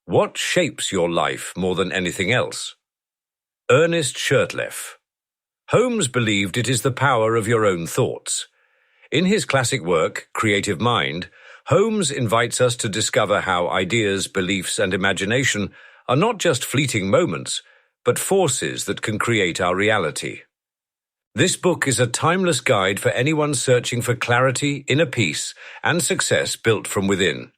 What shapes your life more than anything else? Ernest Shurtleff. Holmes believed it is the power of your own thoughts. In his classic work, Creative Mind, Holmes invites us to discover how ideas, beliefs, and imagination are not just fleeting moments, but forces that can create our reality. This book is a timeless guide for anyone searching for clarity, inner peace, and success built from within.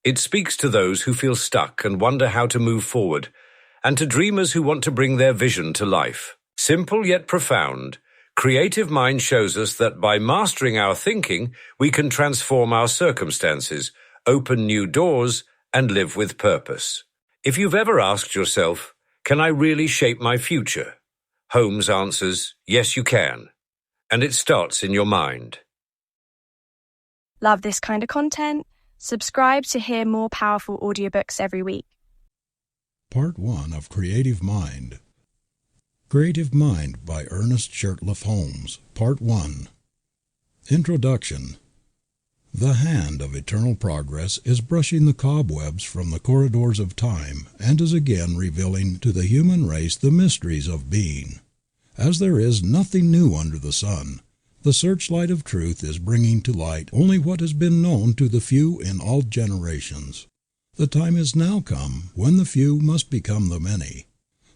It speaks to those who feel stuck and wonder how to move forward, and to dreamers who want to bring their vision to life. Simple yet profound, Creative Mind shows us that by mastering our thinking, we can transform our circumstances, open new doors, and live with purpose. If you've ever asked yourself, can I really shape my future? Holmes answers, yes you can. And it starts in your mind. Love this kind of content? Subscribe to hear more powerful audiobooks every week. Part 1 of Creative Mind. Creative Mind by Ernest Shurtleff Holmes. Part 1. Introduction. The hand of eternal progress is brushing the cobwebs from the corridors of time and is again revealing to the human race the mysteries of being. As there is nothing new under the sun, the searchlight of truth is bringing to light only what has been known to the few in all generations. The time is now come when the few must become the many.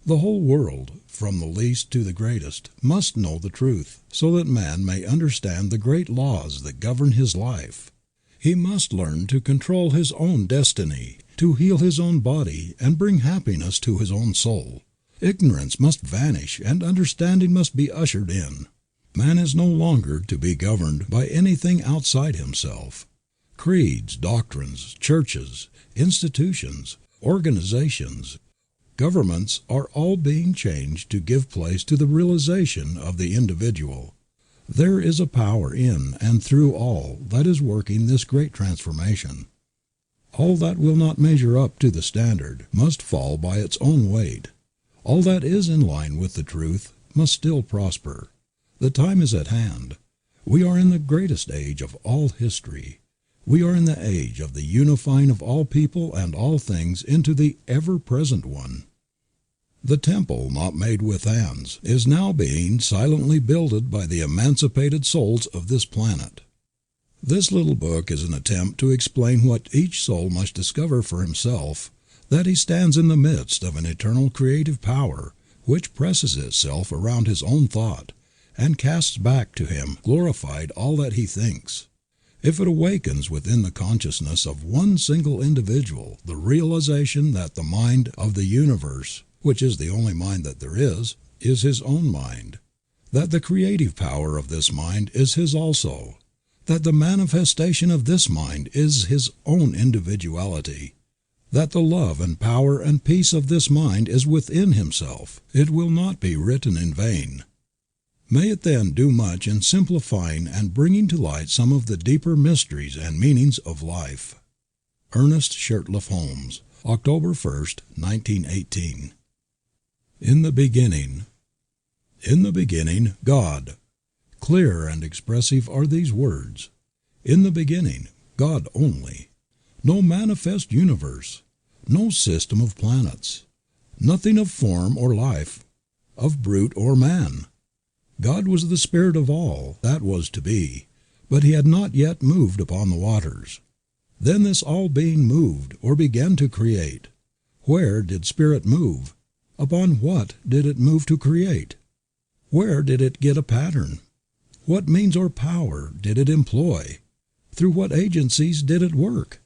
The whole world, from the least to the greatest, must know the truth, so that man may understand the great laws that govern his life. He must learn to control his own destiny, to heal his own body, and bring happiness to his own soul. Ignorance must vanish, and understanding must be ushered in. Man is no longer to be governed by anything outside himself. Creeds, doctrines, churches, institutions, organizations, governments are all being changed to give place to the realization of the individual. There is a power in and through all that is working this great transformation. All that will not measure up to the standard must fall by its own weight. All that is in line with the truth must still prosper. The time is at hand. We are in the greatest age of all history. We are in the age of the unifying of all people and all things into the ever-present one. The temple not made with hands is now being silently builded by the emancipated souls of this planet. This little book is an attempt to explain what each soul must discover for himself, that he stands in the midst of an eternal creative power which presses itself around his own thought and casts back to him glorified all that he thinks. If it awakens within the consciousness of one single individual the realization that the mind of the universe, which is the only mind that there is his own mind, that the creative power of this mind is his also, that the manifestation of this mind is his own individuality, that the love and power and peace of this mind is within himself, it will not be written in vain. May it then do much in simplifying and bringing to light some of the deeper mysteries and meanings of life. Ernest Shurtleff Holmes, October 1st, 1918. In the beginning. In the beginning, God. Clear and expressive are these words. In the beginning, God only. No manifest universe, no system of planets, nothing of form or life, of brute or man. God was the spirit of all that was to be, but he had not yet moved upon the waters. Then this all-being moved or began to create. Where did spirit move? Upon what did it move to create? Where did it get a pattern? What means or power did it employ? Through what agencies did it work?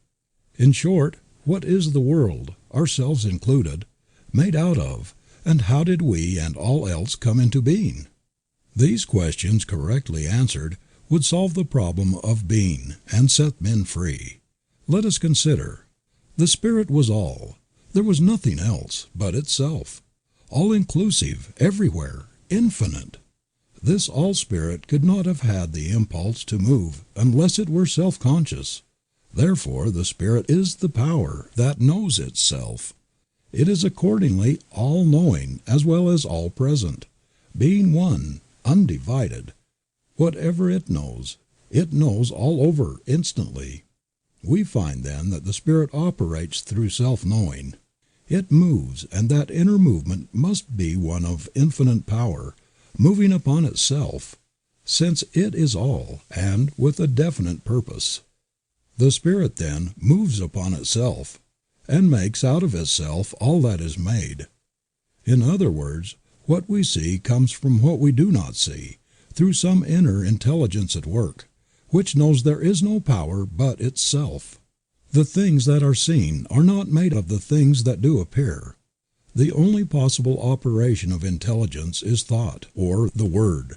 In short, what is the world, ourselves included, made out of, and how did we and all else come into being? These questions correctly answered would solve the problem of being and set men free. Let us consider. The Spirit was all. There was nothing else but itself. All-inclusive, everywhere, infinite. This all-spirit could not have had the impulse to move unless it were self-conscious. Therefore the Spirit is the power that knows itself. It is accordingly all-knowing as well as all-present, being one, undivided. Whatever it knows all over instantly. We find then that the Spirit operates through self-knowing. It moves, and that inner movement must be one of infinite power, moving upon itself, since it is all, and with a definite purpose. The Spirit then moves upon itself, and makes out of itself all that is made. In other words, what we see comes from what we do not see, through some inner intelligence at work, which knows there is no power but itself. The things that are seen are not made of the things that do appear. The only possible operation of intelligence is thought, or the Word.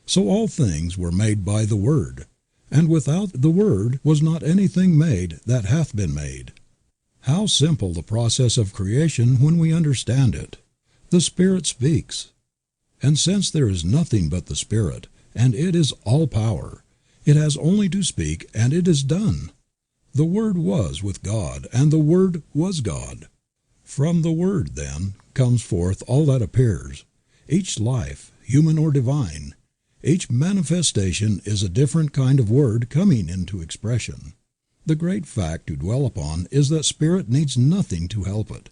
So all things were made by the Word, and without the Word was not anything made that hath been made. How simple the process of creation when we understand it. The Spirit speaks. And since there is nothing but the Spirit, and it is all power, it has only to speak and it is done. The Word was with God, and the Word was God. From the Word, then, comes forth all that appears. Each life, human or divine, each manifestation is a different kind of word coming into expression. The great fact to dwell upon is that Spirit needs nothing to help it.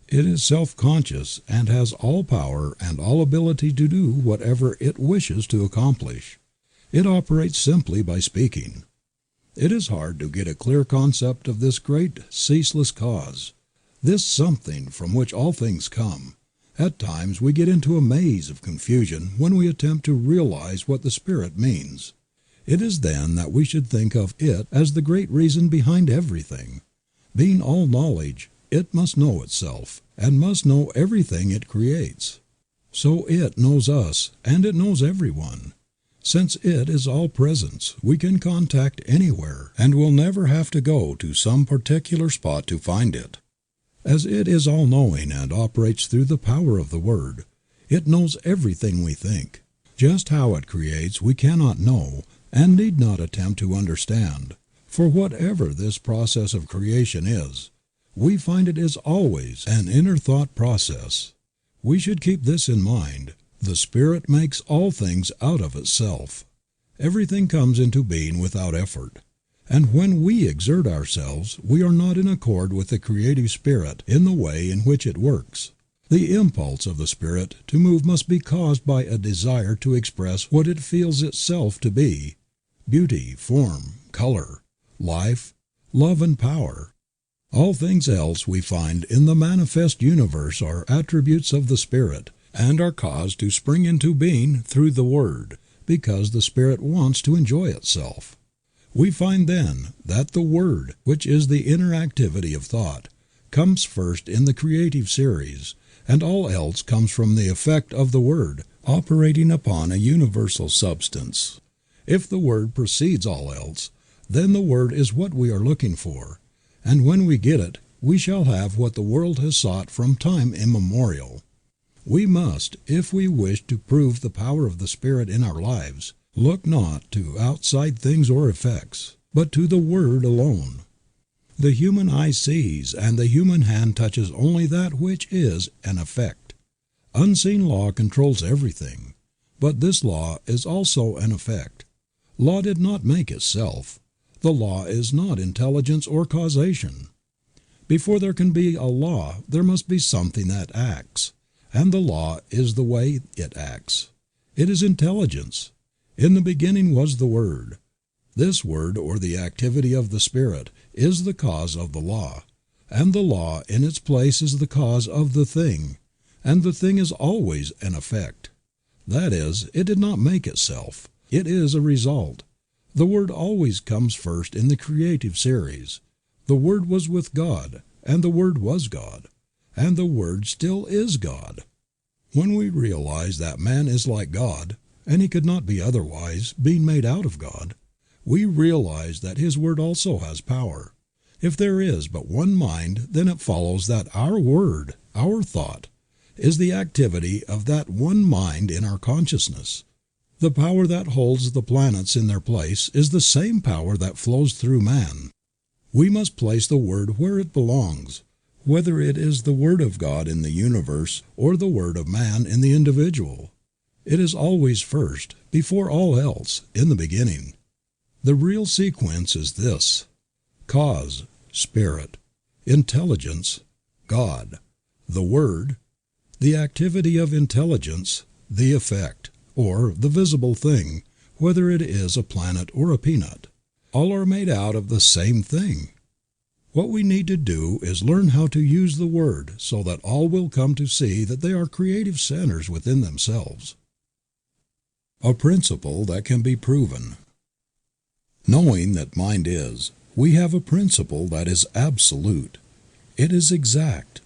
It is self-conscious and has all power and all ability to do whatever it wishes to accomplish. It operates simply by speaking. It is hard to get a clear concept of this great ceaseless cause, this something from which all things come. At times we get into a maze of confusion when we attempt to realize what the Spirit means. It is then that we should think of it as the great reason behind everything. Being all knowledge, it must know itself, and must know everything it creates. So it knows us, and it knows everyone. Since it is all presence, we can contact anywhere, and will never have to go to some particular spot to find it. As it is all-knowing and operates through the power of the Word, it knows everything we think. Just how it creates we cannot know, and need not attempt to understand, for whatever this process of creation is, we find it is always an inner thought process. We should keep this in mind. The Spirit makes all things out of itself. Everything comes into being without effort. And when we exert ourselves, we are not in accord with the creative Spirit in the way in which it works. The impulse of the Spirit to move must be caused by a desire to express what it feels itself to be: beauty, form, color, life, love, and power. All things else we find in the manifest universe are attributes of the Spirit, and are caused to spring into being through the Word, because the Spirit wants to enjoy itself. We find then that the Word, which is the inner activity of thought, comes first in the creative series, and all else comes from the effect of the Word operating upon a universal substance. If the Word precedes all else, then the Word is what we are looking for, and when we get it, we shall have what the world has sought from time immemorial. We must, if we wish to prove the power of the Spirit in our lives, look not to outside things or effects, but to the Word alone. The human eye sees, and the human hand touches only that which is an effect. Unseen law controls everything, but this law is also an effect. Law did not make itself. The law is not intelligence or causation. Before there can be a law, there must be something that acts, and the law is the way it acts. It is intelligence. In the beginning was the Word. This Word, or the activity of the Spirit, is the cause of the law, and the law in its place is the cause of the thing, and the thing is always an effect. That is, it did not make itself. It is a result. The Word always comes first in the creative series. The Word was with God, and the Word was God, and the Word still is God. When we realize that man is like God, and he could not be otherwise, being made out of God, we realize that His Word also has power. If there is but one mind, then it follows that our word, our thought, is the activity of that one mind in our consciousness. The power that holds the planets in their place is the same power that flows through man. We must place the Word where it belongs, whether it is the Word of God in the universe or the Word of man in the individual. It is always first, before all else, in the beginning. The real sequence is this. cause, spirit, intelligence, God, the Word, the activity of intelligence, the effect, or the visible thing, whether it is a planet or a peanut. All are made out of the same thing. What we need to do is learn how to use the Word so that all will come to see that they are creative centers within themselves. A principle that can be proven. Knowing that mind is, we have a principle that is absolute. It is exact.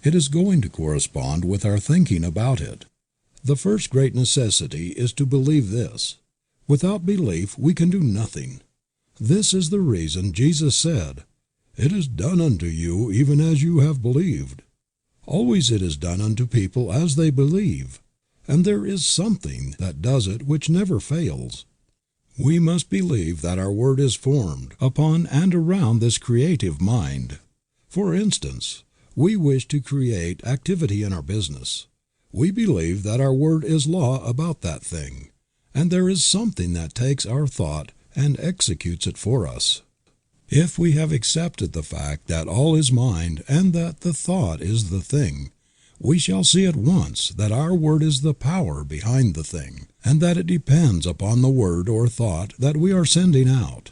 It is going to correspond with our thinking about it. The first great necessity is to believe this. Without belief we can do nothing. This is the reason Jesus said, "It is done unto you even as you have believed." Always it is done unto people as they believe, and there is something that does it which never fails. We must believe that our word is formed upon and around this creative mind. For instance, we wish to create activity in our business. We believe that our word is law about that thing, and there is something that takes our thought and executes it for us. If we have accepted the fact that all is mind and that the thought is the thing, we shall see at once that our word is the power behind the thing, and that it depends upon the word or thought that we are sending out.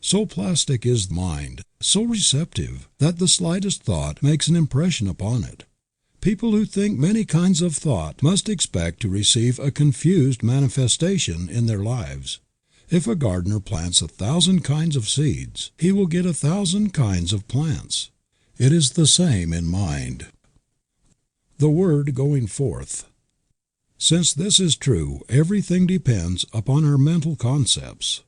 So plastic is mind, so receptive, that the slightest thought makes an impression upon it. People who think many kinds of thought must expect to receive a confused manifestation in their lives. If a gardener plants 1,000 kinds of seeds, he will get 1,000 kinds of plants. It is the same in mind. The word going forth. Since this is true, everything depends upon our mental concepts.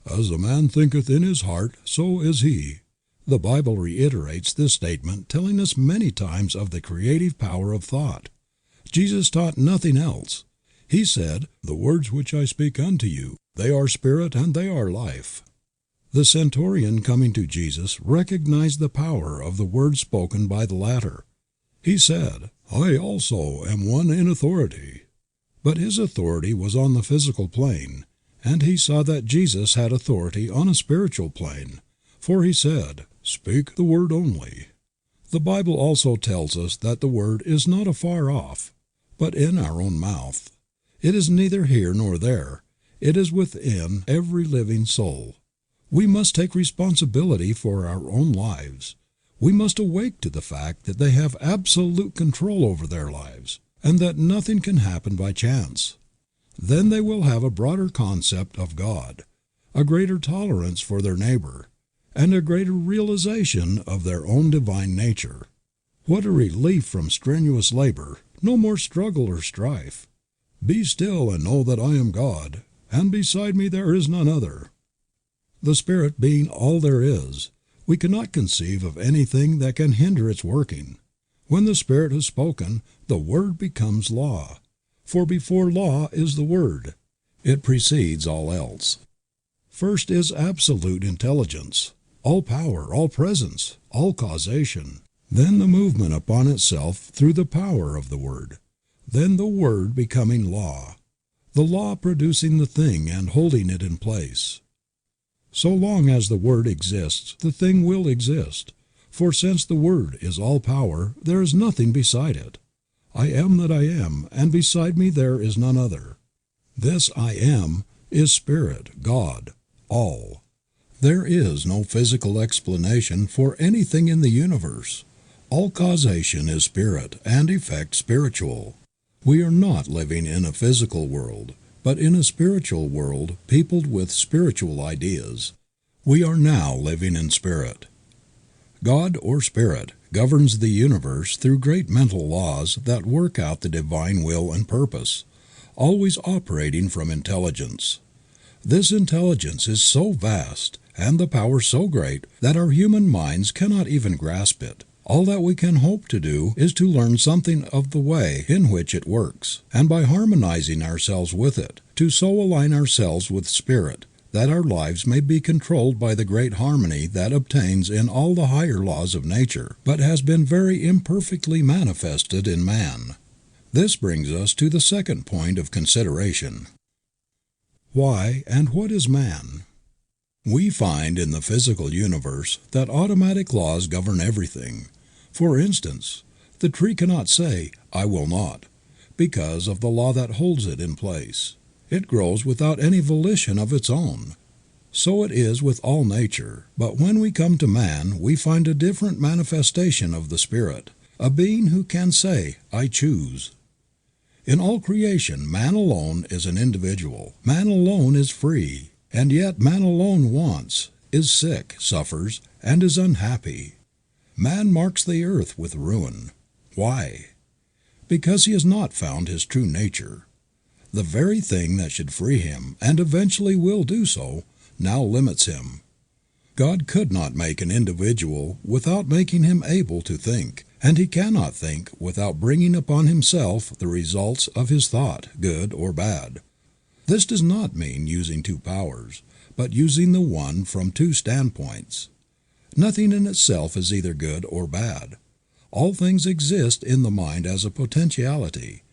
As a man thinketh in his heart, so is he. The Bible reiterates this statement, telling us many times of the creative power of thought. Jesus taught nothing else. He said, "The words which I speak unto you, they are spirit and they are life." The centurion coming to Jesus recognized the power of the words spoken by the latter. He said, "I also am one in authority." But his authority was on the physical plane, and he saw that Jesus had authority on a spiritual plane, for he said, "Speak the word only." The Bible also tells us that the word is not afar off, but in our own mouth. It is neither here nor there. It is within every living soul. We must take responsibility for our own lives. We must awake to the fact that they have absolute control over their lives, and that nothing can happen by chance. Then they will have a broader concept of God, a greater tolerance for their neighbor, and a greater realization of their own divine nature. What a relief from strenuous labor, no more struggle or strife. "Be still and know that I am God, and beside me there is none other." The Spirit being all there is, we cannot conceive of anything that can hinder its working. When the Spirit has spoken, the Word becomes law. For before law is the Word. It precedes all else. First is absolute intelligence, all power, all presence, all causation. Then the movement upon itself through the power of the Word. Then the Word becoming law. The law producing the thing and holding it in place. So long as the Word exists, the thing will exist. For since the Word is all power, there is nothing beside it. I am that I am, and beside me there is none other. This I am is Spirit, God, all. There is no physical explanation for anything in the universe. All causation is spirit and effect spiritual. We are not living in a physical world, but in a spiritual world peopled with spiritual ideas. We are now living in spirit. God, or Spirit, governs the universe through great mental laws that work out the divine will and purpose, always operating from intelligence. This intelligence is so vast, and the power so great, that our human minds cannot even grasp it. All that we can hope to do is to learn something of the way in which it works, and by harmonizing ourselves with it, to so align ourselves with Spirit, that our lives may be controlled by the great harmony that obtains in all the higher laws of nature, but has been very imperfectly manifested in man. This brings us to the second point of consideration. Why and what is man? We find in the physical universe that automatic laws govern everything. For instance, the tree cannot say, "I will not," because of the law that holds it in place. It grows without any volition of its own. So it is with all nature, but when we come to man we find a different manifestation of the Spirit, a being who can say, "I choose." In all creation man alone is an individual, man alone is free, and yet man alone wants, is sick, suffers, and is unhappy. Man marks the earth with ruin. Why? Because he has not found his true nature. The very thing that should free him, and eventually will do so, now limits him. God could not make an individual without making him able to think, and he cannot think without bringing upon himself the results of his thought, good or bad. This does not mean using two powers, but using the one from two standpoints. Nothing in itself is either good or bad. All things exist in the mind as a potentiality.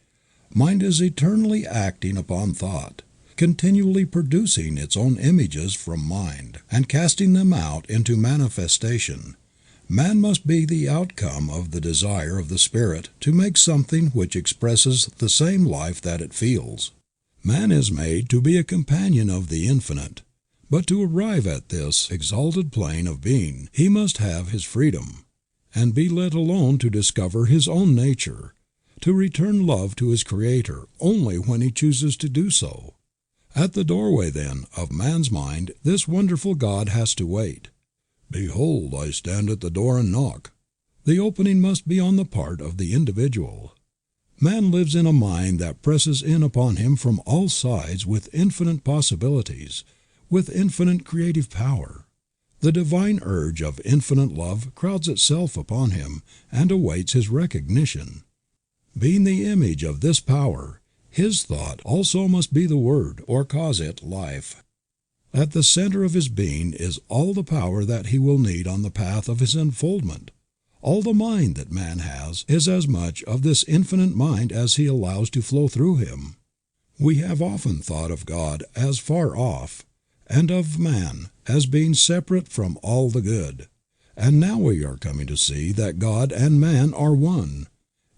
Mind is eternally acting upon thought, continually producing its own images from mind, and casting them out into manifestation. Man must be the outcome of the desire of the Spirit to make something which expresses the same life that it feels. Man is made to be a companion of the Infinite, but to arrive at this exalted plane of being he must have his freedom, and be let alone to discover his own nature, to return love to his Creator only when he chooses to do so. At the doorway, then, of man's mind this wonderful God has to wait. "Behold, I stand at the door and knock." The opening must be on the part of the individual. Man lives in a mind that presses in upon him from all sides with infinite possibilities, with infinite creative power. The divine urge of infinite love crowds itself upon him and awaits his recognition. Being the image of this power, his thought also must be the word, or cause it life. At the center of his being is all the power that he will need on the path of his unfoldment. All the mind that man has is as much of this infinite mind as he allows to flow through him. We have often thought of God as far off, and of man as being separate from all the good. And now we are coming to see that God and man are one,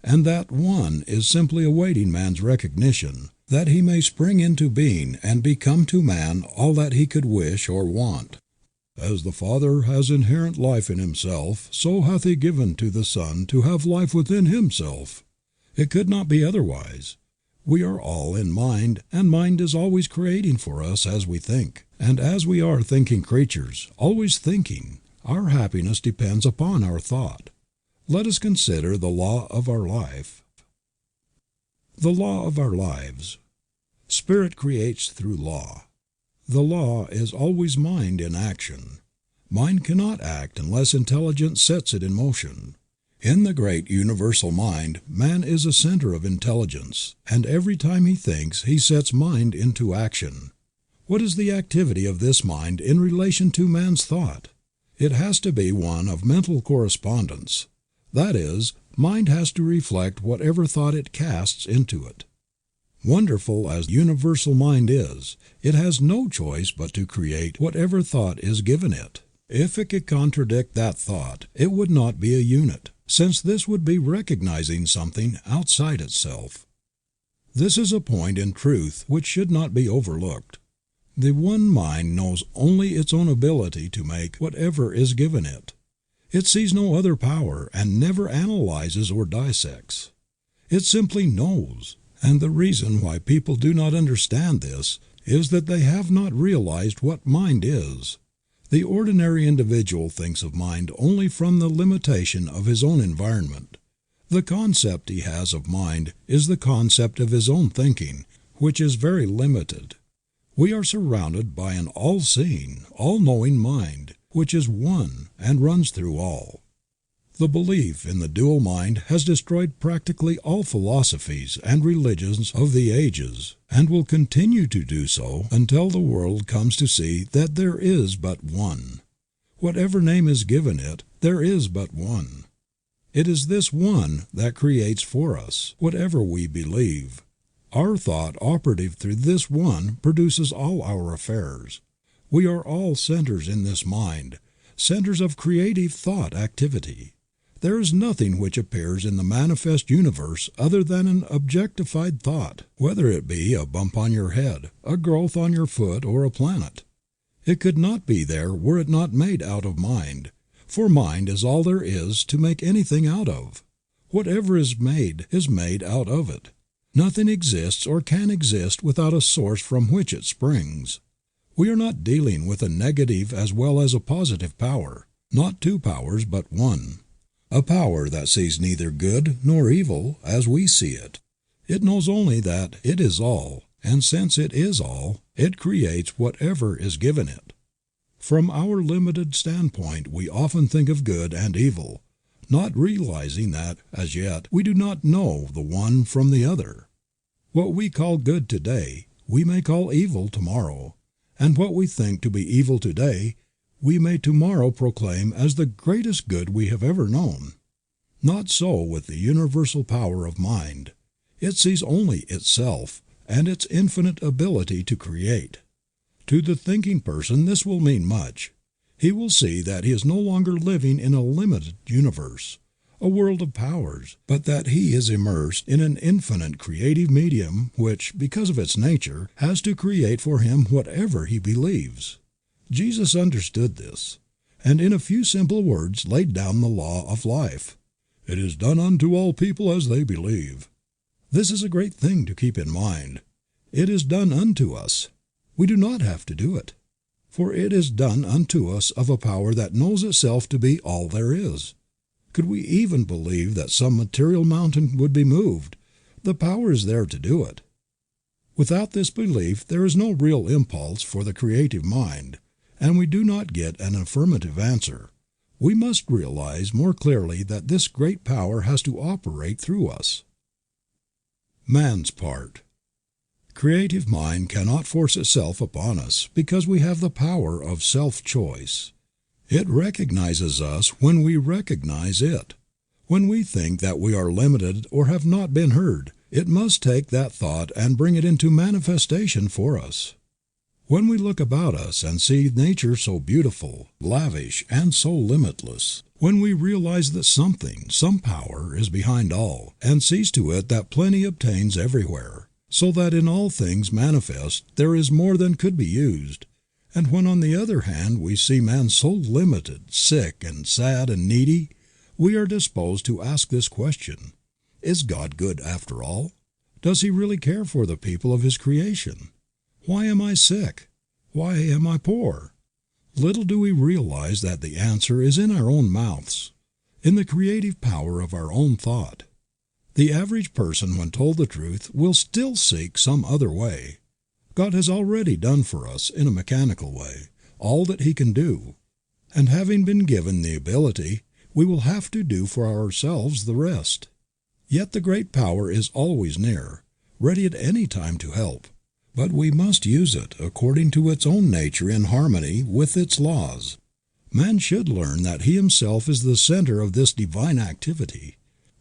and that one is simply awaiting man's recognition, that he may spring into being and become to man all that he could wish or want. "As the Father has inherent life in himself, so hath he given to the Son to have life within himself." It could not be otherwise. We are all in mind, and mind is always creating for us as we think. And as we are thinking creatures, always thinking, our happiness depends upon our thought. Let us consider the law of our life. The law of our lives. Spirit creates through law. The law is always mind in action. Mind cannot act unless intelligence sets it in motion. In the great universal mind, man is a center of intelligence, and every time he thinks he sets mind into action. What is the activity of this mind in relation to man's thought? It has to be one of mental correspondence. That is, mind has to reflect whatever thought it casts into it. Wonderful as universal mind is, it has no choice but to create whatever thought is given it. If it could contradict that thought, it would not be a unit, since this would be recognizing something outside itself. This is a point in truth which should not be overlooked. The one mind knows only its own ability to make whatever is given it. It sees no other power and never analyzes or dissects. It simply knows, and the reason why people do not understand this is that they have not realized what mind is. The ordinary individual thinks of mind only from the limitation of his own environment. The concept he has of mind is the concept of his own thinking, which is very limited. We are surrounded by an all-seeing, all-knowing mind, which is one and runs through all. The belief in the dual mind has destroyed practically all philosophies and religions of the ages, and will continue to do so until the world comes to see that there is but one. Whatever name is given it, there is but one. It is this one that creates for us whatever we believe. Our thought operative through this one produces all our affairs. We are all centers in this mind, centers of creative thought activity. There is nothing which appears in the manifest universe other than an objectified thought, whether it be a bump on your head, a growth on your foot, or a planet. It could not be there were it not made out of mind, for mind is all there is to make anything out of. Whatever is made out of it. Nothing exists or can exist without a source from which it springs. We are not dealing with a negative as well as a positive power, not two powers but one. A power that sees neither good nor evil as we see it. It knows only that it is all, and since it is all, it creates whatever is given it. From our limited standpoint we often think of good and evil, not realizing that, as yet, we do not know the one from the other. What we call good today, we may call evil tomorrow, and what we think to be evil today, we may tomorrow proclaim as the greatest good we have ever known. Not so with the universal power of mind. It sees only itself and its infinite ability to create. To the thinking person this will mean much. He will see that he is no longer living in a limited universe, a world of powers, but that he is immersed in an infinite creative medium which, because of its nature, has to create for him whatever he believes. Jesus understood this, and in a few simple words laid down the law of life. It is done unto all people as they believe. This is a great thing to keep in mind. It is done unto us. We do not have to do it, for it is done unto us of a power that knows itself to be all there is. Could we even believe that some material mountain would be moved, the power is there to do it. Without this belief there is no real impulse for the creative mind, and we do not get an affirmative answer. We must realize more clearly that this great power has to operate through us. Man's part. Creative mind cannot force itself upon us because we have the power of self-choice. It recognizes us when we recognize it. When we think that we are limited or have not been heard, it must take that thought and bring it into manifestation for us. When we look about us and see nature so beautiful, lavish, and so limitless, when we realize that something, some power, is behind all, and sees to it that plenty obtains everywhere, so that in all things manifest there is more than could be used, and when on the other hand we see man so limited, sick, and sad, and needy, we are disposed to ask this question: is God good after all? Does He really care for the people of His creation? Why am I sick? Why am I poor? Little do we realize that the answer is in our own mouths, in the creative power of our own thought. The average person, when told the truth, will still seek some other way. God has already done for us, in a mechanical way, all that He can do, and having been given the ability, we will have to do for ourselves the rest. Yet the great power is always near, ready at any time to help. But we must use it according to its own nature in harmony with its laws. Man should learn that he himself is the center of this divine activity.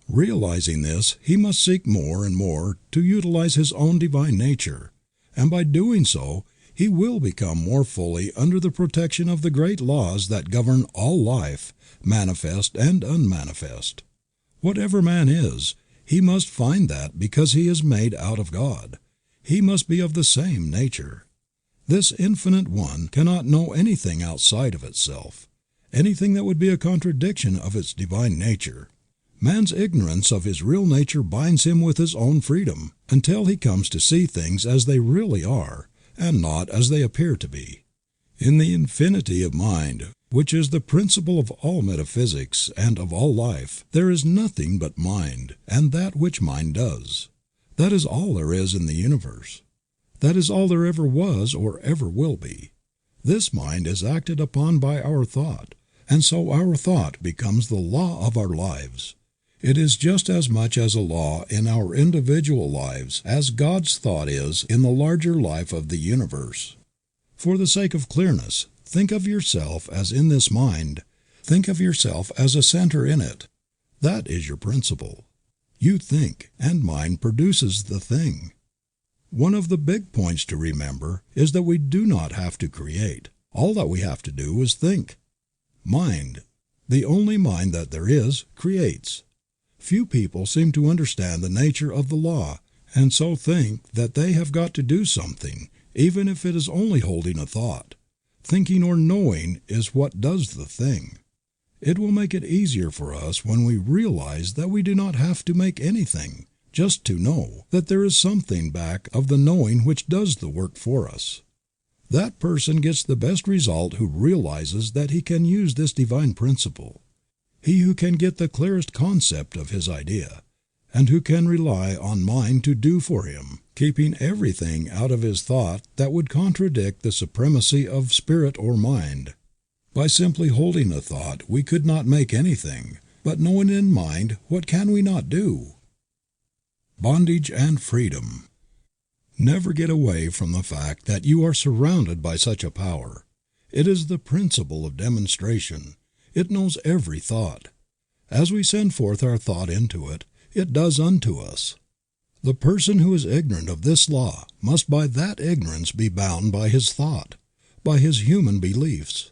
Realizing this, he must seek more and more to utilize his own divine nature, and by doing so, he will become more fully under the protection of the great laws that govern all life, manifest and unmanifest. Whatever man is, he must find that because he is made out of God. He must be of the same nature. This infinite one cannot know anything outside of itself, anything that would be a contradiction of its divine nature. Man's ignorance of his real nature binds him with his own freedom until he comes to see things as they really are, and not as they appear to be. In the infinity of mind, which is the principle of all metaphysics and of all life, there is nothing but mind, and that which mind does. That is all there is in the universe. That is all there ever was or ever will be. This mind is acted upon by our thought, and so our thought becomes the law of our lives. It is just as much as a law in our individual lives as God's thought is in the larger life of the universe. For the sake of clearness, think of yourself as in this mind. Think of yourself as a center in it. That is your principle. You think, and mind produces the thing. One of the big points to remember is that we do not have to create. All that we have to do is think. Mind, the only mind that there is, creates. Few people seem to understand the nature of the law, and so think that they have got to do something, even if it is only holding a thought. Thinking or knowing is what does the thing. It will make it easier for us when we realize that we do not have to make anything, just to know that there is something back of the knowing which does the work for us. That person gets the best result who realizes that he can use this divine principle. He who can get the clearest concept of his idea, and who can rely on mind to do for him, keeping everything out of his thought that would contradict the supremacy of spirit or mind. By simply holding a thought we could not make anything, but knowing in mind, what can we not do? Bondage and freedom. Never get away from the fact that you are surrounded by such a power. It is the principle of demonstration. It knows every thought. As we send forth our thought into it, it does unto us. The person who is ignorant of this law must by that ignorance be bound by his thought, by his human beliefs.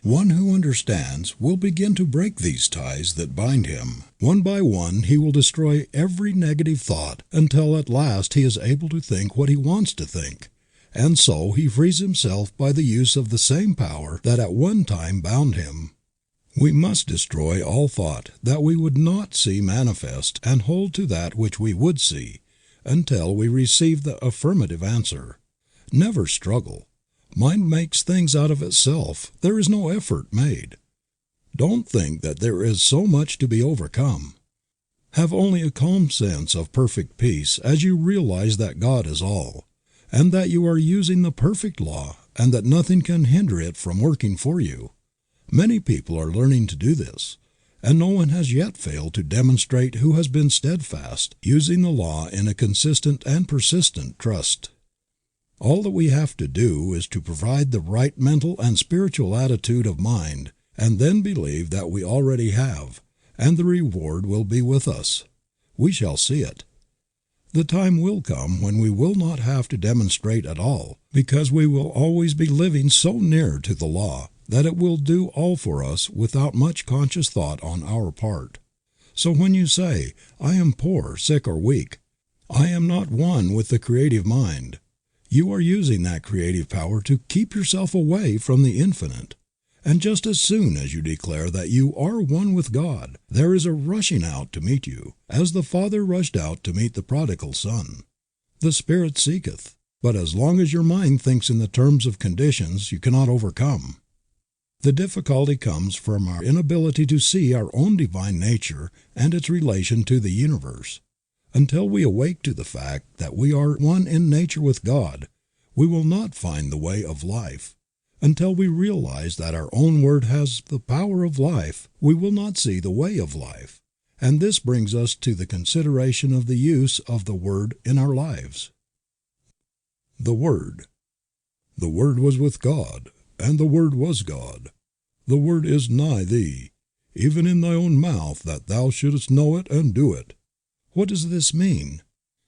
One who understands will begin to break these ties that bind him. One by one he will destroy every negative thought until at last he is able to think what he wants to think, and so he frees himself by the use of the same power that at one time bound him. We must destroy all thought that we would not see manifest and hold to that which we would see, until we receive the affirmative answer. Never struggle. Mind makes things out of itself. There is no effort made. Don't think that there is so much to be overcome. Have only a calm sense of perfect peace as you realize that God is all, and that you are using the perfect law, and that nothing can hinder it from working for you. Many people are learning to do this, and no one has yet failed to demonstrate who has been steadfast, using the law in a consistent and persistent trust. All that we have to do is to provide the right mental and spiritual attitude of mind, and then believe that we already have, and the reward will be with us. We shall see it. The time will come when we will not have to demonstrate at all, because we will always be living so near to the law that it will do all for us without much conscious thought on our part. So when you say, "I am poor, sick, or weak," I am not one with the creative mind. You are using that creative power to keep yourself away from the infinite. And just as soon as you declare that you are one with God, there is a rushing out to meet you, as the Father rushed out to meet the prodigal son. The Spirit seeketh, but as long as your mind thinks in the terms of conditions you cannot overcome. The difficulty comes from our inability to see our own divine nature and its relation to the universe. Until we awake to the fact that we are one in nature with God, we will not find the way of life. Until we realize that our own word has the power of life, we will not see the way of life. And this brings us to the consideration of the use of the word in our lives. The Word. The Word was with God, and the Word was God. The Word is nigh thee, even in thy own mouth, that thou shouldest know it and do it. What does this mean?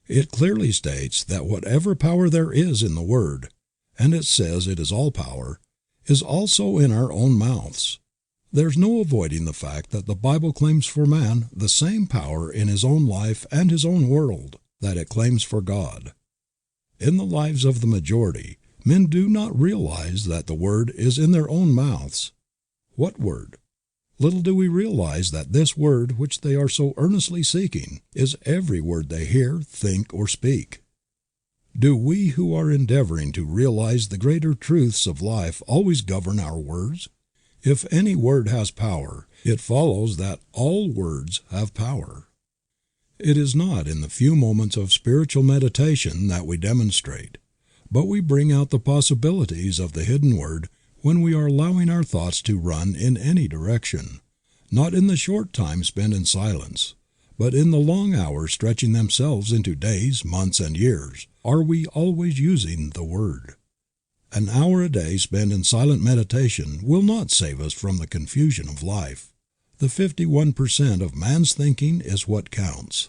It clearly states that whatever power there is in the Word, and it says it is all power, is also in our own mouths. There's no avoiding the fact that the Bible claims for man the same power in his own life and his own world that it claims for God. In the lives of the majority, men do not realize that the Word is in their own mouths. What Word? Little do we realize that this Word which they are so earnestly seeking is every word they hear, think, or speak. Do we who are endeavoring to realize the greater truths of life always govern our words? If any word has power, it follows that all words have power. It is not in the few moments of spiritual meditation that we demonstrate, but we bring out the possibilities of the hidden word when we are allowing our thoughts to run in any direction, not in the short time spent in silence, but in the long hours stretching themselves into days, months, and years. Are we always using the Word? An hour a day spent in silent meditation will not save us from the confusion of life. The 51% of man's thinking is what counts.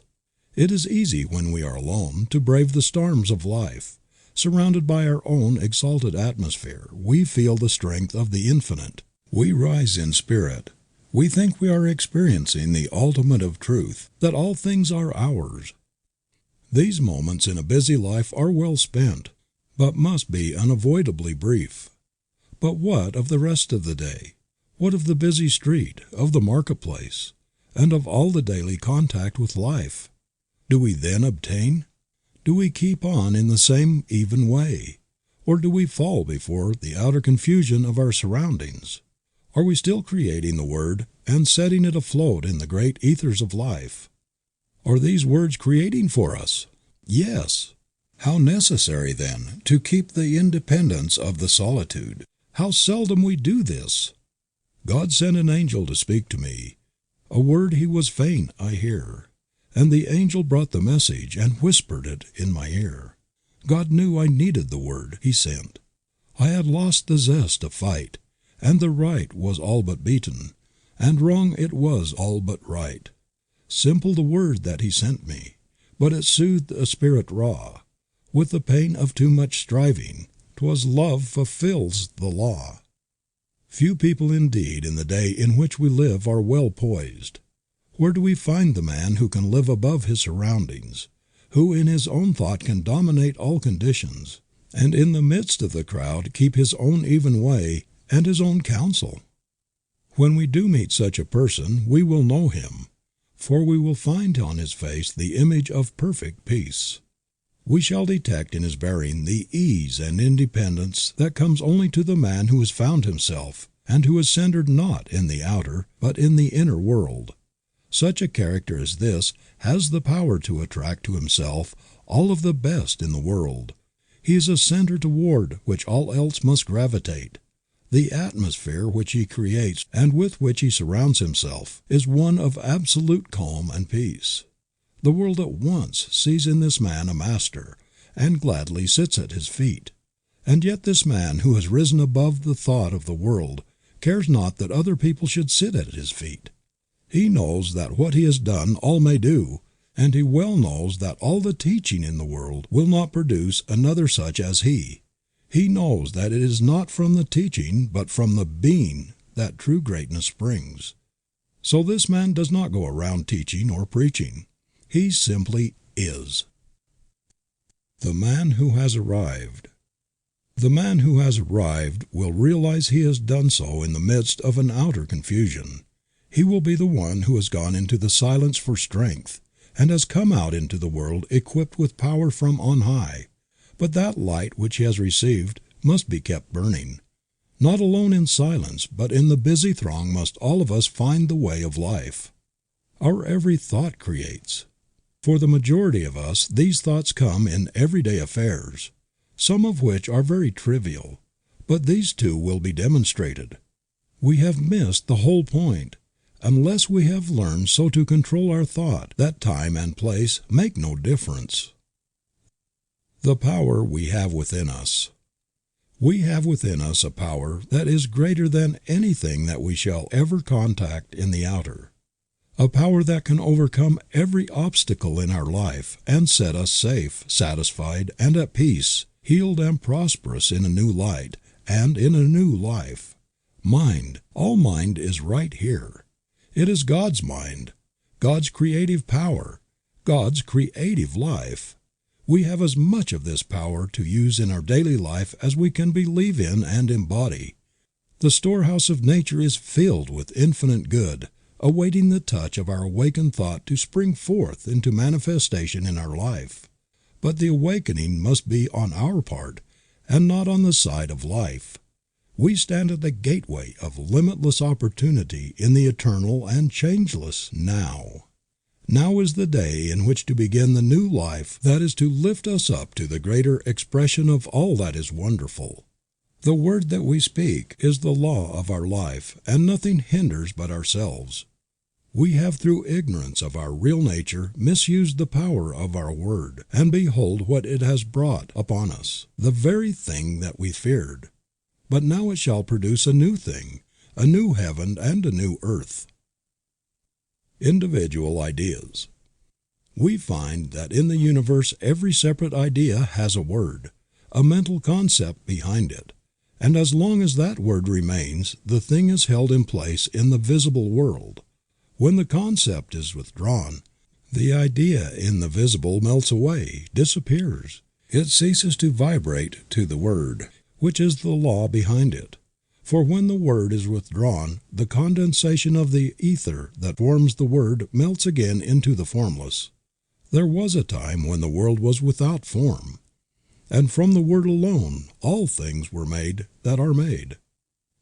It is easy when we are alone to brave the storms of life. Surrounded by our own exalted atmosphere, we feel the strength of the infinite. We rise in spirit. We think we are experiencing the ultimate of truth, that all things are ours. These moments in a busy life are well spent, but must be unavoidably brief. But what of the rest of the day? What of the busy street, of the marketplace, and of all the daily contact with life? Do we then obtain? Do we keep on in the same even way? Or do we fall before the outer confusion of our surroundings? Are we still creating the Word and setting it afloat in the great ethers of life? Are these words creating for us? Yes. How necessary, then, to keep the independence of the solitude. How seldom we do this! God sent an angel to speak to me. A word he was fain I hear. And the angel brought the message and whispered it in my ear. God knew I needed the word he sent. I had lost the zest of fight, and the right was all but beaten, and wrong it was all but right. Simple the word that he sent me, but it soothed a spirit raw. With the pain of too much striving, 'twas love fulfills the law. Few people indeed in the day in which we live are well poised. Where do we find the man who can live above his surroundings, who in his own thought can dominate all conditions, and in the midst of the crowd keep his own even way and his own counsel? When we do meet such a person we will know him, for we will find on his face the image of perfect peace. We shall detect in his bearing the ease and independence that comes only to the man who has found himself, and who is centered not in the outer, but in the inner world. Such a character as this has the power to attract to himself all of the best in the world. He is a center toward which all else must gravitate. The atmosphere which he creates and with which he surrounds himself is one of absolute calm and peace. The world at once sees in this man a master, and gladly sits at his feet. And yet this man who has risen above the thought of the world cares not that other people should sit at his feet. He knows that what he has done all may do, and he well knows that all the teaching in the world will not produce another such as he. He knows that it is not from the teaching but from the being that true greatness springs. So this man does not go around teaching or preaching. He simply is. The man who has arrived. The man who has arrived will realize he has done so in the midst of an outer confusion. He will be the one who has gone into the silence for strength, and has come out into the world equipped with power from on high. But that light which he has received must be kept burning. Not alone in silence, but in the busy throng must all of us find the way of life. Our every thought creates. For the majority of us these thoughts come in everyday affairs, some of which are very trivial, but these too will be demonstrated. We have missed the whole point, unless we have learned so to control our thought that time and place make no difference. The power we have within us. We have within us a power that is greater than anything that we shall ever contact in the outer. A power that can overcome every obstacle in our life and set us safe, satisfied, and at peace, healed and prosperous in a new light and in a new life. Mind, all mind is right here. It is God's mind, God's creative power, God's creative life. We have as much of this power to use in our daily life as we can believe in and embody. The storehouse of nature is filled with infinite good, awaiting the touch of our awakened thought to spring forth into manifestation in our life. But the awakening must be on our part, and not on the side of life. We stand at the gateway of limitless opportunity in the eternal and changeless now. Now is the day in which to begin the new life that is to lift us up to the greater expression of all that is wonderful. The word that we speak is the law of our life, and nothing hinders but ourselves. We have through ignorance of our real nature misused the power of our word, and behold what it has brought upon us, the very thing that we feared. But now it shall produce a new thing, a new heaven and a new earth. Individual ideas. We find that in the universe every separate idea has a word, a mental concept behind it, and as long as that word remains, the thing is held in place in the visible world. When the concept is withdrawn, the idea in the visible melts away, disappears. It ceases to vibrate to the word, which is the law behind it. For when the word is withdrawn, the condensation of the ether that forms the word melts again into the formless. There was a time when the world was without form, and from the word alone all things were made that are made.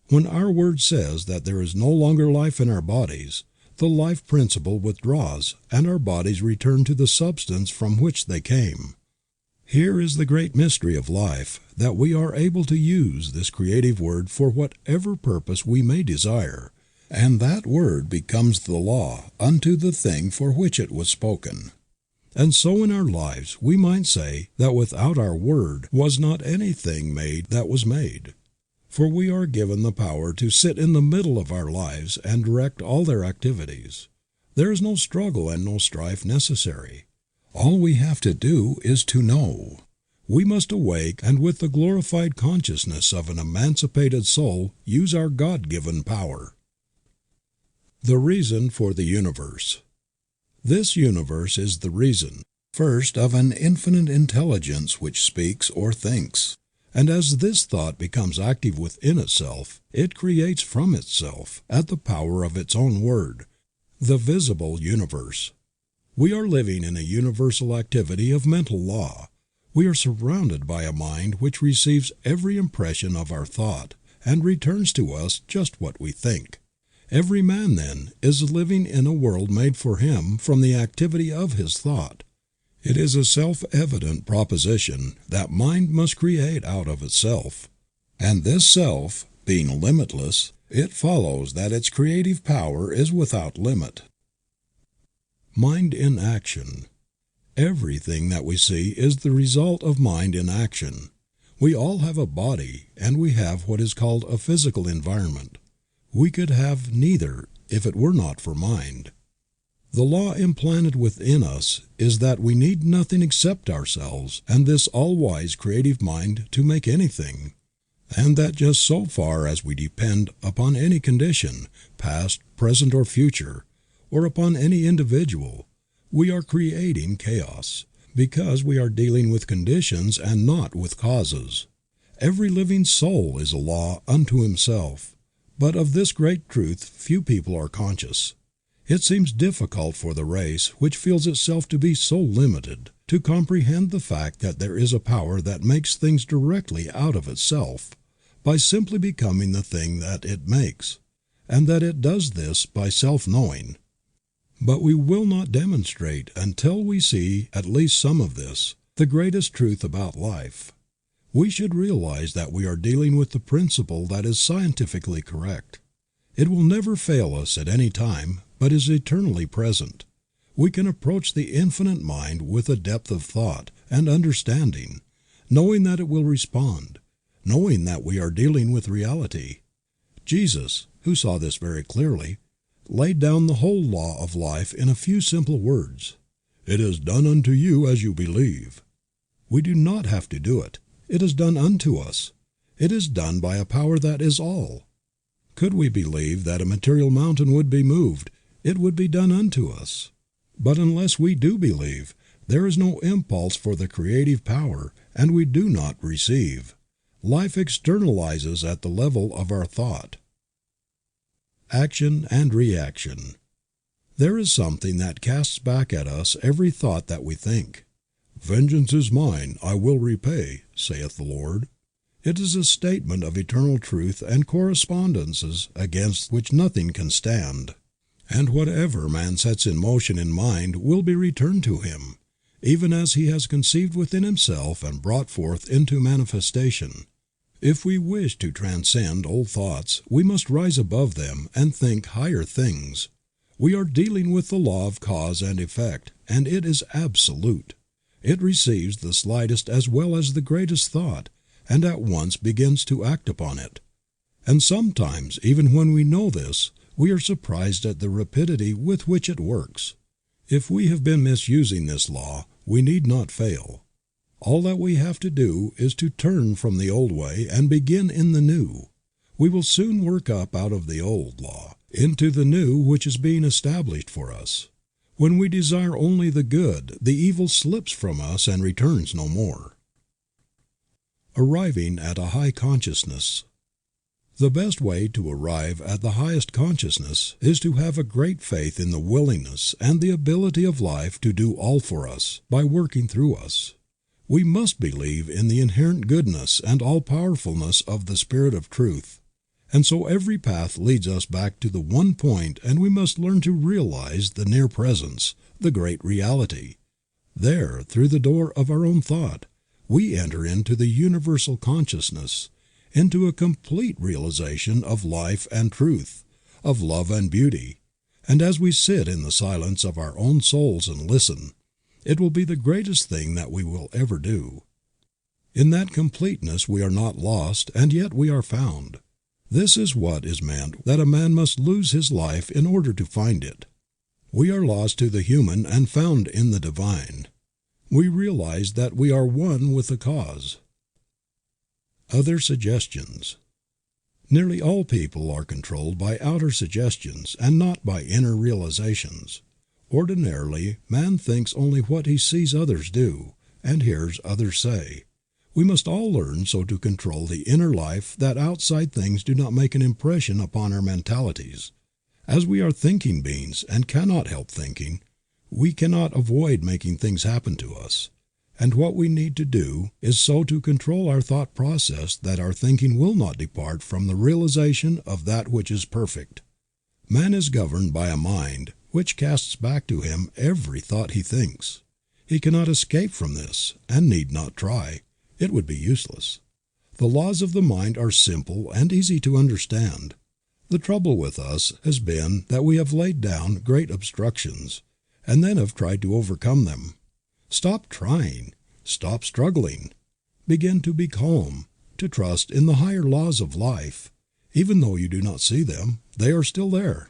When our word says that there is no longer life in our bodies, the life principle withdraws and our bodies return to the substance from which they came. Here is the great mystery of life, that we are able to use this creative word for whatever purpose we may desire, and that word becomes the law unto the thing for which it was spoken. And so in our lives we might say that without our word was not anything made that was made. For we are given the power to sit in the middle of our lives and direct all their activities. There is no struggle and no strife necessary. All we have to do is to know. We must awake and with the glorified consciousness of an emancipated soul use our God-given power. The reason for the universe. This universe is the reason, first, of an infinite intelligence which speaks or thinks. And as this thought becomes active within itself, it creates from itself, at the power of its own word, the visible universe. We are living in a universal activity of mental law. We are surrounded by a mind which receives every impression of our thought and returns to us just what we think. Every man, then, is living in a world made for him from the activity of his thought. It is a self-evident proposition that mind must create out of itself. And this self, being limitless, it follows that its creative power is without limit. Mind in action. Everything that we see is the result of mind in action. We all have a body, and we have what is called a physical environment. We could have neither if it were not for mind. The law implanted within us is that we need nothing except ourselves and this all-wise creative mind to make anything, and that just so far as we depend upon any condition, past, present, or future, or upon any individual, we are creating chaos, because we are dealing with conditions and not with causes. Every living soul is a law unto himself, but of this great truth few people are conscious. It seems difficult for the race, which feels itself to be so limited, to comprehend the fact that there is a power that makes things directly out of itself, by simply becoming the thing that it makes, and that it does this by self-knowing. But we will not demonstrate until we see at least some of this, the greatest truth about life. We should realize that we are dealing with the principle that is scientifically correct. It will never fail us at any time, but is eternally present. We can approach the infinite mind with a depth of thought and understanding, knowing that it will respond, knowing that we are dealing with reality. Jesus, who saw this very clearly, laid down the whole law of life in a few simple words. "It is done unto you as you believe." We do not have to do it. It is done unto us. It is done by a power that is all. Could we believe that a material mountain would be moved, it would be done unto us. But unless we do believe, there is no impulse for the creative power, and we do not receive. Life externalizes at the level of our thought. Action and reaction. There is something that casts back at us every thought that we think. "Vengeance is mine, I will repay, saith the Lord." It is a statement of eternal truth and correspondences against which nothing can stand. And whatever man sets in motion in mind will be returned to him, even as he has conceived within himself and brought forth into manifestation. If we wish to transcend old thoughts, we must rise above them and think higher things. We are dealing with the law of cause and effect, and it is absolute. It receives the slightest as well as the greatest thought, and at once begins to act upon it. And sometimes, even when we know this, we are surprised at the rapidity with which it works. If we have been misusing this law, we need not fail. All that we have to do is to turn from the old way and begin in the new. We will soon work up out of the old law into the new which is being established for us. When we desire only the good, the evil slips from us and returns no more. Arriving at a high consciousness. The best way to arrive at the highest consciousness is to have a great faith in the willingness and the ability of life to do all for us, by working through us. We must believe in the inherent goodness and all-powerfulness of the Spirit of Truth, and so every path leads us back to the one point, and we must learn to realize the near presence, the great reality. There, through the door of our own thought, we enter into the universal consciousness, into a complete realization of life and truth, of love and beauty, and as we sit in the silence of our own souls and listen, it will be the greatest thing that we will ever do. In that completeness we are not lost, and yet we are found. This is what is meant that a man must lose his life in order to find it. We are lost to the human and found in the divine. We realize that we are one with the cause. Other suggestions. Nearly all people are controlled by outer suggestions and not by inner realizations. Ordinarily, man thinks only what he sees others do and hears others say. We must all learn so to control the inner life that outside things do not make an impression upon our mentalities. As we are thinking beings and cannot help thinking, we cannot avoid making things happen to us. And what we need to do is so to control our thought process that our thinking will not depart from the realization of that which is perfect. Man is governed by a mind which casts back to him every thought he thinks. He cannot escape from this, and need not try. It would be useless. The laws of the mind are simple and easy to understand. The trouble with us has been that we have laid down great obstructions, and then have tried to overcome them. Stop trying. Stop struggling. Begin to be calm, to trust in the higher laws of life. Even though you do not see them, they are still there.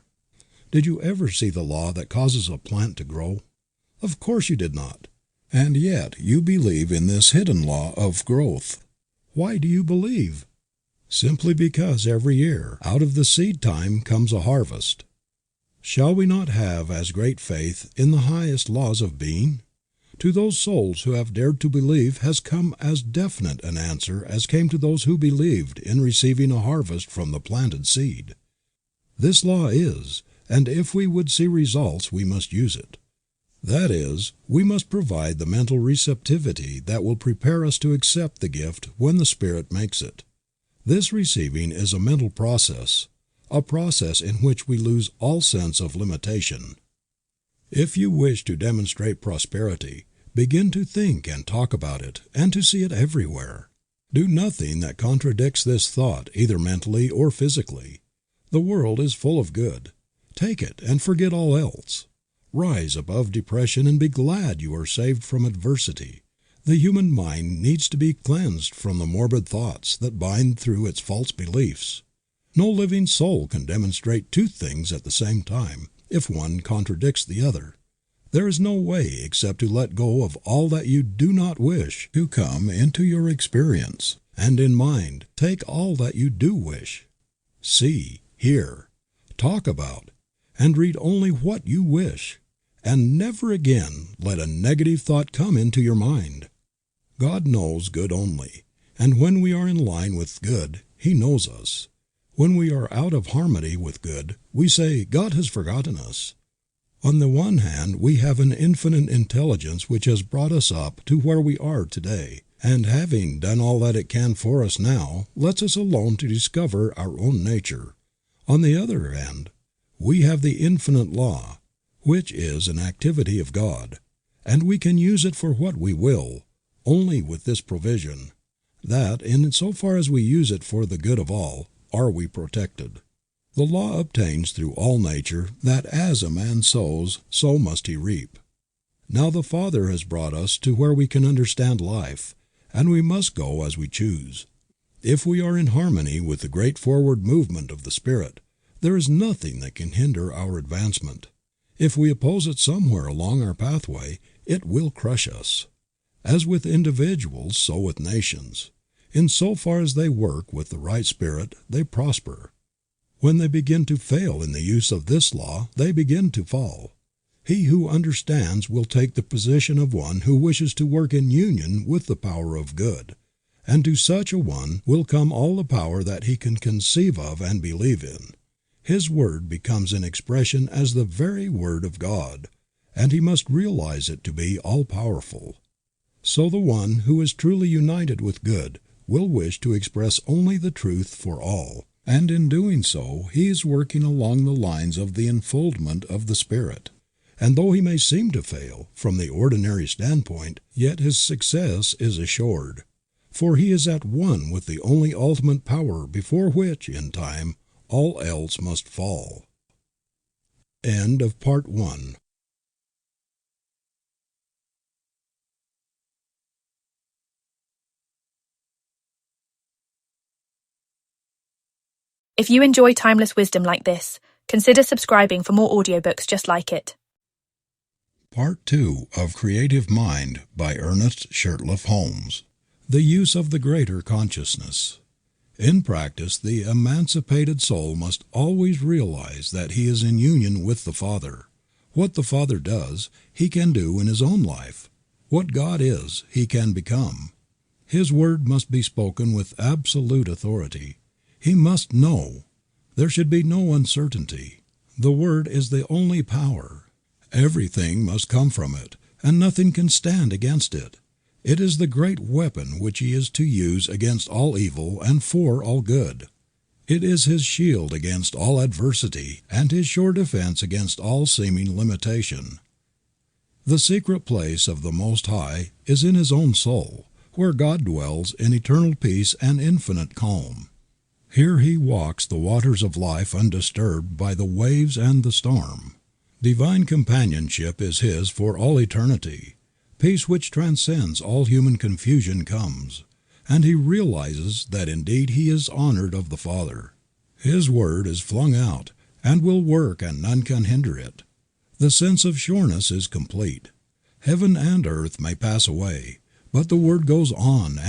Did you ever see the law that causes a plant to grow? Of course you did not. And yet you believe in this hidden law of growth. Why do you believe? Simply because every year out of the seed time comes a harvest. Shall we not have as great faith in the highest laws of being? To those souls who have dared to believe has come as definite an answer as came to those who believed in receiving a harvest from the planted seed. This law is, and if we would see results we must use it. That is, we must provide the mental receptivity that will prepare us to accept the gift when the Spirit makes it. This receiving is a mental process, a process in which we lose all sense of limitation. If you wish to demonstrate prosperity, begin to think and talk about it, and to see it everywhere. Do nothing that contradicts this thought, either mentally or physically. The world is full of good. Take it and forget all else. Rise above depression and be glad you are saved from adversity. The human mind needs to be cleansed from the morbid thoughts that bind through its false beliefs. No living soul can demonstrate two things at the same time, if one contradicts the other. There is no way except to let go of all that you do not wish to come into your experience, and in mind take all that you do wish. See, hear, talk about, and read only what you wish, and never again let a negative thought come into your mind. God knows good only, and when we are in line with good, He knows us. When we are out of harmony with good, we say, God has forgotten us. On the one hand, we have an infinite intelligence which has brought us up to where we are today, and having done all that it can for us now, lets us alone to discover our own nature. On the other hand, we have the infinite law, which is an activity of God, and we can use it for what we will, only with this provision, that, in so far as we use it for the good of all, are we protected. The law obtains through all nature that as a man sows, so must he reap. Now the Father has brought us to where we can understand life, and we must go as we choose. If we are in harmony with the great forward movement of the Spirit, there is nothing that can hinder our advancement. If we oppose it somewhere along our pathway, it will crush us. As with individuals, so with nations. In so far as they work with the right spirit, they prosper. When they begin to fail in the use of this law, they begin to fall. He who understands will take the position of one who wishes to work in union with the power of good, and to such a one will come all the power that he can conceive of and believe in. His word becomes an expression as the very word of God, and he must realize it to be all-powerful. So the one who is truly united with good will wish to express only the truth for all, and in doing so he is working along the lines of the unfoldment of the Spirit. And though he may seem to fail from the ordinary standpoint, yet his success is assured, for he is at one with the only ultimate power before which, in time, all else must fall. End of Part 1. If you enjoy timeless wisdom like this, consider subscribing for more audiobooks just like it. Part 2 of Creative Mind by Ernest Shurtleff Holmes. The use of the greater consciousness. In practice, the emancipated soul must always realize that he is in union with the Father. What the Father does, he can do in his own life. What God is, he can become. His word must be spoken with absolute authority. He must know. There should be no uncertainty. The word is the only power. Everything must come from it, and nothing can stand against it. It is the great weapon which he is to use against all evil and for all good. It is his shield against all adversity and his sure defense against all seeming limitation. The secret place of the Most High is in his own soul, where God dwells in eternal peace and infinite calm. Here he walks the waters of life undisturbed by the waves and the storm. Divine companionship is his for all eternity. Peace which transcends all human confusion comes, and he realizes that indeed he is honored of the Father. His word is flung out, and will work and none can hinder it. The sense of sureness is complete. Heaven and earth may pass away, but the word goes on,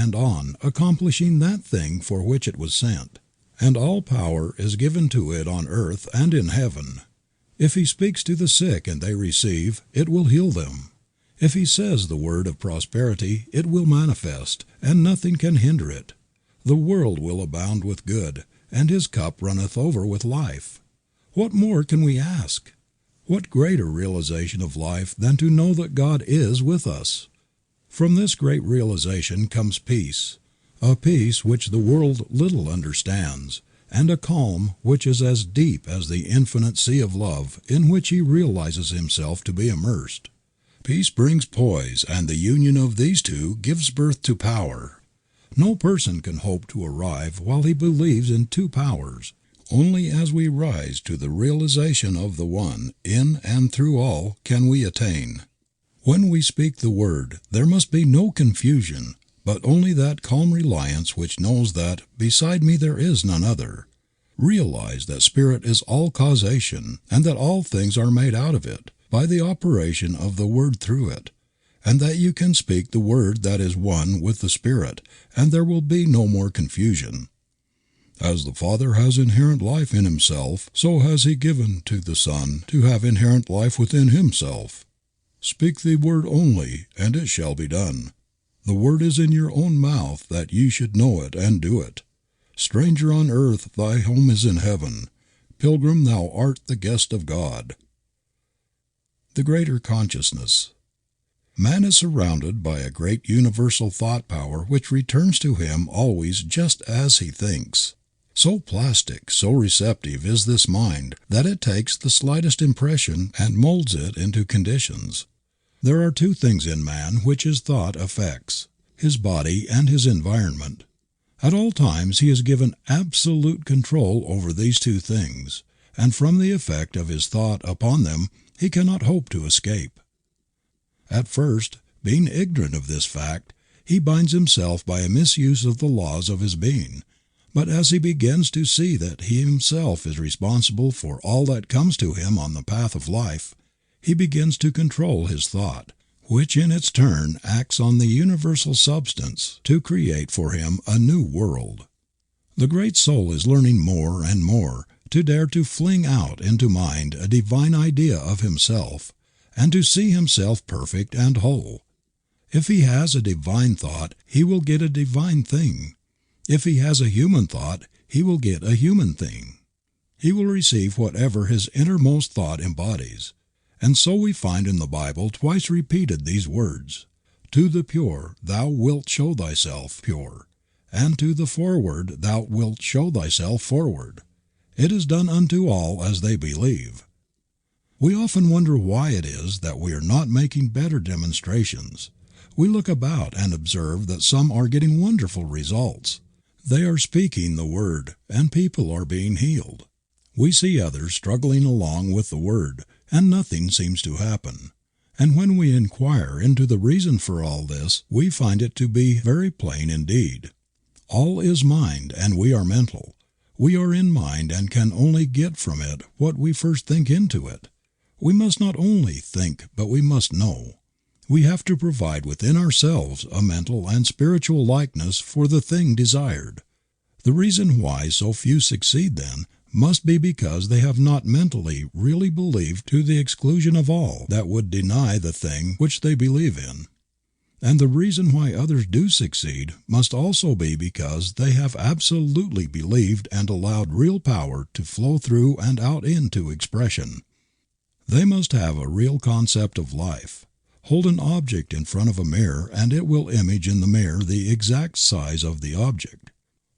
accomplishing that thing for which it was sent. And all power is given to it on earth and in heaven. If he speaks to the sick and they receive, it will heal them. If he says the word of prosperity, it will manifest, and nothing can hinder it. The world will abound with good, and his cup runneth over with life. What more can we ask? What greater realization of life than to know that God is with us? From this great realization comes peace, a peace which the world little understands, and a calm which is as deep as the infinite sea of love in which he realizes himself to be immersed. Peace brings poise, and the union of these two gives birth to power. No person can hope to arrive while he believes in two powers. Only as we rise to the realization of the one, in and through all, can we attain. When we speak the word, there must be no confusion, but only that calm reliance which knows that beside me there is none other. Realize that Spirit is all causation, and that all things are made out of it, by the operation of the Word through it, and that you can speak the Word that is one with the Spirit, and there will be no more confusion. As the Father has inherent life in himself, so has he given to the Son to have inherent life within himself. Speak the word only, and it shall be done. The word is in your own mouth that ye should know it and do it. Stranger on earth, thy home is in heaven. Pilgrim, thou art the guest of God. The greater consciousness. Man is surrounded by a great universal thought power which returns to him always just as he thinks. So plastic, so receptive is this mind that it takes the slightest impression and molds it into conditions. There are two things in man which his thought affects, his body and his environment. At all times he is given absolute control over these two things, and from the effect of his thought upon them he cannot hope to escape. At first, being ignorant of this fact, he binds himself by a misuse of the laws of his being, but as he begins to see that he himself is responsible for all that comes to him on the path of life, he begins to control his thought, which in its turn acts on the universal substance to create for him a new world. The great soul is learning more and more to dare to fling out into mind a divine idea of himself, and to see himself perfect and whole. If he has a divine thought, he will get a divine thing. If he has a human thought, he will get a human thing. He will receive whatever his innermost thought embodies. And so we find in the Bible twice repeated these words, "To the pure thou wilt show thyself pure, and to the forward thou wilt show thyself forward. It is done unto all as they believe." We often wonder why it is that we are not making better demonstrations. We look about and observe that some are getting wonderful results. They are speaking the word, and people are being healed. We see others struggling along with the word, and nothing seems to happen. And when we inquire into the reason for all this, we find it to be very plain indeed. All is mind, and we are mental. We are in mind and can only get from it what we first think into it. We must not only think, but we must know. We have to provide within ourselves a mental and spiritual likeness for the thing desired. The reason why so few succeed then must be because they have not mentally really believed to the exclusion of all that would deny the thing which they believe in. And the reason why others do succeed must also be because they have absolutely believed and allowed real power to flow through and out into expression. They must have a real concept of life. Hold an object in front of a mirror and it will image in the mirror the exact size of the object.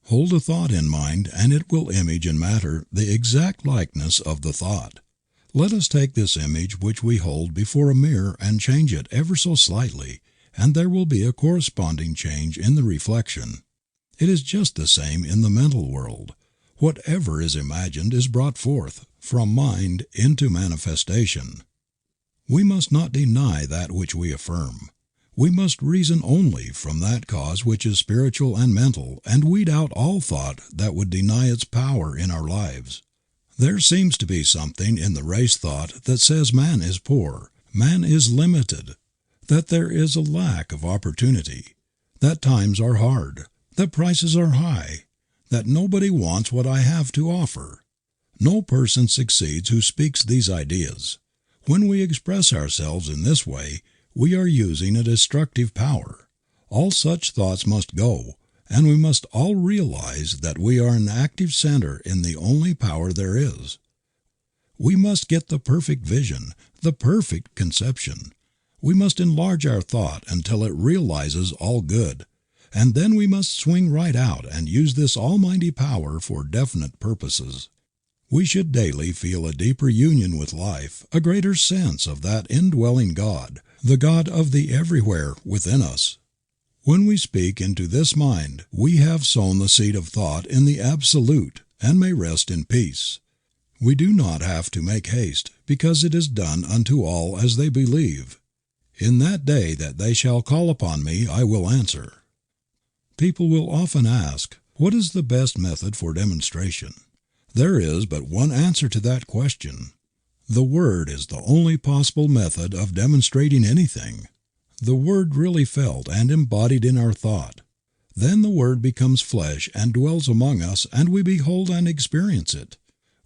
Hold a thought in mind and it will image in matter the exact likeness of the thought. Let us take this image which we hold before a mirror and change it ever so slightly, and there will be a corresponding change in the reflection. It is just the same in the mental world. Whatever is imagined is brought forth from mind into manifestation. We must not deny that which we affirm. We must reason only from that cause which is spiritual and mental, and weed out all thought that would deny its power in our lives. There seems to be something in the race thought that says man is poor, man is limited, that there is a lack of opportunity, that times are hard, that prices are high, that nobody wants what I have to offer. No person succeeds who speaks these ideas. When we express ourselves in this way, we are using a destructive power. All such thoughts must go, and we must all realize that we are an active center in the only power there is. We must get the perfect vision, the perfect conception. We must enlarge our thought until it realizes all good, and then we must swing right out and use this almighty power for definite purposes. We should daily feel a deeper union with life, a greater sense of that indwelling God, the God of the everywhere within us. When we speak into this mind, we have sown the seed of thought in the absolute and may rest in peace. We do not have to make haste, because it is done unto all as they believe. In that day that they shall call upon me, I will answer. People will often ask, what is the best method for demonstration? There is but one answer to that question. The Word is the only possible method of demonstrating anything. The Word really felt and embodied in our thought. Then the Word becomes flesh and dwells among us, and we behold and experience it.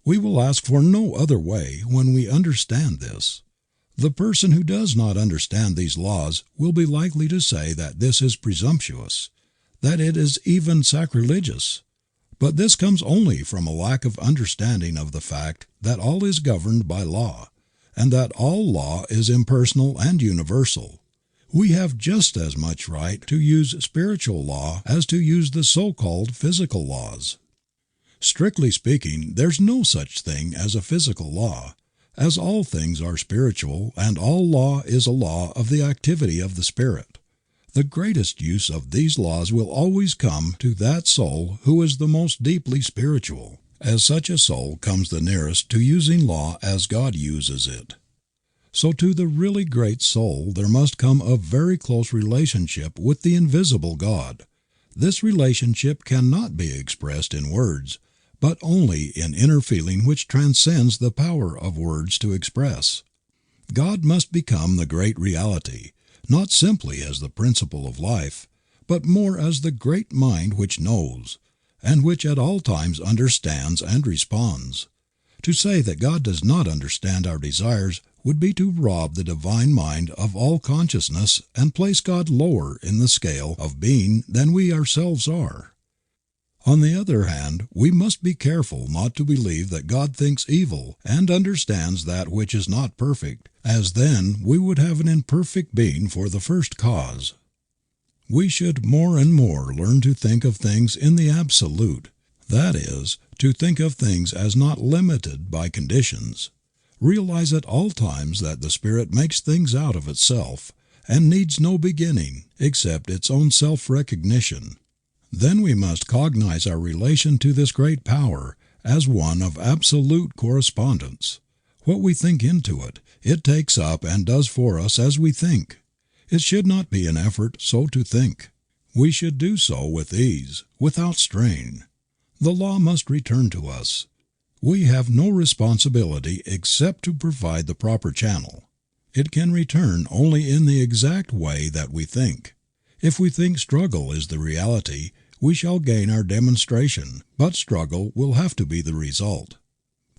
We will ask for no other way when we understand this. The person who does not understand these laws will be likely to say that this is presumptuous, that it is even sacrilegious. But this comes only from a lack of understanding of the fact that all is governed by law, and that all law is impersonal and universal. We have just as much right to use spiritual law as to use the so-called physical laws. Strictly speaking, there's no such thing as a physical law, as all things are spiritual, and all law is a law of the activity of the Spirit. The greatest use of these laws will always come to that soul who is the most deeply spiritual, as such a soul comes the nearest to using law as God uses it. So to the really great soul there must come a very close relationship with the invisible God. This relationship cannot be expressed in words, but only in inner feeling which transcends the power of words to express. God must become the great reality, not simply as the principle of life, but more as the great mind which knows, and which at all times understands and responds. To say that God does not understand our desires would be to rob the divine mind of all consciousness and place God lower in the scale of being than we ourselves are. On the other hand, we must be careful not to believe that God thinks evil and understands that which is not perfect, as then we would have an imperfect being for the first cause. We should more and more learn to think of things in the absolute, that is, to think of things as not limited by conditions. Realize at all times that the Spirit makes things out of itself and needs no beginning except its own self-recognition. Then we must cognize our relation to this great power as one of absolute correspondence. What we think into it, it takes up and does for us as we think. It should not be an effort so to think. We should do so with ease, without strain. The law must return to us. We have no responsibility except to provide the proper channel. It can return only in the exact way that we think. If we think struggle is the reality, we shall gain our demonstration, but struggle will have to be the result.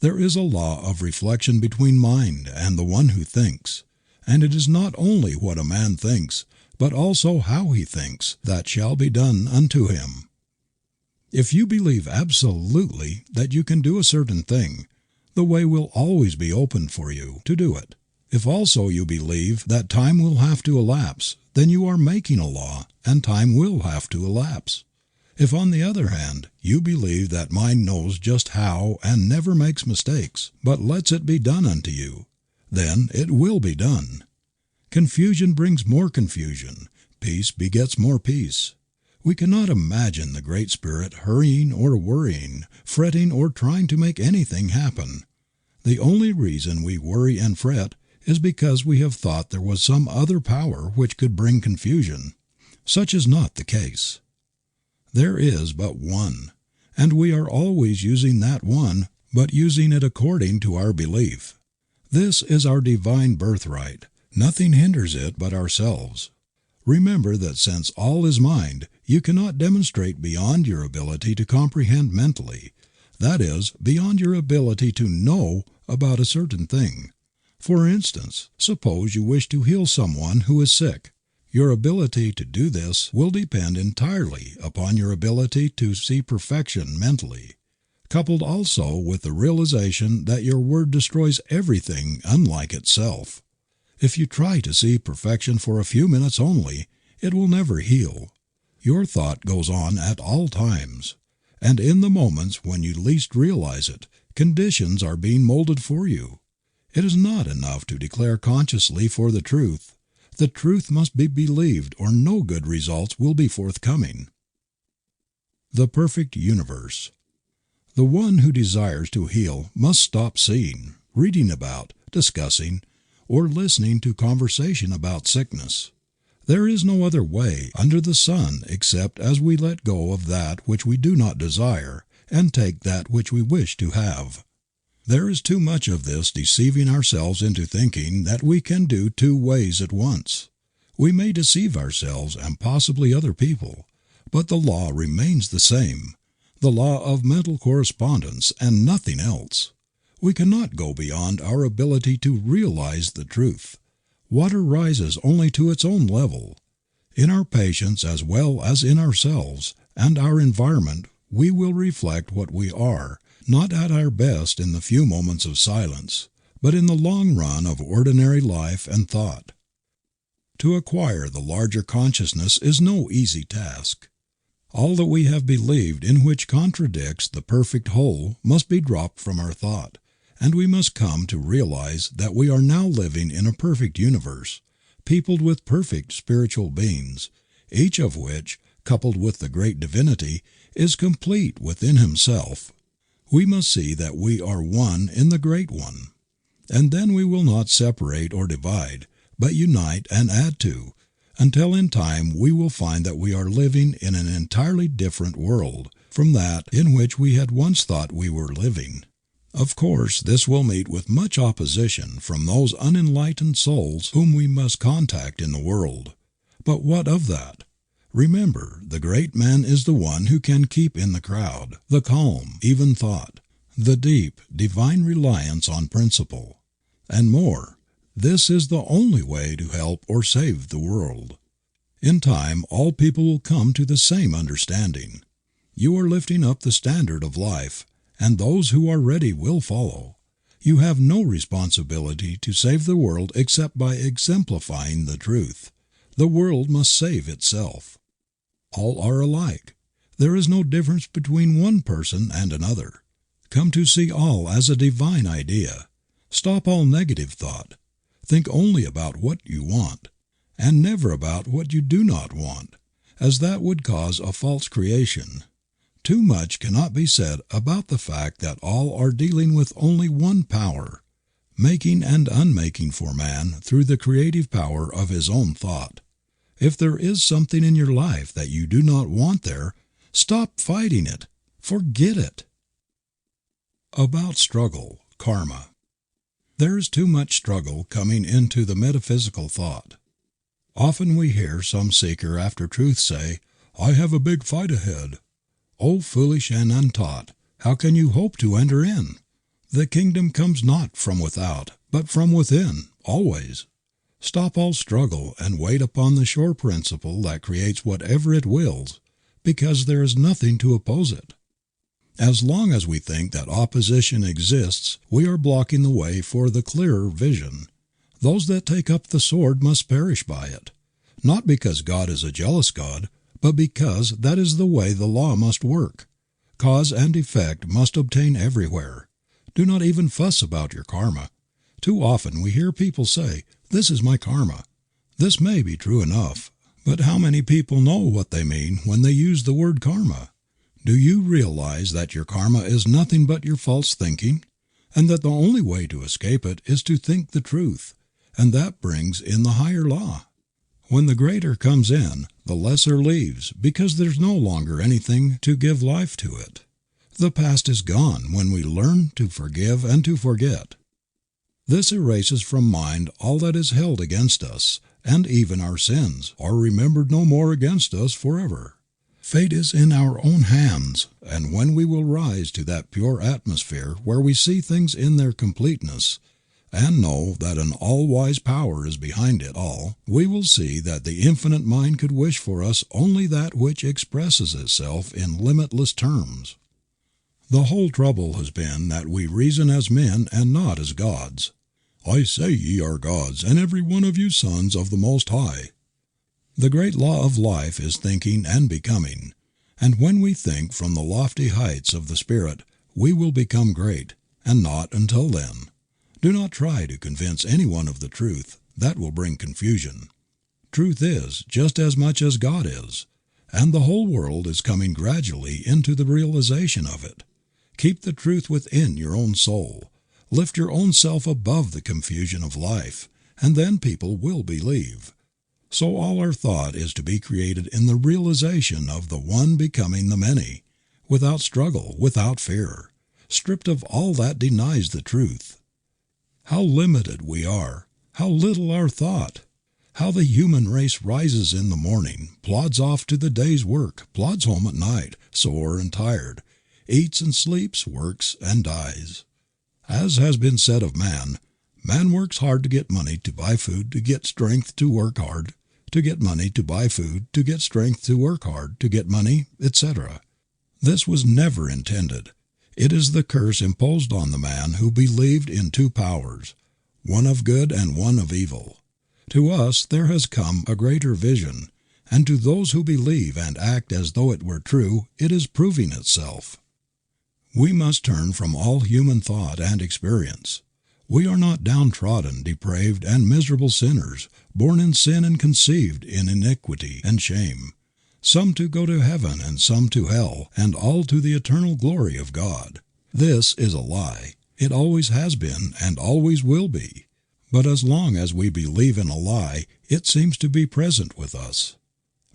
There is a law of reflection between mind and the one who thinks, and it is not only what a man thinks, but also how he thinks, that shall be done unto him. If you believe absolutely that you can do a certain thing, the way will always be open for you to do it. If also you believe that time will have to elapse, then you are making a law, and time will have to elapse. If, on the other hand, you believe that mind knows just how and never makes mistakes, but lets it be done unto you, then it will be done. Confusion brings more confusion. Peace begets more peace. We cannot imagine the Great Spirit hurrying or worrying, fretting or trying to make anything happen. The only reason we worry and fret is because we have thought there was some other power which could bring confusion. Such is not the case. There is but one, and we are always using that one, but using it according to our belief. This is our divine birthright. Nothing hinders it but ourselves. Remember that since all is mind, you cannot demonstrate beyond your ability to comprehend mentally, that is, beyond your ability to know about a certain thing. For instance, suppose you wish to heal someone who is sick. Your ability to do this will depend entirely upon your ability to see perfection mentally, coupled also with the realization that your word destroys everything unlike itself. If you try to see perfection for a few minutes only, it will never heal. Your thought goes on at all times, and in the moments when you least realize it, conditions are being molded for you. It is not enough to declare consciously for the truth. The truth must be believed or no good results will be forthcoming. The perfect universe. The one who desires to heal must stop seeing, reading about, discussing, or listening to conversation about sickness. There is no other way under the sun except as we let go of that which we do not desire and take that which we wish to have. There is too much of this deceiving ourselves into thinking that we can do two ways at once. We may deceive ourselves and possibly other people, but the law remains the same, the law of mental correspondence and nothing else. We cannot go beyond our ability to realize the truth. Water rises only to its own level. In our patients as well as in ourselves and our environment we will reflect what we are, not at our best in the few moments of silence, but in the long run of ordinary life and thought. To acquire the larger consciousness is no easy task. All that we have believed in which contradicts the perfect whole must be dropped from our thought, and we must come to realize that we are now living in a perfect universe, peopled with perfect spiritual beings, each of which, coupled with the great divinity, is complete within himself. We must see that we are one in the Great One, and then we will not separate or divide, but unite and add to, until in time we will find that we are living in an entirely different world from that in which we had once thought we were living. Of course, this will meet with much opposition from those unenlightened souls whom we must contact in the world. But what of that? Remember, the great man is the one who can keep in the crowd the calm, even thought, the deep, divine reliance on principle. And more, this is the only way to help or save the world. In time, all people will come to the same understanding. You are lifting up the standard of life, and those who are ready will follow. You have no responsibility to save the world except by exemplifying the truth. The world must save itself. All are alike. There is no difference between one person and another. Come to see all as a divine idea. Stop all negative thought. Think only about what you want, and never about what you do not want, as that would cause a false creation. Too much cannot be said about the fact that all are dealing with only one power, making and unmaking for man through the creative power of his own thought. If there is something in your life that you do not want there, stop fighting it. Forget it. About struggle, karma. There is too much struggle coming into the metaphysical thought. Often we hear some seeker after truth say, "I have a big fight ahead." O foolish and untaught, how can you hope to enter in? The kingdom comes not from without, but from within, always. Stop all struggle and wait upon the sure principle that creates whatever it wills, because there is nothing to oppose it. As long as we think that opposition exists, we are blocking the way for the clearer vision. Those that take up the sword must perish by it, not because God is a jealous God, but because that is the way the law must work. Cause and effect must obtain everywhere. Do not even fuss about your karma. Too often we hear people say, "This is my karma." This may be true enough, but how many people know what they mean when they use the word karma? Do you realize that your karma is nothing but your false thinking, and that the only way to escape it is to think the truth, and that brings in the higher law? When the greater comes in, the lesser leaves, because there's no longer anything to give life to it. The past is gone when we learn to forgive and to forget. This erases from mind all that is held against us, and even our sins are remembered no more against us forever. Fate is in our own hands, and when we will rise to that pure atmosphere where we see things in their completeness, and know that an all-wise power is behind it all, we will see that the infinite mind could wish for us only that which expresses itself in limitless terms. The whole trouble has been that we reason as men and not as gods. "I say ye are gods, and every one of you sons of the Most High." The great law of life is thinking and becoming, and when we think from the lofty heights of the Spirit, we will become great, and not until then. Do not try to convince anyone of the truth. That will bring confusion. Truth is just as much as God is, and the whole world is coming gradually into the realization of it. Keep the truth within your own soul. Lift your own self above the confusion of life, and then people will believe. So all our thought is to be created in the realization of the one becoming the many, without struggle, without fear, stripped of all that denies the truth. How limited we are, how little our thought, how the human race rises in the morning, plods off to the day's work, plods home at night, sore and tired, eats and sleeps, works and dies. As has been said of man, man works hard to get money to buy food, to get strength to work hard, to get money to buy food, to get strength to work hard, to get money, etc. This was never intended. It is the curse imposed on the man who believed in two powers, one of good and one of evil. To us there has come a greater vision, and to those who believe and act as though it were true, it is proving itself. We must turn from all human thought and experience. We are not downtrodden, depraved, and miserable sinners, born in sin and conceived in iniquity and shame, some to go to heaven and some to hell, and all to the eternal glory of God. This is a lie. It always has been and always will be. But as long as we believe in a lie, it seems to be present with us.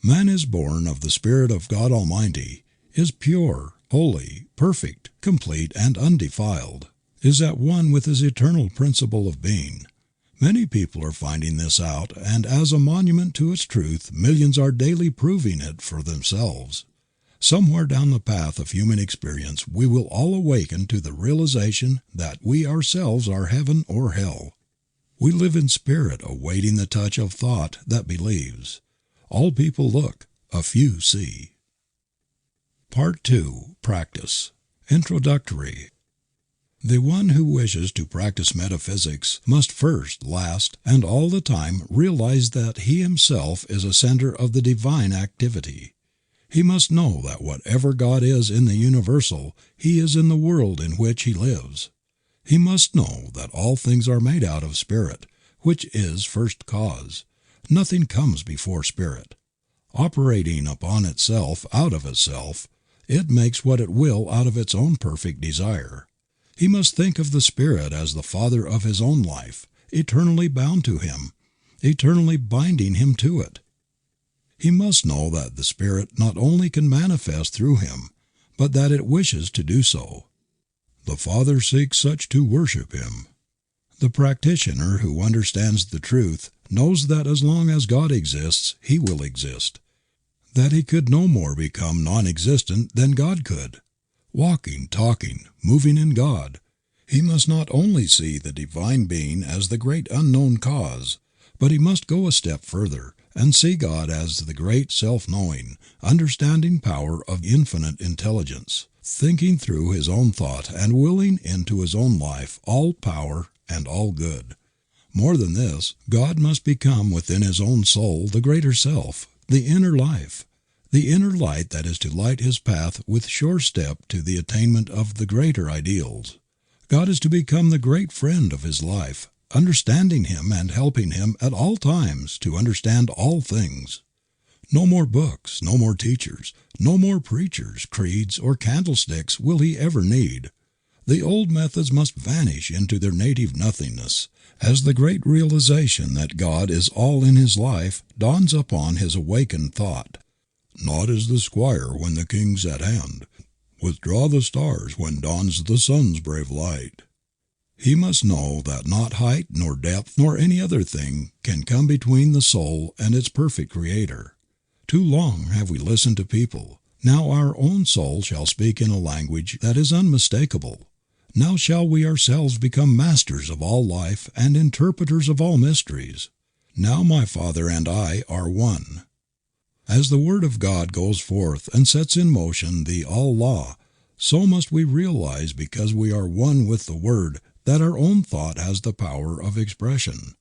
Man is born of the Spirit of God Almighty, is pure, holy, perfect, complete, and undefiled. is at one with his eternal principle of being. Many people are finding this out, and as a monument to its truth, millions are daily proving it for themselves. Somewhere down the path of human experience we will all awaken to the realization that we ourselves are heaven or hell. We live in spirit, awaiting the touch of thought that believes. All people look, a few see. Part 2. Practice. Introductory. The one who wishes to practice metaphysics must first, last, and all the time realize that he himself is a center of the divine activity. He must know that whatever God is in the universal, He is in the world in which he lives. He must know that all things are made out of spirit, which is first cause. Nothing comes before spirit. Operating upon itself out of itself, it makes what it will out of its own perfect desire. He must think of the Spirit as the Father of his own life, eternally bound to Him, eternally binding him to it. He must know that the Spirit not only can manifest through him, but that it wishes to do so. The Father seeks such to worship Him. The practitioner who understands the truth knows that as long as God exists, he will exist, that he could no more become non-existent than God could. Walking, talking, moving in God, he must not only see the divine being as the great unknown cause, but he must go a step further and see God as the great self-knowing, understanding power of infinite intelligence, thinking through his own thought and willing into his own life all power and all good. More than this, God must become within his own soul the greater self, the inner life, the inner light that is to light his path with sure step to the attainment of the greater ideals. God is to become the great friend of his life, understanding him and helping him at all times to understand all things. No more books, no more teachers, no more preachers, creeds, or candlesticks will he ever need. The old methods must vanish into their native nothingness, as the great realization that God is all in his life dawns upon his awakened thought. Naught is the squire when the king's at hand. Withdraw the stars when dawns the sun's brave light. He must know that not height nor depth nor any other thing can come between the soul and its perfect Creator. Too long have we listened to people. Now our own soul shall speak in a language that is unmistakable. Now shall we ourselves become masters of all life and interpreters of all mysteries. Now my Father and I are one. As the Word of God goes forth and sets in motion the all-law, so must we realize, because we are one with the Word, that our own thought has the power of expression.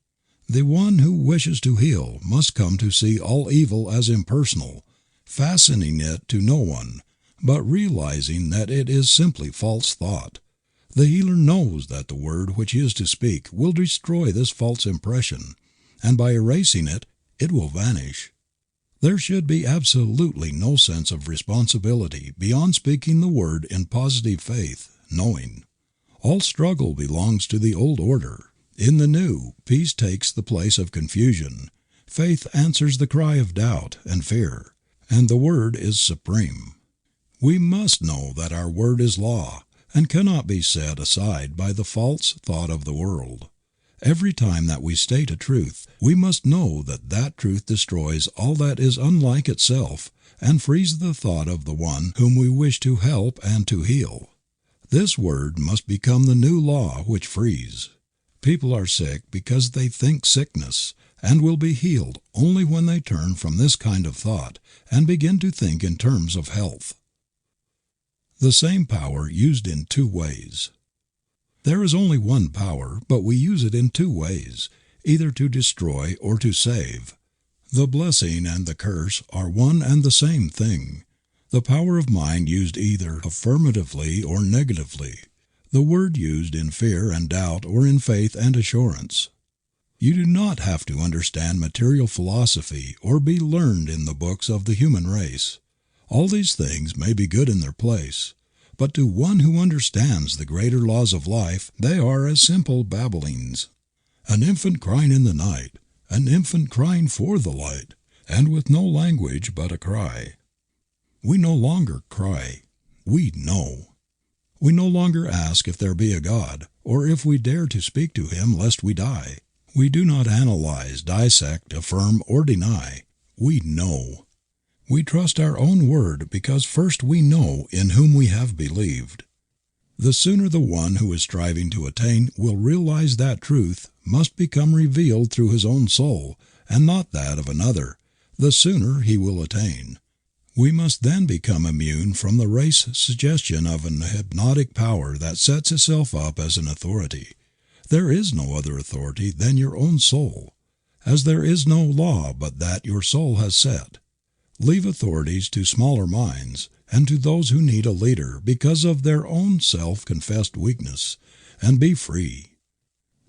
The one who wishes to heal must come to see all evil as impersonal, fastening it to no one, but realizing that it is simply false thought. The healer knows that the word which he is to speak will destroy this false impression, and by erasing it, it will vanish. There should be absolutely no sense of responsibility beyond speaking the word in positive faith, knowing. All struggle belongs to the old order. In the new, peace takes the place of confusion. Faith answers the cry of doubt and fear, and the word is supreme. We must know that our word is law, and cannot be set aside by the false thought of the world. Every time that we state a truth, we must know that that truth destroys all that is unlike itself and frees the thought of the one whom we wish to help and to heal. This word must become the new law which frees. People are sick because they think sickness, and will be healed only when they turn from this kind of thought and begin to think in terms of health. The same power used in two ways. There is only one power, but we use it in two ways, either to destroy or to save. The blessing and the curse are one and the same thing. The power of mind used either affirmatively or negatively. The word used in fear and doubt or in faith and assurance. You do not have to understand material philosophy or be learned in the books of the human race. All these things may be good in their place, but to one who understands the greater laws of life, they are as simple babblings. An infant crying in the night, an infant crying for the light, and with no language but a cry. We no longer cry. We know. We no longer ask if there be a God, or if we dare to speak to Him lest we die. We do not analyze, dissect, affirm, or deny. We know. We trust our own word because first we know in whom we have believed. The sooner the one who is striving to attain will realize that truth must become revealed through his own soul and not that of another, the sooner he will attain. We must then become immune from the race suggestion of an hypnotic power that sets itself up as an authority. There is no other authority than your own soul, as there is no law but that your soul has set. Leave authorities to smaller minds and to those who need a leader because of their own self-confessed weakness, and be free.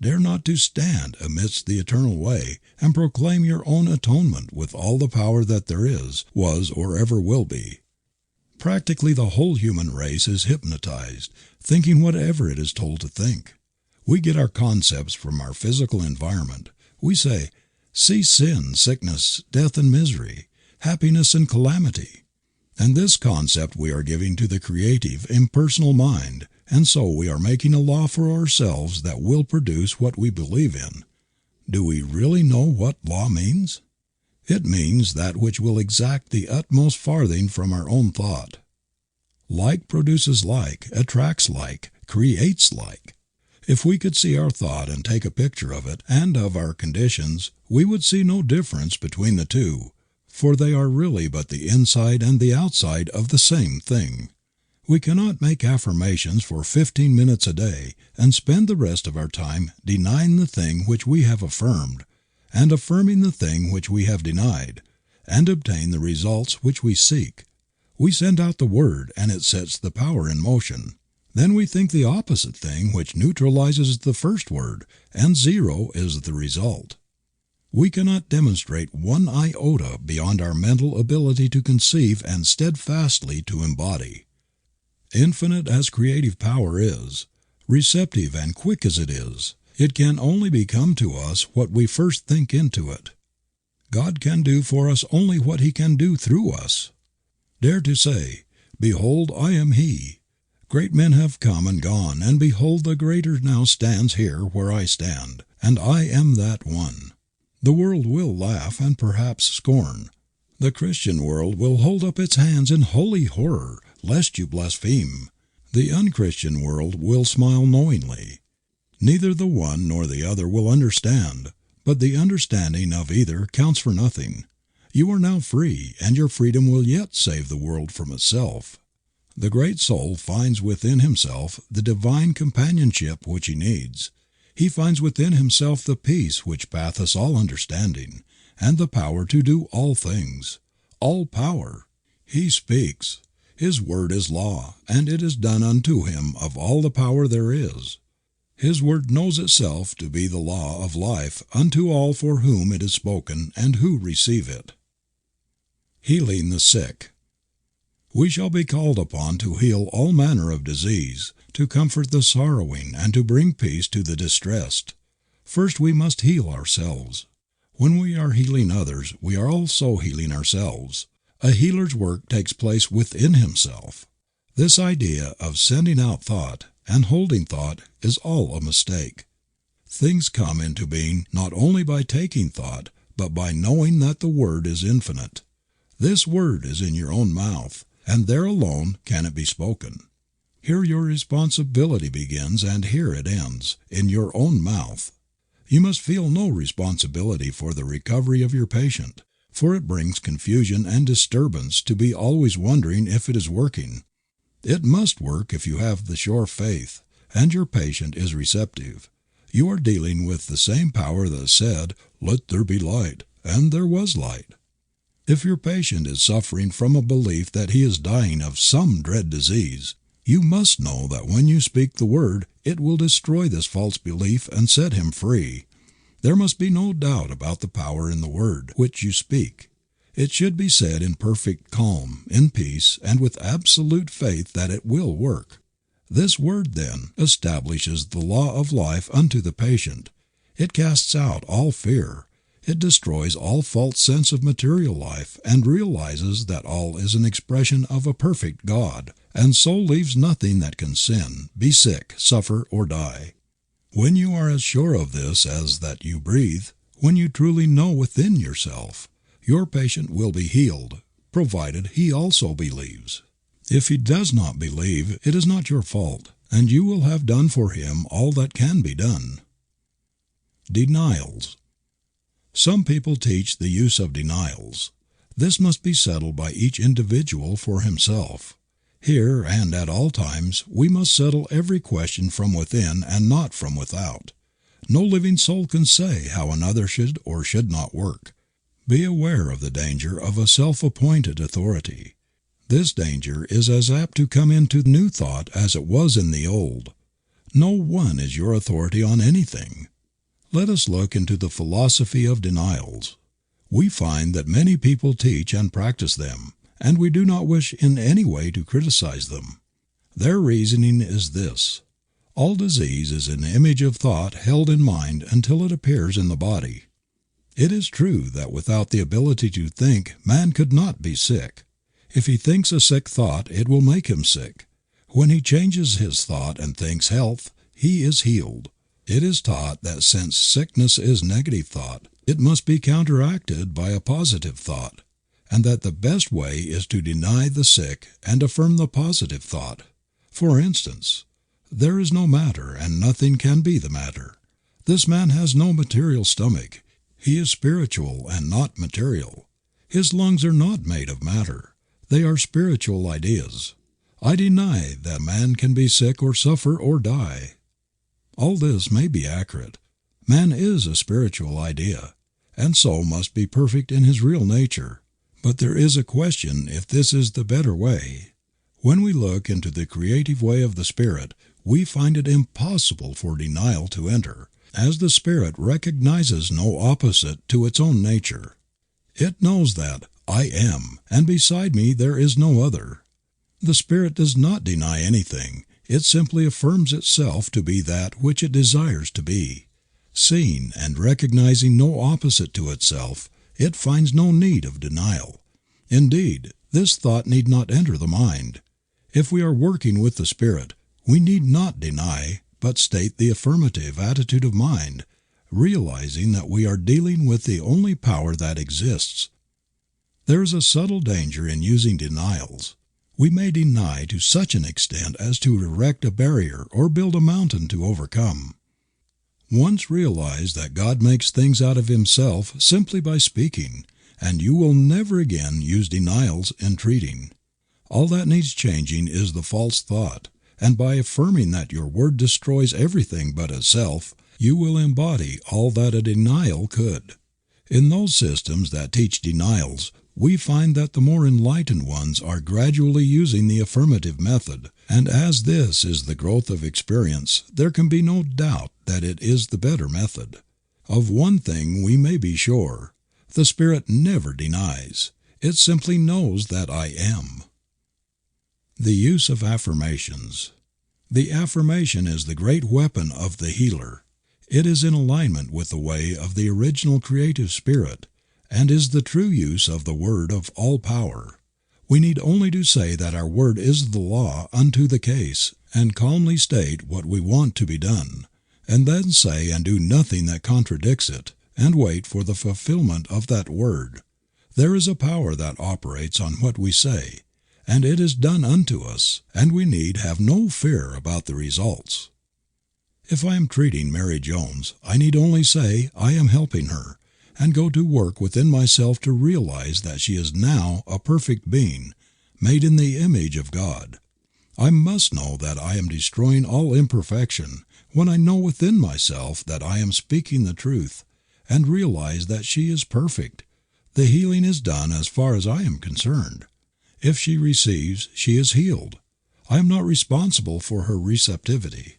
Dare not to stand amidst the eternal way and proclaim your own atonement with all the power that there is, was, or ever will be. Practically the whole human race is hypnotized, thinking whatever it is told to think. We get our concepts from our physical environment. We say, see sin, sickness, death and misery, happiness and calamity. And this concept we are giving to the creative, impersonal mind, and so we are making a law for ourselves that will produce what we believe in. Do we really know what law means? It means that which will exact the utmost farthing from our own thought. Like produces like, attracts like, creates like. If we could see our thought and take a picture of it and of our conditions, we would see no difference between the two, for they are really but the inside and the outside of the same thing. We cannot make affirmations for 15 minutes a day and spend the rest of our time denying the thing which we have affirmed, and affirming the thing which we have denied, and obtain the results which we seek. We send out the word and it sets the power in motion. Then we think the opposite thing which neutralizes the first word, and zero is the result. We cannot demonstrate one iota beyond our mental ability to conceive and steadfastly to embody. Infinite as creative power is, receptive and quick as it is, it can only become to us what we first think into it. God can do for us only what He can do through us. Dare to say, "Behold, I am He. Great men have come and gone, and behold, the greater now stands here where I stand, and I am that one." The world will laugh and perhaps scorn. The Christian world will hold up its hands in holy horror, lest you blaspheme. The unchristian world will smile knowingly. Neither the one nor the other will understand, but the understanding of either counts for nothing. You are now free, and your freedom will yet save the world from itself. The great soul finds within himself the divine companionship which he needs. He finds within himself the peace which passeth all understanding, and the power to do all things. All power. He speaks. His word is law, and it is done unto him of all the power there is. His word knows itself to be the law of life unto all for whom it is spoken and who receive it. Healing the sick. We shall be called upon to heal all manner of disease, to comfort the sorrowing, and to bring peace to the distressed. First we must heal ourselves. When we are healing others, we are also healing ourselves. A healer's work takes place within himself. This idea of sending out thought and holding thought is all a mistake. Things come into being not only by taking thought, but by knowing that the Word is infinite. This Word is in your own mouth, and there alone can it be spoken. Here your responsibility begins and here it ends, in your own mouth. You must feel no responsibility for the recovery of your patient, for it brings confusion and disturbance to be always wondering if it is working. It must work if you have the sure faith, and your patient is receptive. You are dealing with the same power that said, "Let there be light," and there was light. If your patient is suffering from a belief that he is dying of some dread disease, you must know that when you speak the word, it will destroy this false belief and set him free. There must be no doubt about the power in the word which you speak. It should be said in perfect calm, in peace, and with absolute faith that it will work. This word, then, establishes the law of life unto the patient. It casts out all fear. It destroys all false sense of material life and realizes that all is an expression of a perfect God, and so leaves nothing that can sin, be sick, suffer, or die. When you are as sure of this as that you breathe, when you truly know within yourself, your patient will be healed, provided he also believes. If he does not believe, it is not your fault, and you will have done for him all that can be done. Denials. Some people teach the use of denials. This must be settled by each individual for himself. Here and at all times we must settle every question from within and not from without. No living soul can say how another should or should not work. Be aware of the danger of a self-appointed authority. This danger is as apt to come into new thought as it was in the old. No one is your authority on anything. Let us look into the philosophy of denials. We find that many people teach and practice them, and we do not wish in any way to criticize them. Their reasoning is this: all disease is an image of thought held in mind until it appears in the body. It is true that without the ability to think, man could not be sick. If he thinks a sick thought, it will make him sick. When he changes his thought and thinks health, he is healed. It is taught that since sickness is negative thought, it must be counteracted by a positive thought, and that the best way is to deny the sick and affirm the positive thought. For instance, there is no matter and nothing can be the matter. This man has no material stomach. He is spiritual and not material. His lungs are not made of matter. They are spiritual ideas. I deny that man can be sick or suffer or die. All this may be accurate. Man is a spiritual idea, and so must be perfect in his real nature. But there is a question if this is the better way. When we look into the creative way of the Spirit, we find it impossible for denial to enter, as the Spirit recognizes no opposite to its own nature. It knows that I am, and beside me there is no other. The Spirit does not deny anything. It simply affirms itself to be that which it desires to be. Seeing and recognizing no opposite to itself, it finds no need of denial. Indeed, this thought need not enter the mind. If we are working with the Spirit, we need not deny, but state the affirmative attitude of mind, realizing that we are dealing with the only power that exists. There is a subtle danger in using denials. We may deny to such an extent as to erect a barrier or build a mountain to overcome. Once realize that God makes things out of Himself simply by speaking, and you will never again use denials in treating. All that needs changing is the false thought, and by affirming that your word destroys everything but itself, you will embody all that a denial could. In those systems that teach denials, we find that the more enlightened ones are gradually using the affirmative method, and as this is the growth of experience, there can be no doubt that it is the better method. Of one thing we may be sure: the Spirit never denies. It simply knows that I am. The use of affirmations. The affirmation is the great weapon of the healer. It is in alignment with the way of the original creative spirit, and is the true use of the word of all power. We need only to say that our word is the law unto the case, and calmly state what we want to be done, and then say and do nothing that contradicts it, and wait for the fulfillment of that word. There is a power that operates on what we say, and it is done unto us, and we need have no fear about the results. If I am treating Mary Jones, I need only say I am helping her, and go to work within myself to realize that she is now a perfect being, made in the image of God. I must know that I am destroying all imperfection when I know within myself that I am speaking the truth, and realize that she is perfect. The healing is done as far as I am concerned. If she receives, she is healed. I am not responsible for her receptivity.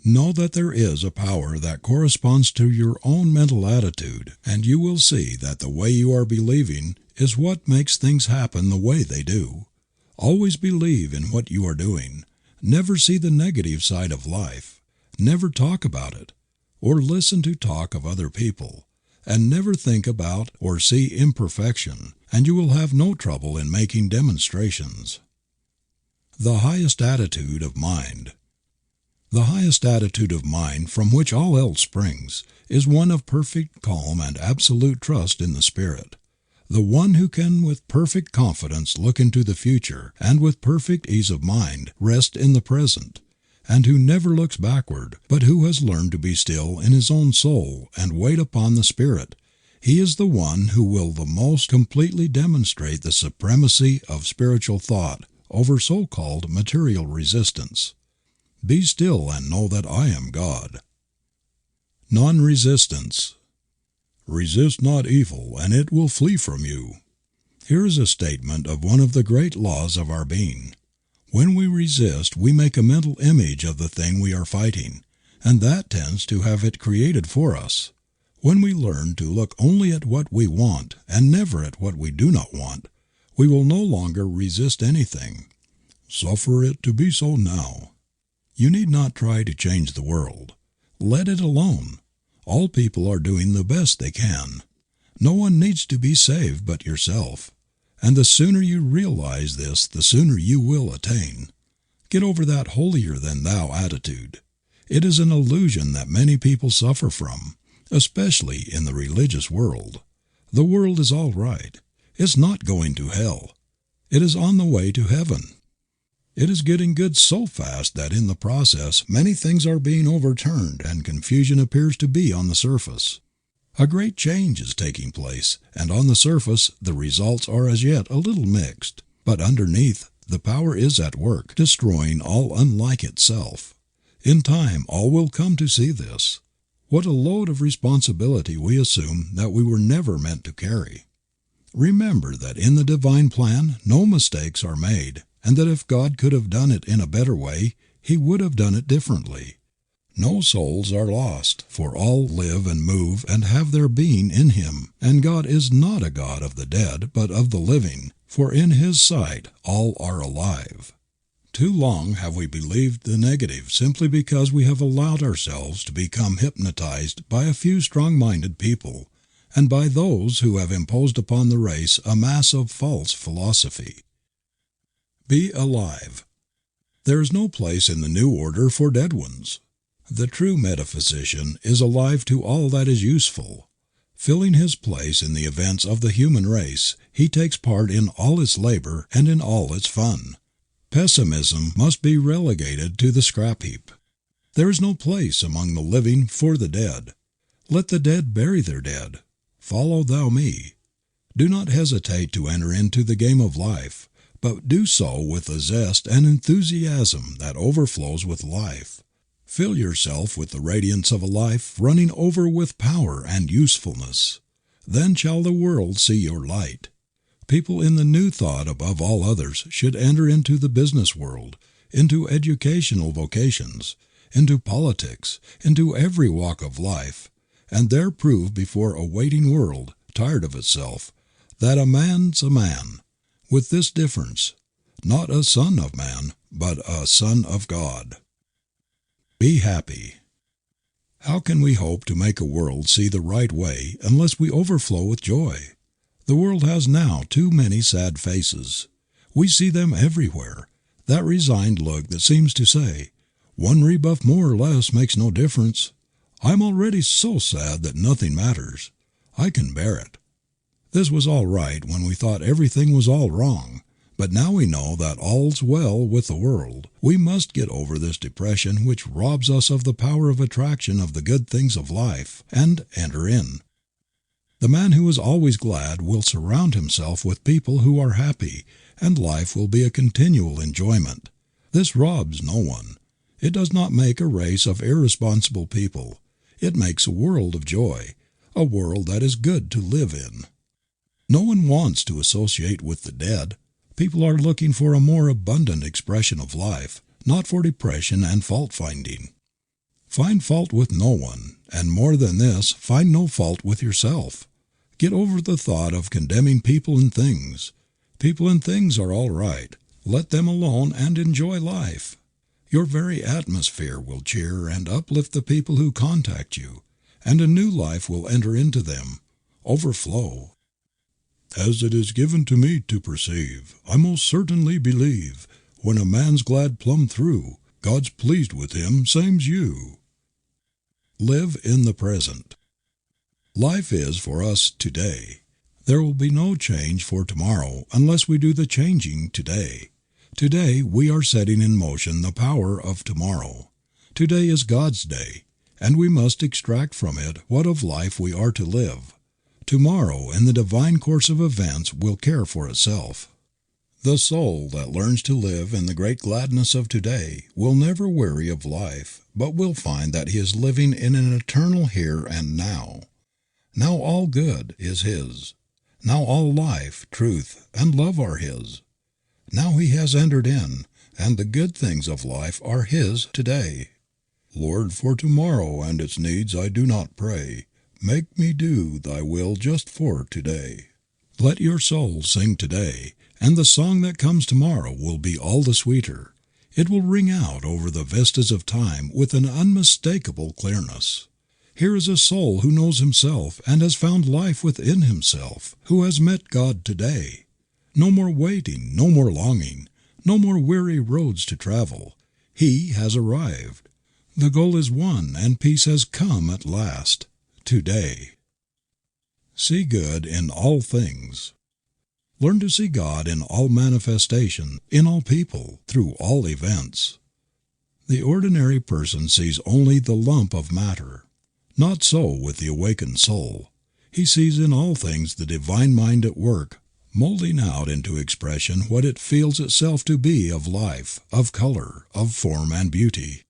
Know that there is a power that corresponds to your own mental attitude, and you will see that the way you are believing is what makes things happen the way they do. Always believe in what you are doing. Never see the negative side of life. Never talk about it, or listen to talk of other people, and never think about or see imperfection, and you will have no trouble in making demonstrations. The highest attitude of mind. The highest attitude of mind, from which all else springs, is one of perfect calm and absolute trust in the Spirit. The one who can with perfect confidence look into the future and with perfect ease of mind rest in the present, and who never looks backward, but who has learned to be still in his own soul and wait upon the Spirit, he is the one who will the most completely demonstrate the supremacy of spiritual thought over so-called material resistance. Be still and know that I am God. Non-resistance. Resist not evil, and it will flee from you. Here is a statement of one of the great laws of our being. When we resist, we make a mental image of the thing we are fighting, and that tends to have it created for us. When we learn to look only at what we want and never at what we do not want, we will no longer resist anything. Suffer it to be so now. You need not try to change the world. Let it alone. All people are doing the best they can. No one needs to be saved but yourself. And the sooner you realize this, the sooner you will attain. Get over that holier-than-thou attitude. It is an illusion that many people suffer from, especially in the religious world. The world is all right. It's not going to hell. It is on the way to heaven. It is getting good so fast that in the process many things are being overturned and confusion appears to be on the surface. A great change is taking place, and on the surface the results are as yet a little mixed, but underneath the power is at work, destroying all unlike itself. In time all will come to see this. What a load of responsibility we assume that we were never meant to carry. Remember that in the divine plan no mistakes are made, and that if God could have done it in a better way, He would have done it differently. No souls are lost, for all live and move and have their being in Him, and God is not a God of the dead, but of the living, for in His sight all are alive. Too long have we believed the negative simply because we have allowed ourselves to become hypnotized by a few strong-minded people, and by those who have imposed upon the race a mass of false philosophy. Be alive. There is no place in the new order for dead ones. The true metaphysician is alive to all that is useful. Filling his place in the events of the human race, he takes part in all its labor and in all its fun. Pessimism must be relegated to the scrap heap. There is no place among the living for the dead. Let the dead bury their dead. Follow thou me. Do not hesitate to enter into the game of life, but do so with a zest and enthusiasm that overflows with life. Fill yourself with the radiance of a life running over with power and usefulness. Then shall the world see your light. People in the new thought above all others should enter into the business world, into educational vocations, into politics, into every walk of life, and there prove before a waiting world, tired of itself, that a man's a man, with this difference, not a son of man, but a son of God. Be happy. How can we hope to make a world see the right way unless we overflow with joy? The world has now too many sad faces. We see them everywhere, that resigned look that seems to say, one rebuff more or less makes no difference. I'm already so sad that nothing matters. I can bear it. This was all right when we thought everything was all wrong, but now we know that all's well with the world. We must get over this depression which robs us of the power of attraction of the good things of life, and enter in. The man who is always glad will surround himself with people who are happy, and life will be a continual enjoyment. This robs no one. It does not make a race of irresponsible people. It makes a world of joy, a world that is good to live in. No one wants to associate with the dead. People are looking for a more abundant expression of life, not for depression and fault-finding. Find fault with no one, and more than this, find no fault with yourself. Get over the thought of condemning people and things. People and things are all right. Let them alone and enjoy life. Your very atmosphere will cheer and uplift the people who contact you, and a new life will enter into them, overflow. As it is given to me to perceive, I most certainly believe, when a man's glad plumb through, God's pleased with him, same's you. Live in the present. Life is for us today. There will be no change for tomorrow unless we do the changing today. Today we are setting in motion the power of tomorrow. Today is God's day, and we must extract from it what of life we are to live. Tomorrow, in the divine course of events, will care for itself. The soul that learns to live in the great gladness of today will never weary of life, but will find that he is living in an eternal here and now. Now all good is his. Now all life, truth, and love are his. Now he has entered in, and the good things of life are his today. Lord, for tomorrow and its needs I do not pray. Make me do thy will just for today. Let your soul sing today, and the song that comes tomorrow will be all the sweeter. It will ring out over the vistas of time with an unmistakable clearness. Here is a soul who knows himself and has found life within himself, who has met God today. No more waiting, no more longing, no more weary roads to travel. He has arrived. The goal is won and peace has come at last. Today. See good in all things. Learn to see God in all manifestation, in all people, through all events. The ordinary person sees only the lump of matter. Not so with the awakened soul. He sees in all things the divine mind at work, molding out into expression what it feels itself to be of life, of color, of form and beauty.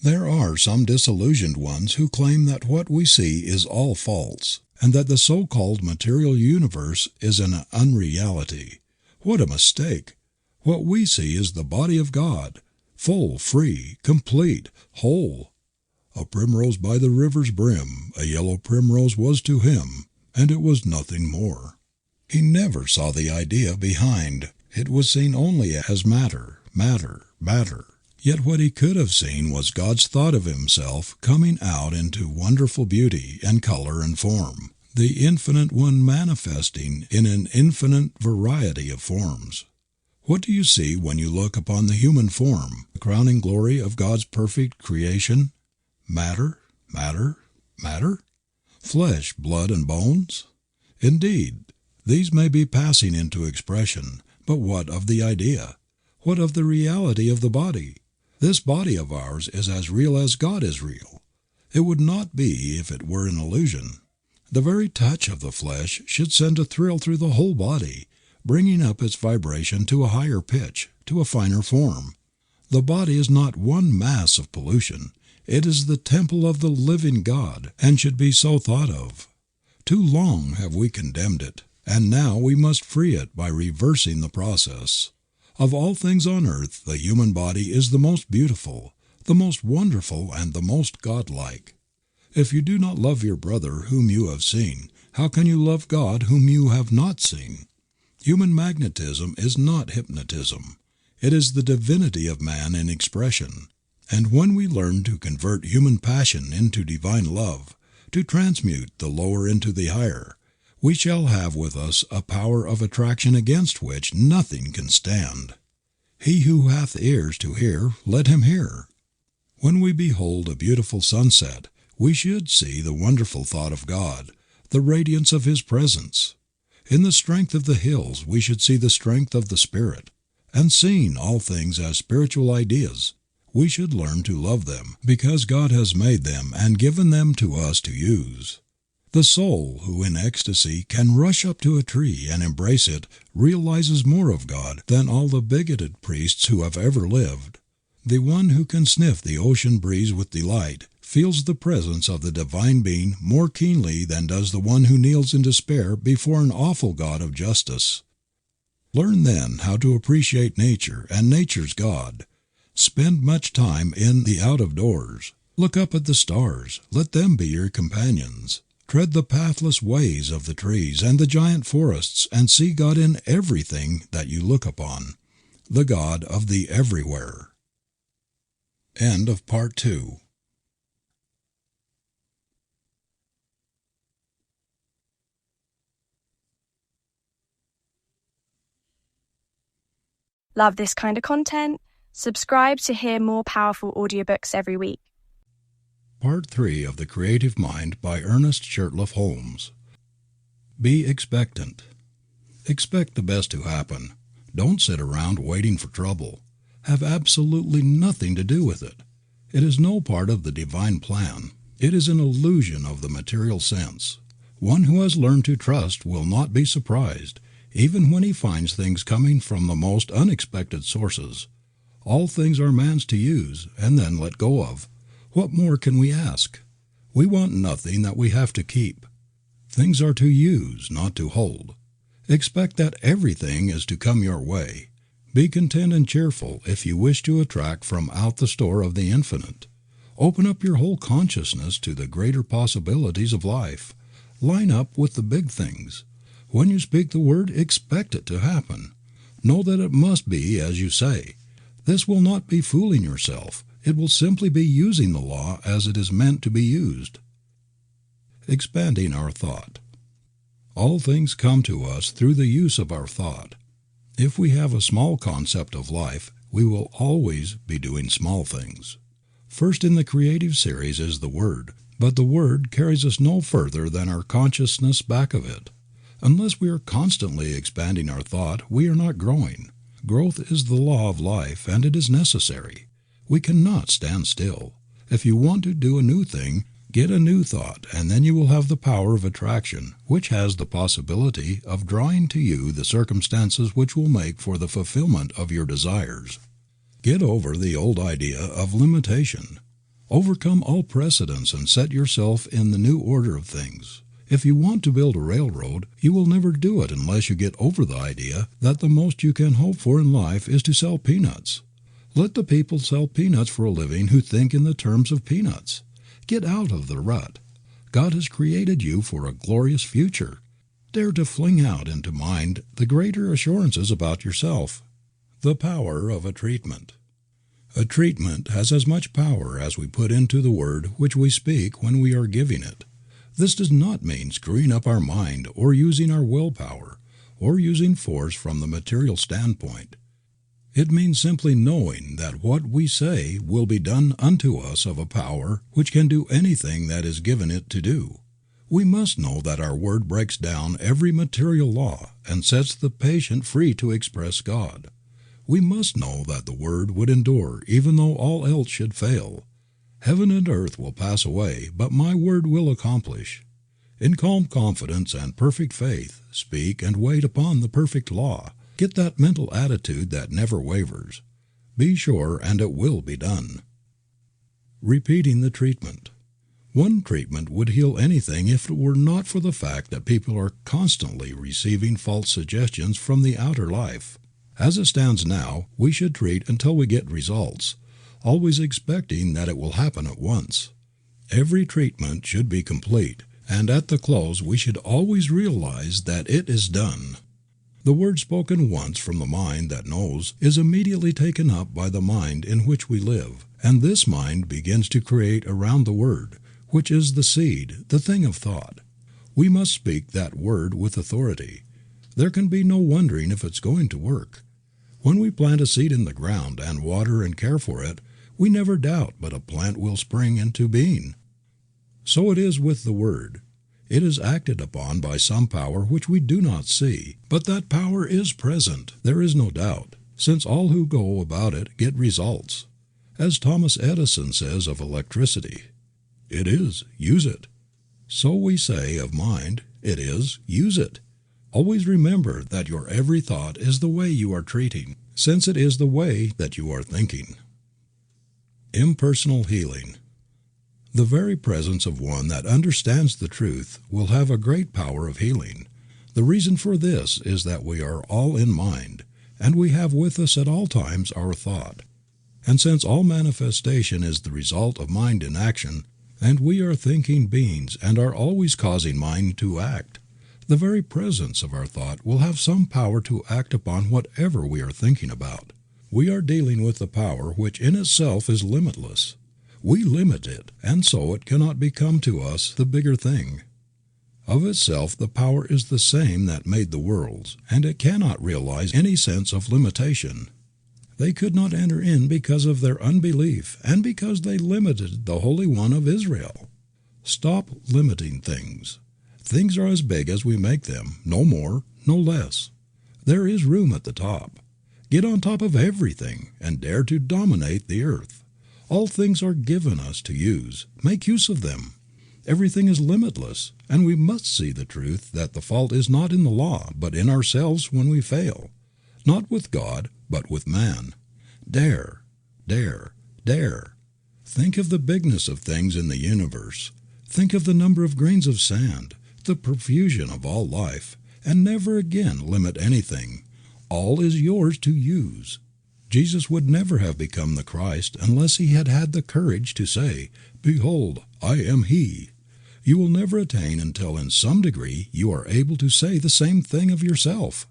There are some disillusioned ones who claim that what we see is all false, and that the so-called material universe is an unreality. What a mistake! What we see is the body of God, full, free, complete, whole. A primrose by the river's brim, a yellow primrose was to him, and it was nothing more. He never saw the idea behind. It was seen only as matter, matter, matter. Yet what he could have seen was God's thought of himself coming out into wonderful beauty and color and form, the infinite one manifesting in an infinite variety of forms. What do you see when you look upon the human form, the crowning glory of God's perfect creation? Matter, matter, matter? Flesh, blood, and bones? Indeed, these may be passing into expression, but what of the idea? What of the reality of the body? This body of ours is as real as God is real. It would not be if it were an illusion. The very touch of the flesh should send a thrill through the whole body, bringing up its vibration to a higher pitch, to a finer form. The body is not one mass of pollution. It is the temple of the living God, and should be so thought of. Too long have we condemned it, and now we must free it by reversing the process. Of all things on earth, the human body is the most beautiful, the most wonderful, and the most godlike. If you do not love your brother whom you have seen, how can you love God whom you have not seen? Human magnetism is not hypnotism. It is the divinity of man in expression. And when we learn to convert human passion into divine love, to transmute the lower into the higher, we shall have with us a power of attraction against which nothing can stand. He who hath ears to hear, let him hear. When we behold a beautiful sunset, we should see the wonderful thought of God, the radiance of His presence. In the strength of the hills we should see the strength of the Spirit, and seeing all things as spiritual ideas, we should learn to love them because God has made them and given them to us to use. The soul who in ecstasy can rush up to a tree and embrace it realizes more of God than all the bigoted priests who have ever lived. The one who can sniff the ocean breeze with delight feels the presence of the divine being more keenly than does the one who kneels in despair before an awful God of justice. Learn then how to appreciate nature and nature's God. Spend much time in the out of doors. Look up at the stars. Let them be your companions. Tread the pathless ways of the trees and the giant forests and see God in everything that you look upon, the God of the everywhere. End of Part 2. Love this kind of content? Subscribe to hear more powerful audiobooks every week. Part 3 of The Creative Mind by Ernest Shurtleff Holmes. Be expectant. Expect the best to happen. Don't sit around waiting for trouble. Have absolutely nothing to do with it. It is no part of the divine plan. It is an illusion of the material sense. One who has learned to trust will not be surprised, even when he finds things coming from the most unexpected sources. All things are man's to use and then let go of. What more can we ask? We want nothing that we have to keep. Things are to use, not to hold. Expect that everything is to come your way. Be content and cheerful if you wish to attract from out the store of the infinite. Open up your whole consciousness to the greater possibilities of life. Line up with the big things. When you speak the word, expect it to happen. Know that it must be as you say. This will not be fooling yourself. It will simply be using the law as it is meant to be used. Expanding our thought. All things come to us through the use of our thought. If we have a small concept of life, we will always be doing small things. First in the creative series is the Word, but the Word carries us no further than our consciousness back of it. Unless we are constantly expanding our thought, we are not growing. Growth is the law of life, and it is necessary. We cannot stand still. If you want to do a new thing, get a new thought, and then you will have the power of attraction, which has the possibility of drawing to you the circumstances which will make for the fulfillment of your desires. Get over the old idea of limitation. Overcome all precedents and set yourself in the new order of things. If you want to build a railroad, you will never do it unless you get over the idea that the most you can hope for in life is to sell peanuts. Let the people sell peanuts for a living who think in the terms of peanuts. Get out of the rut. God has created you for a glorious future. Dare to fling out into mind the greater assurances about yourself. The power of a treatment. A treatment has as much power as we put into the word which we speak when we are giving it. This does not mean screwing up our mind or using our willpower or using force from the material standpoint. It means simply knowing that what we say will be done unto us of a power which can do anything that is given it to do. We must know that our word breaks down every material law and sets the patient free to express God. We must know that the word would endure even though all else should fail. Heaven and earth will pass away, but my word will accomplish. In calm confidence and perfect faith, speak and wait upon the perfect law. Get that mental attitude that never wavers. Be sure and it will be done. Repeating the treatment. One treatment would heal anything if it were not for the fact that people are constantly receiving false suggestions from the outer life. As it stands now, we should treat until we get results, always expecting that it will happen at once. Every treatment should be complete, and at the close we should always realize that it is done. The word spoken once from the mind that knows is immediately taken up by the mind in which we live, and this mind begins to create around the word, which is the seed, the thing of thought. We must speak that word with authority. There can be no wondering if it's going to work. When we plant a seed in the ground and water and care for it, we never doubt but a plant will spring into being. So it is with the word. It is acted upon by some power which we do not see, but that power is present, there is no doubt, since all who go about it get results. As Thomas Edison says of electricity, "It is, use it." So we say of mind, "It is, use it." Always remember that your every thought is the way you are treating, since it is the way that you are thinking. Impersonal healing. The very presence of one that understands the truth will have a great power of healing. The reason for this is that we are all in mind, and we have with us at all times our thought. And since all manifestation is the result of mind in action, and we are thinking beings and are always causing mind to act, the very presence of our thought will have some power to act upon whatever we are thinking about. We are dealing with a power which in itself is limitless. We limit it, and so it cannot become to us the bigger thing. Of itself the power is the same that made the worlds, and it cannot realize any sense of limitation. They could not enter in because of their unbelief and because they limited the Holy One of Israel. Stop limiting things. Things are as big as we make them, no more, no less. There is room at the top. Get on top of everything and dare to dominate the earth. All things are given us to use. Make use of them. Everything is limitless, and we must see the truth that the fault is not in the law, but in ourselves when we fail. Not with God, but with man. Dare, dare, dare. Think of the bigness of things in the universe. Think of the number of grains of sand, the profusion of all life, and never again limit anything. All is yours to use. Jesus would never have become the Christ unless he had had the courage to say, "Behold, I am he." You will never attain until in some degree you are able to say the same thing of yourself.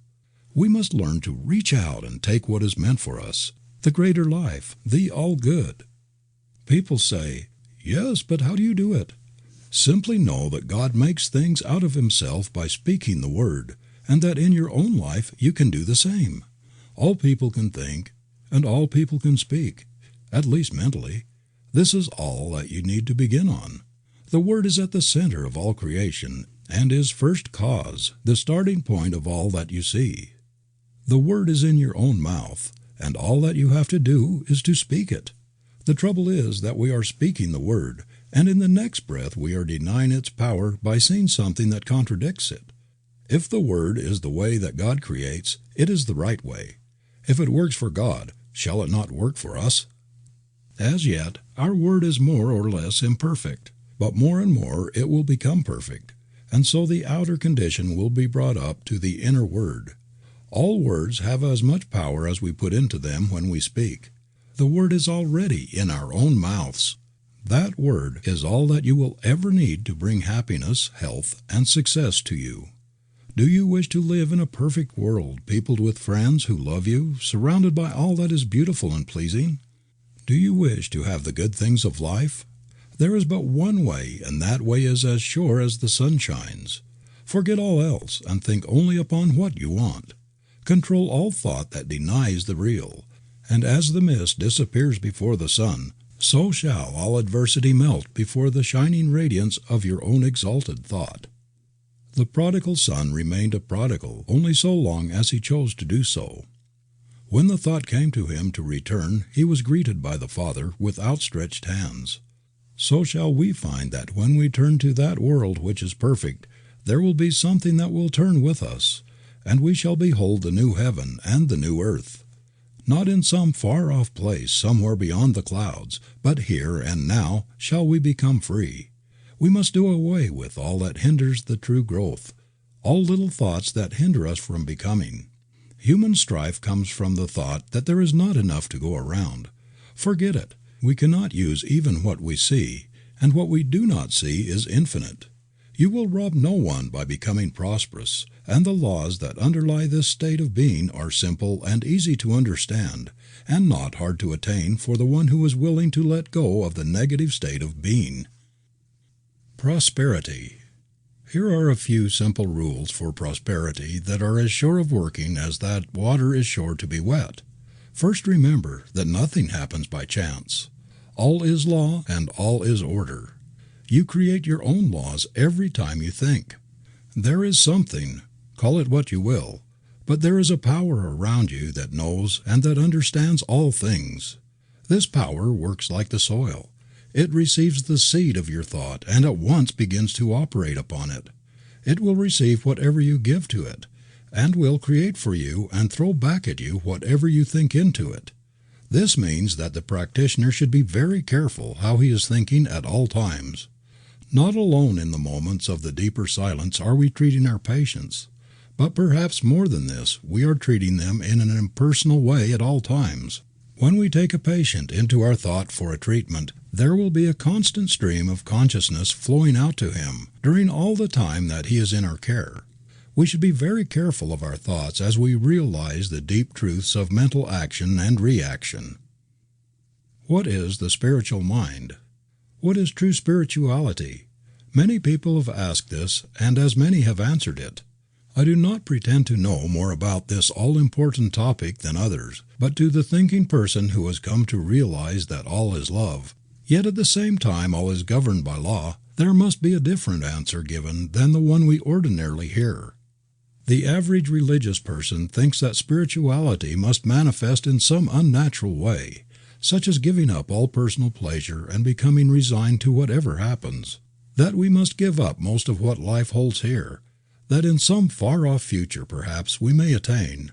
We must learn to reach out and take what is meant for us, the greater life, the all-good. People say, "Yes, but how do you do it?" Simply know that God makes things out of himself by speaking the word, and that in your own life you can do the same. All people can think, and all people can speak, at least mentally. This is all that you need to begin on. The Word is at the center of all creation and is first cause, the starting point of all that you see. The Word is in your own mouth, and all that you have to do is to speak it. The trouble is that we are speaking the Word, and in the next breath we are denying its power by seeing something that contradicts it. If the Word is the way that God creates, it is the right way. If it works for God, shall it not work for us? As yet, our word is more or less imperfect, but more and more it will become perfect, and so the outer condition will be brought up to the inner word. All words have as much power as we put into them when we speak. The word is already in our own mouths. That word is all that you will ever need to bring happiness, health, and success to you. Do you wish to live in a perfect world, peopled with friends who love you, surrounded by all that is beautiful and pleasing? Do you wish to have the good things of life? There is but one way, and that way is as sure as the sun shines. Forget all else, and think only upon what you want. Control all thought that denies the real, and as the mist disappears before the sun, so shall all adversity melt before the shining radiance of your own exalted thought. The prodigal son remained a prodigal only so long as he chose to do so. When the thought came to him to return, he was greeted by the Father with outstretched hands. So shall we find that when we turn to that world which is perfect, there will be something that will turn with us, and we shall behold the new heaven and the new earth. Not in some far-off place somewhere beyond the clouds, but here and now shall we become free. We must do away with all that hinders the true growth, all little thoughts that hinder us from becoming. Human strife comes from the thought that there is not enough to go around. Forget it. We cannot use even what we see, and what we do not see is infinite. You will rob no one by becoming prosperous, and the laws that underlie this state of being are simple and easy to understand, and not hard to attain for the one who is willing to let go of the negative state of being. Prosperity. Here are a few simple rules for prosperity that are as sure of working as that water is sure to be wet. First, remember that nothing happens by chance. All is law and all is order. You create your own laws every time you think. There is something, call it what you will, but there is a power around you that knows and that understands all things. This power works like the soil. It receives the seed of your thought and at once begins to operate upon it. It will receive whatever you give to it, and will create for you and throw back at you whatever you think into it. This means that the practitioner should be very careful how he is thinking at all times. Not alone in the moments of the deeper silence are we treating our patients, but perhaps more than this, we are treating them in an impersonal way at all times. When we take a patient into our thought for a treatment, there will be a constant stream of consciousness flowing out to him during all the time that he is in our care. We should be very careful of our thoughts as we realize the deep truths of mental action and reaction. What is the spiritual mind? What is true spirituality? Many people have asked this, and as many have answered it. I do not pretend to know more about this all-important topic than others, but to the thinking person who has come to realize that all is love, yet at the same time all is governed by law, there must be a different answer given than the one we ordinarily hear. The average religious person thinks that spirituality must manifest in some unnatural way, such as giving up all personal pleasure and becoming resigned to whatever happens, that we must give up most of what life holds here, that in some far-off future perhaps we may attain.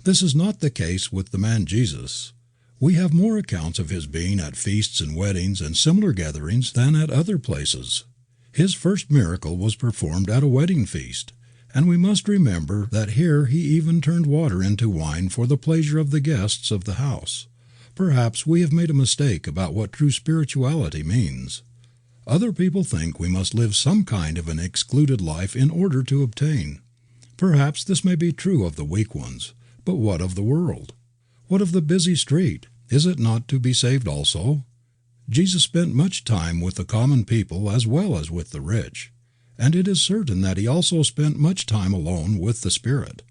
This is not the case with the man Jesus. We have more accounts of his being at feasts and weddings and similar gatherings than at other places. His first miracle was performed at a wedding feast, and we must remember that here he even turned water into wine for the pleasure of the guests of the house. Perhaps we have made a mistake about what true spirituality means. Other people think we must live some kind of an excluded life in order to obtain. Perhaps this may be true of the weak ones, but what of the world? What of the busy street? Is it not to be saved also? Jesus spent much time with the common people as well as with the rich, and it is certain that he also spent much time alone with the Spirit.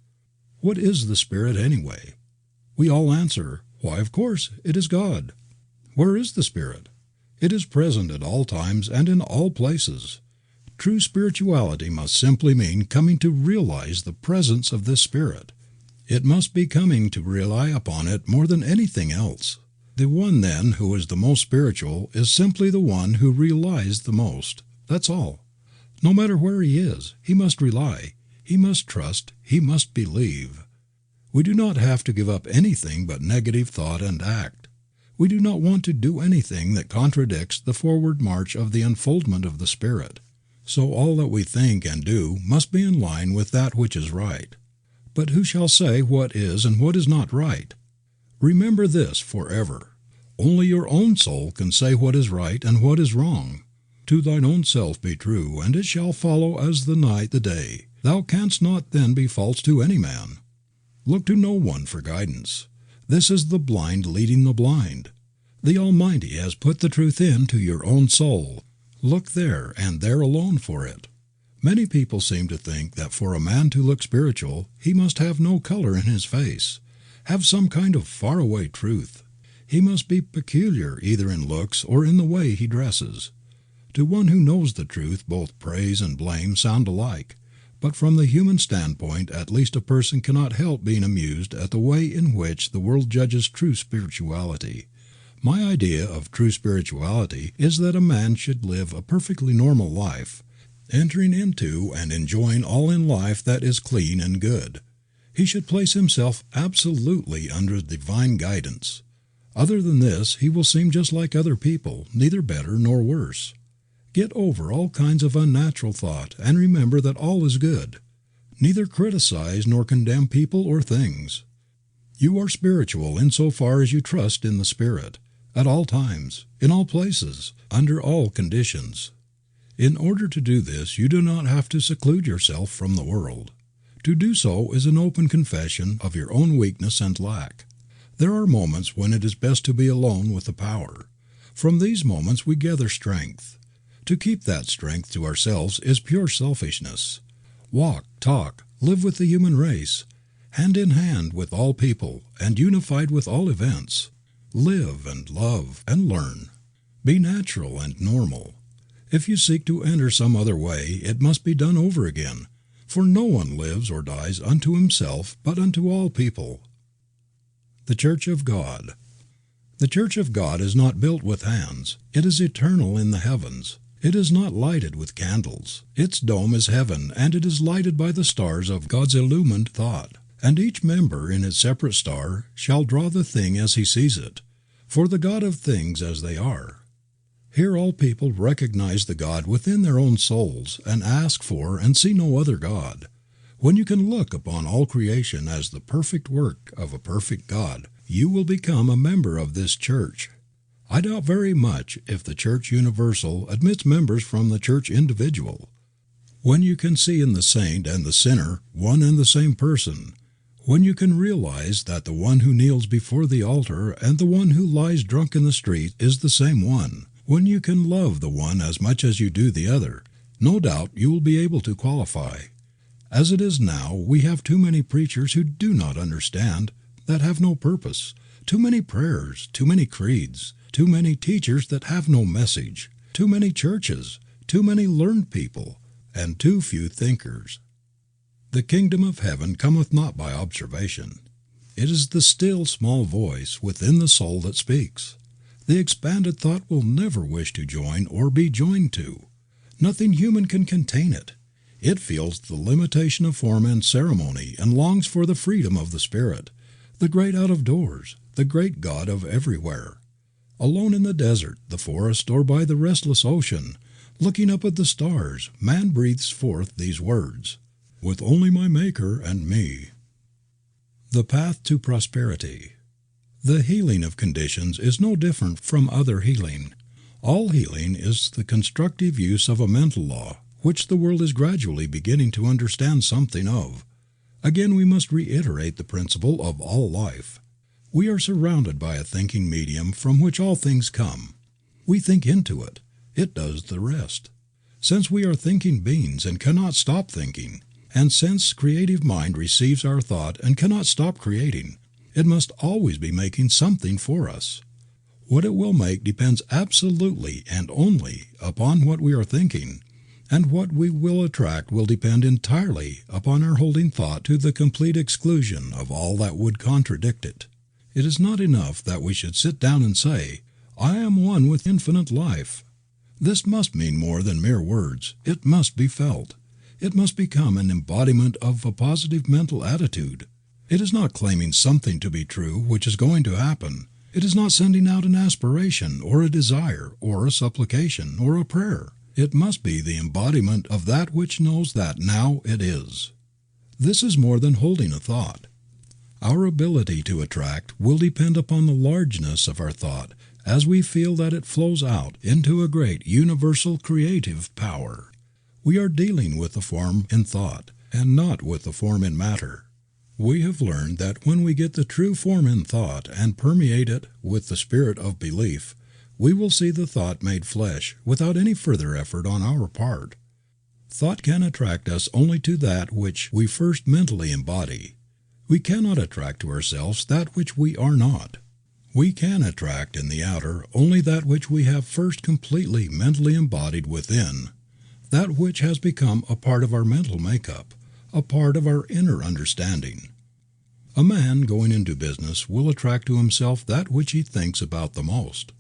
What is the Spirit anyway? We all answer, why, of course, it is God. Where is the Spirit? It is present at all times and in all places. True spirituality must simply mean coming to realize the presence of this Spirit. It must be coming to rely upon it more than anything else. The one, then, who is the most spiritual is simply the one who relies the most. That's all. No matter where he is, he must rely, he must trust, he must believe. We do not have to give up anything but negative thought and act. We do not want to do anything that contradicts the forward march of the unfoldment of the Spirit. So all that we think and do must be in line with that which is right. But who shall say what is and what is not right? Remember this forever. Only your own soul can say what is right and what is wrong. To thine own self be true, and it shall follow as the night the day. Thou canst not then be false to any man. Look to no one for guidance. This is the blind leading the blind. The Almighty has put the truth into your own soul. Look there and there alone for it. Many people seem to think that for a man to look spiritual, he must have no color in his face, have some kind of faraway truth. He must be peculiar either in looks or in the way he dresses. To one who knows the truth, both praise and blame sound alike. But from the human standpoint, at least a person cannot help being amused at the way in which the world judges true spirituality. My idea of true spirituality is that a man should live a perfectly normal life, entering into and enjoying all in life that is clean and good. He should place himself absolutely under divine guidance. Other than this, he will seem just like other people, neither better nor worse. Get over all kinds of unnatural thought and remember that all is good. Neither criticize nor condemn people or things. You are spiritual insofar as you trust in the Spirit, at all times, in all places, under all conditions. In order to do this, you do not have to seclude yourself from the world. To do so is an open confession of your own weakness and lack. There are moments when it is best to be alone with the Power. From these moments we gather strength. To keep that strength to ourselves is pure selfishness. Walk, talk, live with the human race, hand in hand with all people and unified with all events. Live and love and learn. Be natural and normal. If you seek to enter some other way, it must be done over again, for no one lives or dies unto himself, but unto all people. The Church of God. The Church of God is not built with hands. It is eternal in the heavens. It is not lighted with candles. Its dome is heaven, and it is lighted by the stars of God's illumined thought. And each member in his separate star shall draw the thing as he sees it, for the God of things as they are. Here all people recognize the God within their own souls and ask for and see no other God. When you can look upon all creation as the perfect work of a perfect God, you will become a member of this church. I doubt very much if the Church Universal admits members from the Church Individual. When you can see in the saint and the sinner one and the same person, when you can realize that the one who kneels before the altar and the one who lies drunk in the street is the same one, when you can love the one as much as you do the other, no doubt you will be able to qualify. As it is now, we have too many preachers who do not understand, that have no purpose, too many prayers, too many creeds, too many teachers that have no message, too many churches, too many learned people, and too few thinkers. The kingdom of heaven cometh not by observation. It is the still small voice within the soul that speaks. The expanded thought will never wish to join or be joined to. Nothing human can contain it. It feels the limitation of form and ceremony and longs for the freedom of the Spirit, the great out of doors, the great God of everywhere. Alone in the desert, the forest, or by the restless ocean, looking up at the stars, man breathes forth these words, "With only my Maker and me." The path to prosperity. The healing of conditions is no different from other healing. All healing is the constructive use of a mental law, which the world is gradually beginning to understand something of. Again we must reiterate the principle of all life. We are surrounded by a thinking medium from which all things come. We think into it. It does the rest. Since we are thinking beings and cannot stop thinking, and since creative mind receives our thought and cannot stop creating, it must always be making something for us. What it will make depends absolutely and only upon what we are thinking, and what we will attract will depend entirely upon our holding thought to the complete exclusion of all that would contradict it. It is not enough that we should sit down and say, "I am one with infinite life." This must mean more than mere words. It must be felt. It must become an embodiment of a positive mental attitude. It is not claiming something to be true which is going to happen. It is not sending out an aspiration or a desire or a supplication or a prayer. It must be the embodiment of that which knows that now it is. This is more than holding a thought. Our ability to attract will depend upon the largeness of our thought as we feel that it flows out into a great universal creative power. We are dealing with the form in thought and not with the form in matter. We have learned that when we get the true form in thought and permeate it with the spirit of belief, we will see the thought made flesh without any further effort on our part. Thought can attract us only to that which we first mentally embody. We cannot attract to ourselves that which we are not. We can attract in the outer only that which we have first completely mentally embodied within, that which has become a part of our mental makeup, a part of our inner understanding. A man going into business will attract to himself that which he thinks about the most.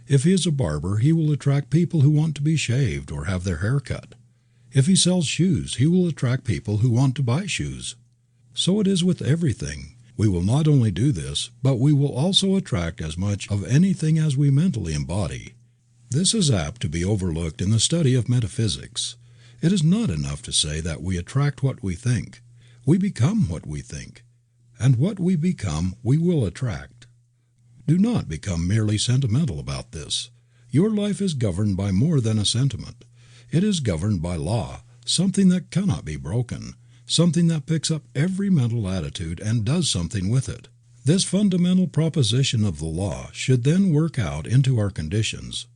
If he is a barber, he will attract people who want to be shaved or have their hair cut. If he sells shoes, he will attract people who want to buy shoes. So it is with everything. We will not only do this, but we will also attract as much of anything as we mentally embody. This is apt to be overlooked in the study of metaphysics. It is not enough to say that we attract what we think. We become what we think. And what we become, we will attract. Do not become merely sentimental about this. Your life is governed by more than a sentiment. It is governed by law, something that cannot be broken, something that picks up every mental attitude and does something with it. This fundamental proposition of the law should then work out into our conditions.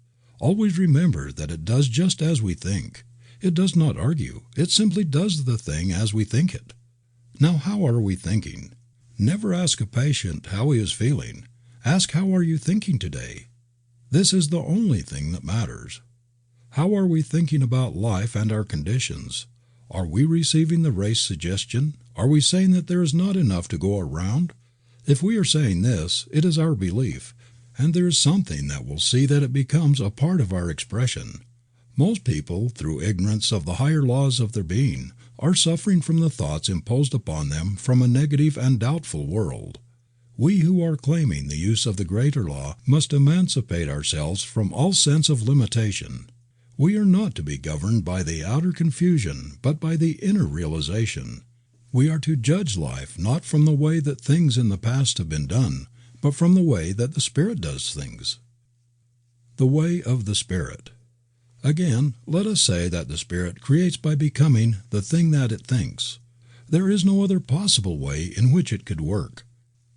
Always remember that it does just as we think. It does not argue. It simply does the thing as we think it. Now, how are we thinking? Never ask a patient how he is feeling. Ask, how are you thinking today? This is the only thing that matters. How are we thinking about life and our conditions? Are we receiving the race suggestion? Are we saying that there is not enough to go around? If we are saying this, it is our belief, and there is something that will see that it becomes a part of our expression. Most people, through ignorance of the higher laws of their being, are suffering from the thoughts imposed upon them from a negative and doubtful world. We who are claiming the use of the greater law must emancipate ourselves from all sense of limitation. We are not to be governed by the outer confusion, but by the inner realization. We are to judge life not from the way that things in the past have been done, but from the way that the Spirit does things. The way of the Spirit. Again, let us say that the Spirit creates by becoming the thing that it thinks. There is no other possible way in which it could work.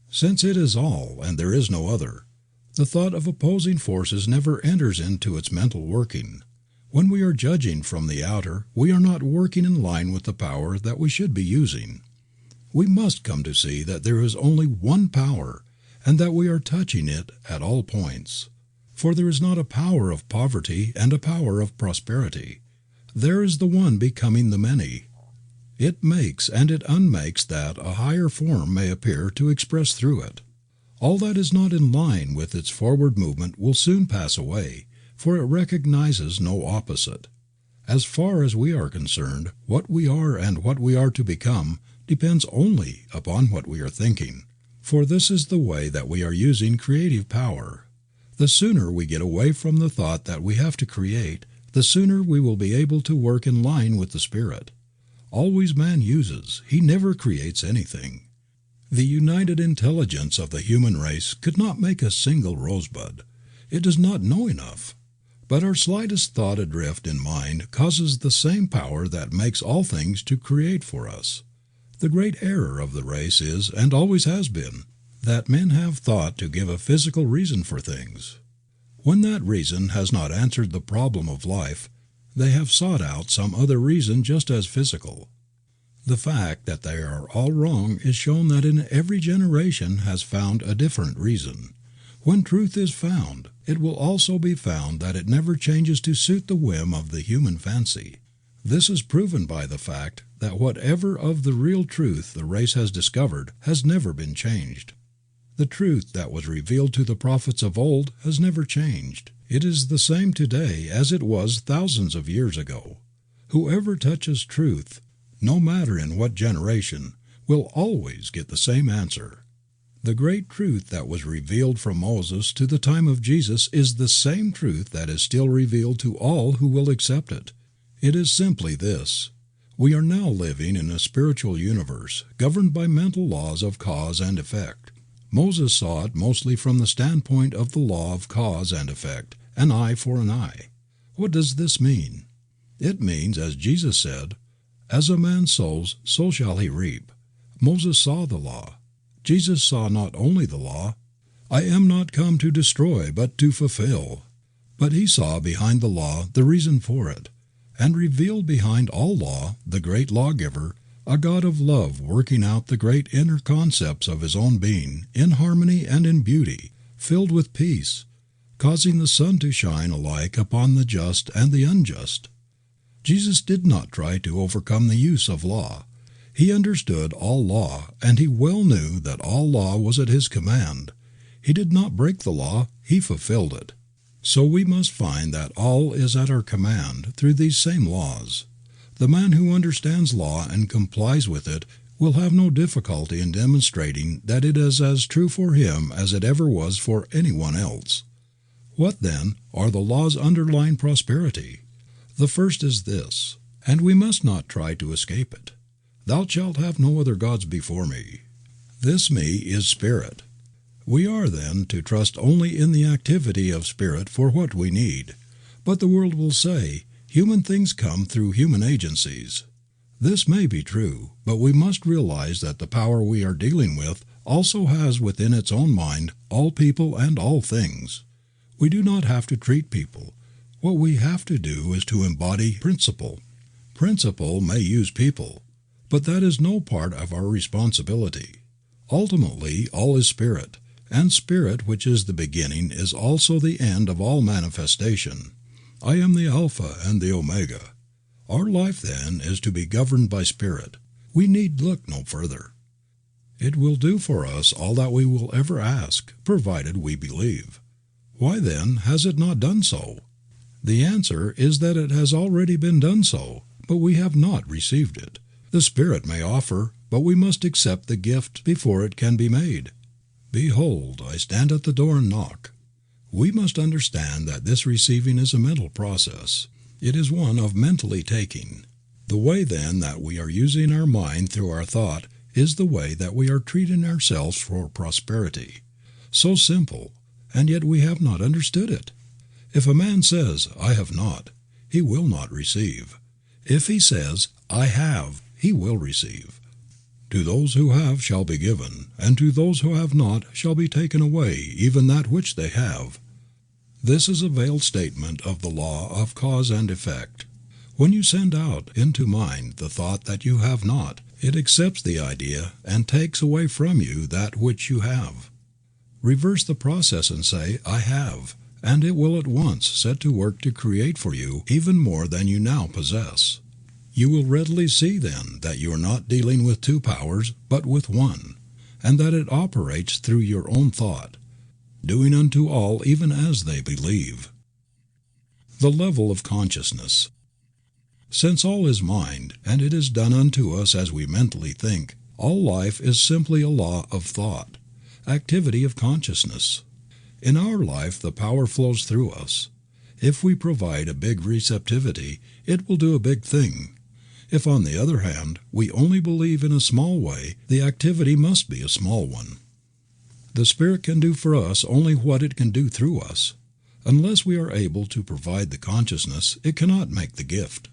Since it is all and there is no other, the thought of opposing forces never enters into its mental working. When we are judging from the outer, we are not working in line with the power that we should be using. We must come to see that there is only one power, and that we are touching it at all points. For there is not a power of poverty and a power of prosperity. There is the one becoming the many. It makes and it unmakes that a higher form may appear to express through it. All that is not in line with its forward movement will soon pass away, for it recognizes no opposite. As far as we are concerned, what we are and what we are to become depends only upon what we are thinking, for this is the way that we are using creative power. The sooner we get away from the thought that we have to create, the sooner we will be able to work in line with the Spirit. Always man uses, he never creates anything. The united intelligence of the human race could not make a single rosebud. It does not know enough. But our slightest thought adrift in mind causes the same power that makes all things to create for us. The great error of the race is, and always has been, that men have thought to give a physical reason for things. When that reason has not answered the problem of life, they have sought out some other reason just as physical. The fact that they are all wrong is shown that in every generation has found a different reason. When truth is found, it will also be found that it never changes to suit the whim of the human fancy. This is proven by the fact that whatever of the real truth the race has discovered has never been changed. The truth that was revealed to the prophets of old has never changed. It is the same today as it was thousands of years ago. Whoever touches truth, no matter in what generation, will always get the same answer. The great truth that was revealed from Moses to the time of Jesus is the same truth that is still revealed to all who will accept it. It is simply this: we are now living in a spiritual universe governed by mental laws of cause and effect. Moses saw it mostly from the standpoint of the law of cause and effect, an eye for an eye. What does this mean? It means, as Jesus said, "As a man sows, so shall he reap." Moses saw the law. Jesus saw not only the law, "I am not come to destroy, but to fulfill," but he saw behind the law the reason for it, and revealed behind all law the great lawgiver, a God of love working out the great inner concepts of his own being in harmony and in beauty, filled with peace, causing the sun to shine alike upon the just and the unjust. Jesus did not try to overcome the use of law. He understood all law, and he well knew that all law was at his command. He did not break the law, he fulfilled it. So we must find that all is at our command through these same laws. The man who understands law and complies with it will have no difficulty in demonstrating that it is as true for him as it ever was for anyone else. What, then, are the laws underlying prosperity? The first is this, and we must not try to escape it: "Thou shalt have no other gods before me." This me is spirit. We are, then, to trust only in the activity of spirit for what we need. But the world will say, human things come through human agencies. This may be true, but we must realize that the power we are dealing with also has within its own mind all people and all things. We do not have to treat people. What we have to do is to embody principle. Principle may use people, but that is no part of our responsibility. Ultimately, all is spirit, and spirit, which is the beginning, is also the end of all manifestation. I am the Alpha and the Omega. Our life, then, is to be governed by spirit. We need look no further. It will do for us all that we will ever ask, provided we believe. Why, then, has it not done so? The answer is that it has already been done so, but we have not received it. The Spirit may offer, but we must accept the gift before it can be made. "Behold, I stand at the door and knock." We must understand that this receiving is a mental process. It is one of mentally taking. The way, then, that we are using our mind through our thought is the way that we are treating ourselves for prosperity. So simple, and yet we have not understood it. If a man says, "I have not," he will not receive. If he says, "I have," he will receive. "To those who have shall be given, and to those who have not shall be taken away even that which they have." This is a veiled statement of the law of cause and effect. When you send out into mind the thought that you have not, it accepts the idea and takes away from you that which you have. Reverse the process and say, "I have," and it will at once set to work to create for you even more than you now possess. You will readily see then that you are not dealing with two powers, but with one, and that it operates through your own thought, doing unto all even as they believe. The level of consciousness. Since all is mind, and it is done unto us as we mentally think, all life is simply a law of thought, activity of consciousness. In our life the power flows through us. If we provide a big receptivity, it will do a big thing. If, on the other hand, we only believe in a small way, the activity must be a small one. The Spirit can do for us only what it can do through us. Unless we are able to provide the consciousness, it cannot make the gift.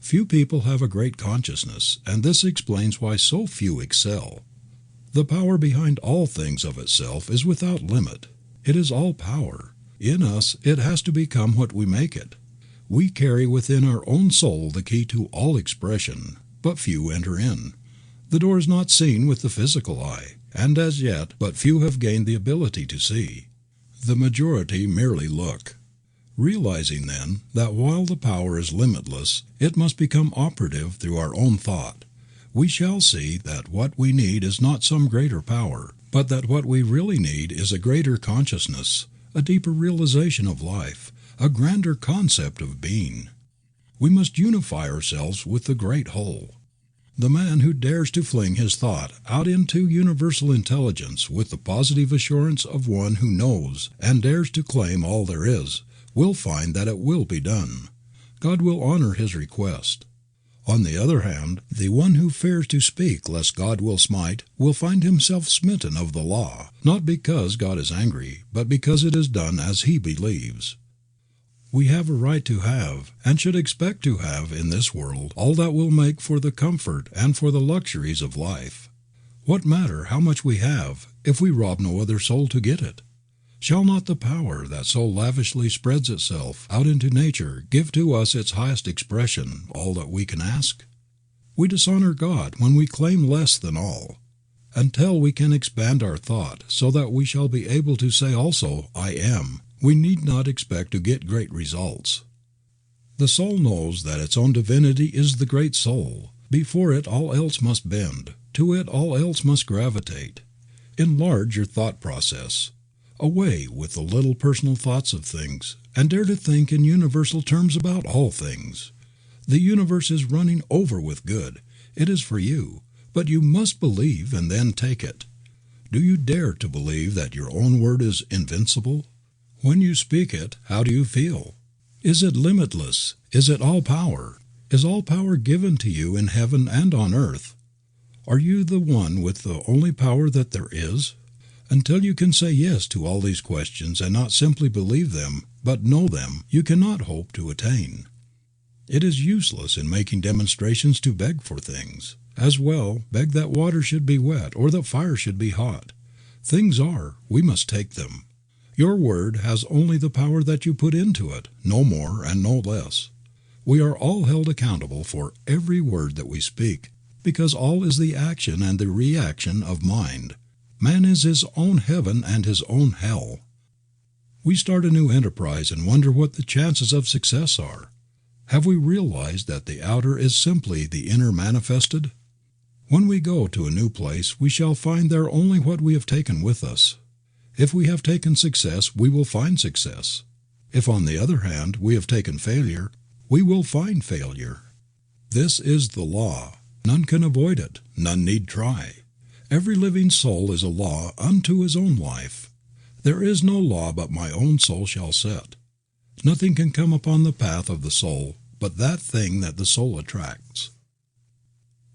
Few people have a great consciousness, and this explains why so few excel. The power behind all things of itself is without limit. It is all power. In us, it has to become what we make it. We carry within our own soul the key to all expression, but few enter in. The door is not seen with the physical eye, and as yet but few have gained the ability to see. The majority merely look. Realizing then that while the power is limitless, it must become operative through our own thought, we shall see that what we need is not some greater power, but that what we really need is a greater consciousness, a deeper realization of life, a grander concept of being. We must unify ourselves with the great whole. The man who dares to fling his thought out into universal intelligence with the positive assurance of one who knows and dares to claim all there is, will find that it will be done. God will honor his request. On the other hand, the one who fears to speak lest God will smite will find himself smitten of the law, not because God is angry, but because it is done as he believes. We have a right to have, and should expect to have in this world, all that will make for the comfort and for the luxuries of life. What matter how much we have, if we rob no other soul to get it? Shall not the power that so lavishly spreads itself out into nature give to us its highest expression all that we can ask? We dishonor God when we claim less than all. Until we can expand our thought so that we shall be able to say also, "I am," we need not expect to get great results. The soul knows that its own divinity is the great soul. Before it all else must bend. To it all else must gravitate. Enlarge your thought process. Away with the little personal thoughts of things, and dare to think in universal terms about all things. The universe is running over with good. It is for you, but you must believe and then take it. Do you dare to believe that your own word is invincible? When you speak it, how do you feel? Is it limitless? Is it all power? Is all power given to you in heaven and on earth? Are you the one with the only power that there is? Until you can say yes to all these questions and not simply believe them, but know them, you cannot hope to attain. It is useless in making demonstrations to beg for things. As well beg that water should be wet or that fire should be hot. Things are, we must take them. Your word has only the power that you put into it, no more and no less. We are all held accountable for every word that we speak, because all is the action and the reaction of mind. Man is his own heaven and his own hell. We start a new enterprise and wonder what the chances of success are. Have we realized that the outer is simply the inner manifested? When we go to a new place, we shall find there only what we have taken with us. If we have taken success, we will find success. If, on the other hand, we have taken failure, we will find failure. This is the law. None can avoid it. None need try. Every living soul is a law unto his own life. There is no law but my own soul shall set. Nothing can come upon the path of the soul but that thing that the soul attracts.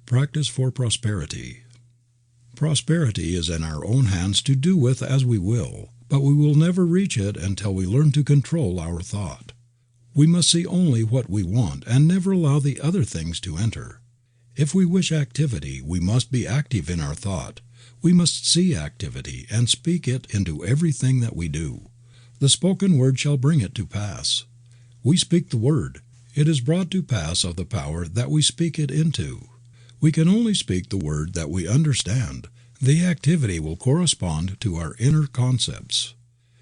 Practice for prosperity. Prosperity is in our own hands to do with as we will, but we will never reach it until we learn to control our thought. We must see only what we want and never allow the other things to enter. If we wish activity, we must be active in our thought. We must see activity and speak it into everything that we do. The spoken word shall bring it to pass. We speak the word. It is brought to pass of the power that we speak it into. We can only speak the word that we understand. The activity will correspond to our inner concepts.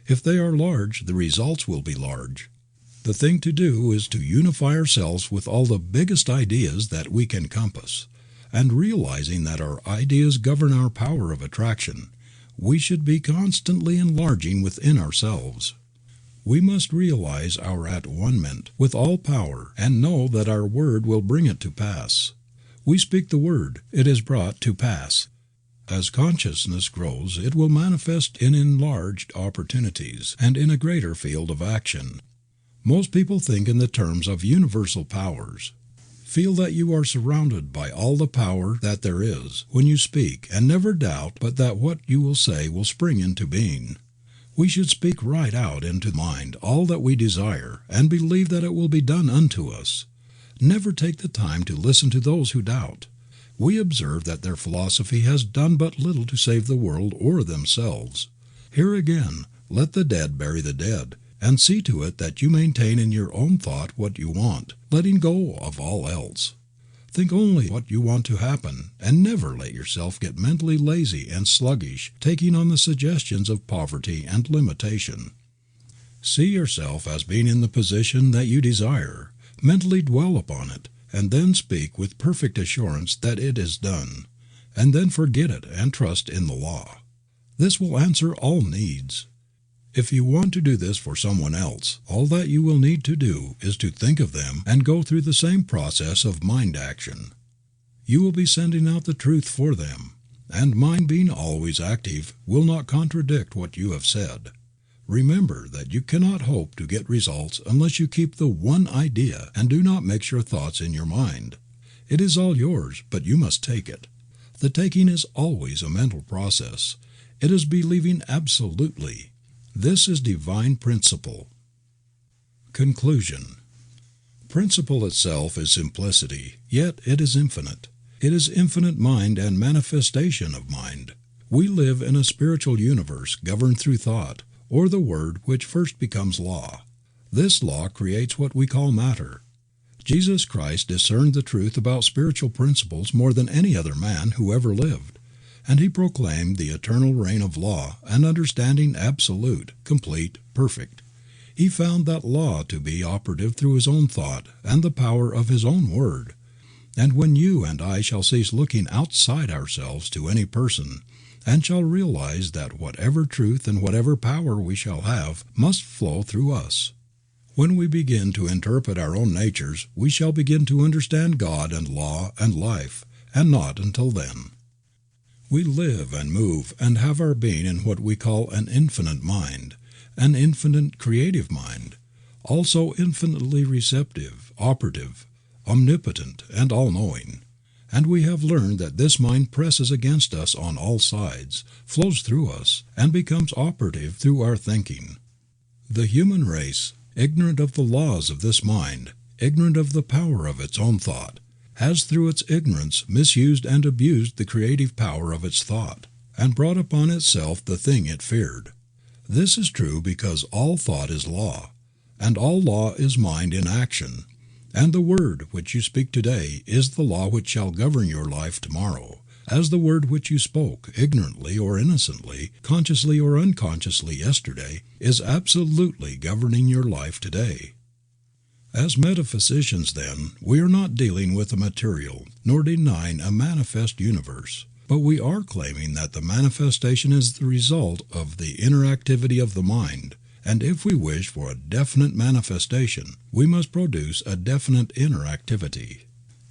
If they are large, the results will be large. The thing to do is to unify ourselves with all the biggest ideas that we can compass, and realizing that our ideas govern our power of attraction, we should be constantly enlarging within ourselves. We must realize our at-one-ment with all power and know that our word will bring it to pass. We speak the word, it is brought to pass. As consciousness grows, it will manifest in enlarged opportunities and in a greater field of action. Most people think in the terms of universal powers. Feel that you are surrounded by all the power that there is when you speak, and never doubt but that what you will say will spring into being. We should speak right out into mind all that we desire, and believe that it will be done unto us. Never take the time to listen to those who doubt. We observe that their philosophy has done but little to save the world or themselves. Here again, let the dead bury the dead, and see to it that you maintain in your own thought what you want, letting go of all else. Think only what you want to happen, and never let yourself get mentally lazy and sluggish, taking on the suggestions of poverty and limitation. See yourself as being in the position that you desire, mentally dwell upon it, and then speak with perfect assurance that it is done, and then forget it and trust in the law. This will answer all needs. If you want to do this for someone else, all that you will need to do is to think of them and go through the same process of mind action. You will be sending out the truth for them, and mind being always active will not contradict what you have said. Remember that you cannot hope to get results unless you keep the one idea and do not mix your thoughts in your mind. It is all yours, but you must take it. The taking is always a mental process. It is believing absolutely. This is divine principle. Conclusion. Principle itself is simplicity, yet it is infinite. It is infinite mind and manifestation of mind. We live in a spiritual universe governed through thought, or the word which first becomes law. This law creates what we call matter. Jesus Christ discerned the truth about spiritual principles more than any other man who ever lived. And he proclaimed the eternal reign of law and understanding absolute, complete, perfect. He found that law to be operative through his own thought and the power of his own word. And when you and I shall cease looking outside ourselves to any person, and shall realize that whatever truth and whatever power we shall have must flow through us. When we begin to interpret our own natures, we shall begin to understand God and law and life, and not until then. We live and move and have our being in what we call an infinite mind, an infinite creative mind, also infinitely receptive, operative, omnipotent, and all-knowing. And we have learned that this mind presses against us on all sides, flows through us, and becomes operative through our thinking. The human race, ignorant of the laws of this mind, ignorant of the power of its own thought, has through its ignorance misused and abused the creative power of its thought, and brought upon itself the thing it feared. This is true because all thought is law, and all law is mind in action, and the word which you speak today is the law which shall govern your life tomorrow, as the word which you spoke, ignorantly or innocently, consciously or unconsciously yesterday, is absolutely governing your life today. As metaphysicians, then, we are not dealing with a material, nor denying a manifest universe, but we are claiming that the manifestation is the result of the inner activity of the mind, and if we wish for a definite manifestation, we must produce a definite inner activity.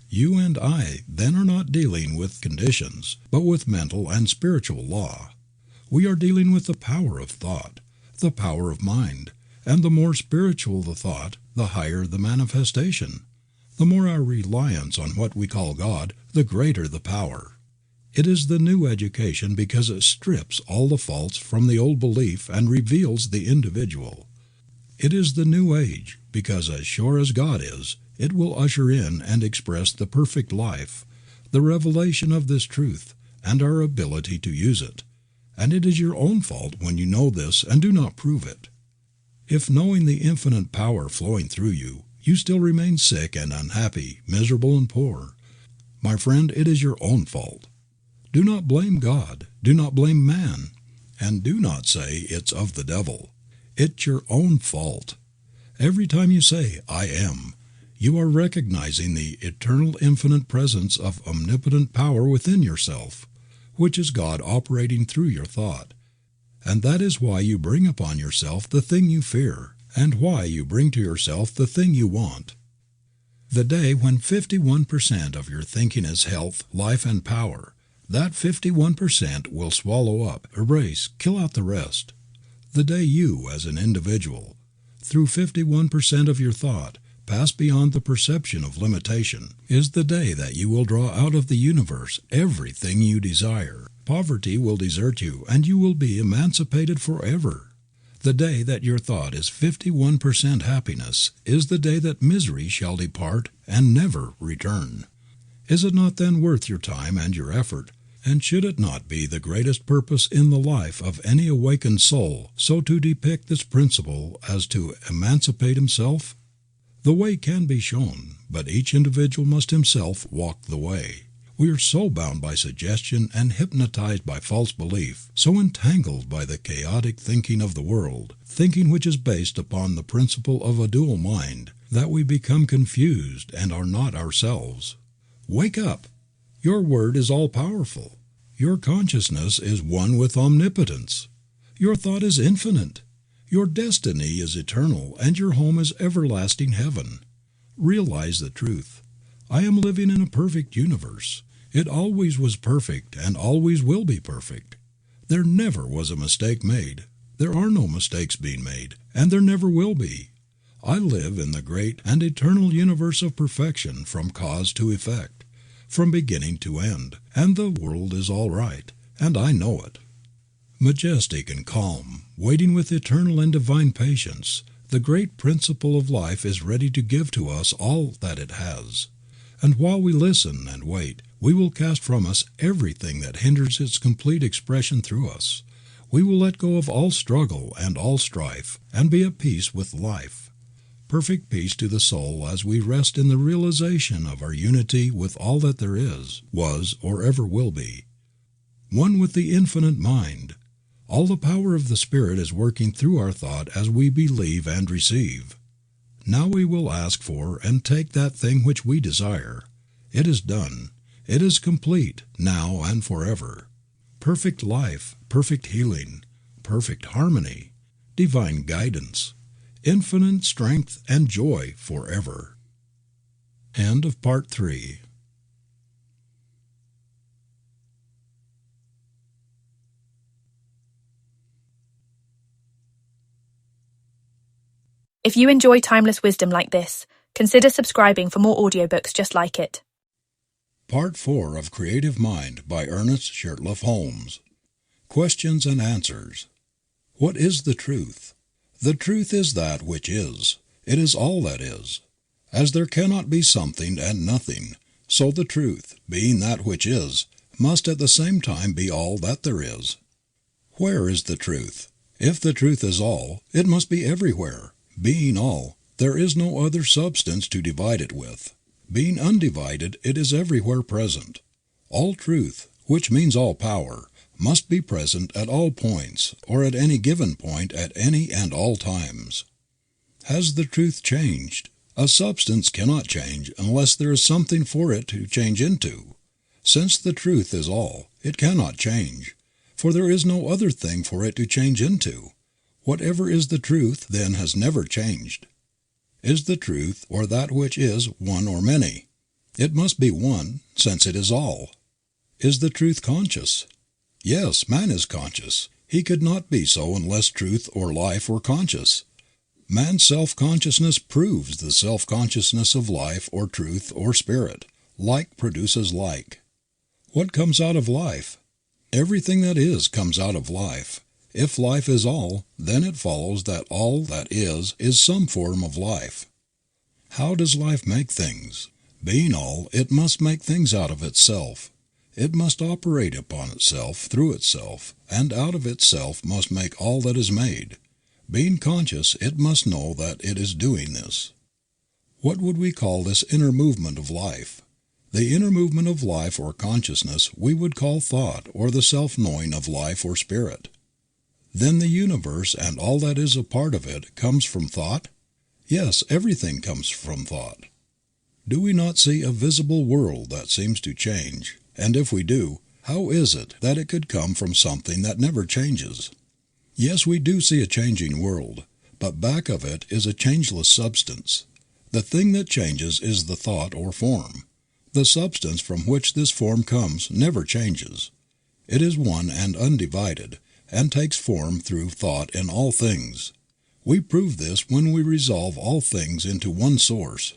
You and I, then, are not dealing with conditions, but with mental and spiritual law. We are dealing with the power of thought, the power of mind, and the more spiritual the thought, the higher the manifestation. The more our reliance on what we call God, the greater the power. It is the new education because it strips all the faults from the old belief and reveals the individual. It is the new age because as sure as God is, it will usher in and express the perfect life, the revelation of this truth, and our ability to use it. And it is your own fault when you know this and do not prove it. If knowing the infinite power flowing through you, you still remain sick and unhappy, miserable and poor, my friend, it is your own fault. Do not blame God, do not blame man, and do not say it's of the devil. It's your own fault. Every time you say, I am, you are recognizing the eternal infinite presence of omnipotent power within yourself, which is God operating through your thought. And that is why you bring upon yourself the thing you fear, and why you bring to yourself the thing you want. The day when 51% of your thinking is health, life, and power, that 51% will swallow up, erase, kill out the rest. The day you, as an individual, through 51% of your thought, pass beyond the perception of limitation, is the day that you will draw out of the universe everything you desire. Poverty will desert you, and you will be emancipated forever. The day that your thought is 51% happiness is the day that misery shall depart and never return. Is it not then worth your time and your effort, and should it not be the greatest purpose in the life of any awakened soul so to depict this principle as to emancipate himself? The way can be shown, but each individual must himself walk the way. We are so bound by suggestion and hypnotized by false belief, so entangled by the chaotic thinking of the world, thinking which is based upon the principle of a dual mind, that we become confused and are not ourselves. Wake up! Your word is all-powerful. Your consciousness is one with omnipotence. Your thought is infinite. Your destiny is eternal, and your home is everlasting heaven. Realize the truth. I am living in a perfect universe. It always was perfect and always will be perfect. There never was a mistake made. There are no mistakes being made, and there never will be. I live in the great and eternal universe of perfection from cause to effect, from beginning to end, and the world is all right, and I know it. Majestic and calm, waiting with eternal and divine patience, the great principle of life is ready to give to us all that it has. And while we listen and wait, we will cast from us everything that hinders its complete expression through us. We will let go of all struggle and all strife, and be at peace with life. Perfect peace to the soul as we rest in the realization of our unity with all that there is, was, or ever will be. One with the infinite mind. All the power of the Spirit is working through our thought as we believe and receive. Now we will ask for and take that thing which we desire. It is done. It is complete, now and forever. Perfect life, perfect healing, perfect harmony, divine guidance, infinite strength and joy forever. End of Part 3. If you enjoy timeless wisdom like this, consider subscribing for more audiobooks just like it. Part 4 of Creative Mind by Ernest Shurtleff Holmes. Questions and Answers. What is the truth? The truth is that which is. It is all that is. As there cannot be something and nothing, so the truth, being that which is, must at the same time be all that there is. Where is the truth? If the truth is all, it must be everywhere. Being all, there is no other substance to divide it with. Being undivided, it is everywhere present. All truth, which means all power, must be present at all points, or at any given point at any and all times. Has the truth changed? A substance cannot change unless there is something for it to change into. Since the truth is all, it cannot change, for there is no other thing for it to change into. Whatever is the truth then has never changed. Is the truth or that which is one or many? It must be one, since it is all. Is the truth conscious? Yes, man is conscious. He could not be so unless truth or life were conscious. Man's self-consciousness proves the self-consciousness of life or truth or spirit. Like produces like. What comes out of life? Everything that is comes out of life. If life is all, then it follows that all that is some form of life. How does life make things? Being all, it must make things out of itself. It must operate upon itself, through itself, and out of itself must make all that is made. Being conscious, it must know that it is doing this. What would we call this inner movement of life? The inner movement of life or consciousness we would call thought, or the self-knowing of life or spirit. Then the universe and all that is a part of it comes from thought? Yes, everything comes from thought. Do we not see a visible world that seems to change? And if we do, how is it that it could come from something that never changes? Yes, we do see a changing world, but back of it is a changeless substance. The thing that changes is the thought or form. The substance from which this form comes never changes. It is one and undivided, and takes form through thought in all things. We prove this when we resolve all things into one source.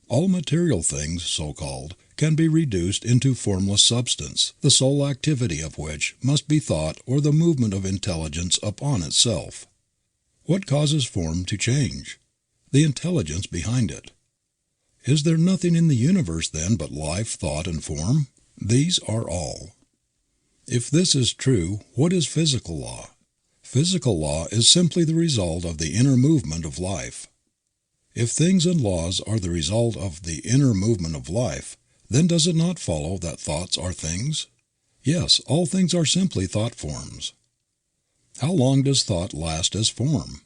All material things, so-called, can be reduced into formless substance, the sole activity of which must be thought or the movement of intelligence upon itself. What causes form to change? The intelligence behind it. Is there nothing in the universe then but life, thought, and form? These are all. If this is true, what is physical law? Physical law is simply the result of the inner movement of life. If things and laws are the result of the inner movement of life, then does it not follow that thoughts are things? Yes, all things are simply thought forms. How long does thought last as form?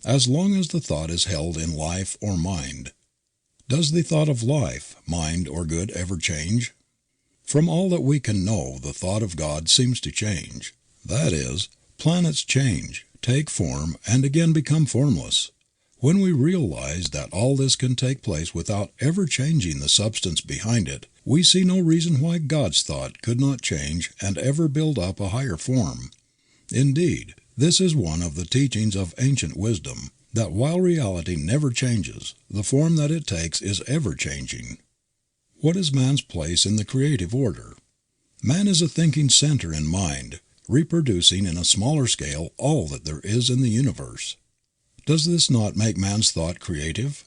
As long as the thought is held in life or mind. Does the thought of life, mind, or good ever change? From all that we can know, the thought of God seems to change. That is, planets change, take form, and again become formless. When we realize that all this can take place without ever changing the substance behind it, we see no reason why God's thought could not change and ever build up a higher form. Indeed, this is one of the teachings of ancient wisdom, that while reality never changes, the form that it takes is ever changing. What is man's place in the creative order? Man is a thinking center in mind, reproducing in a smaller scale all that there is in the universe. Does this not make man's thought creative?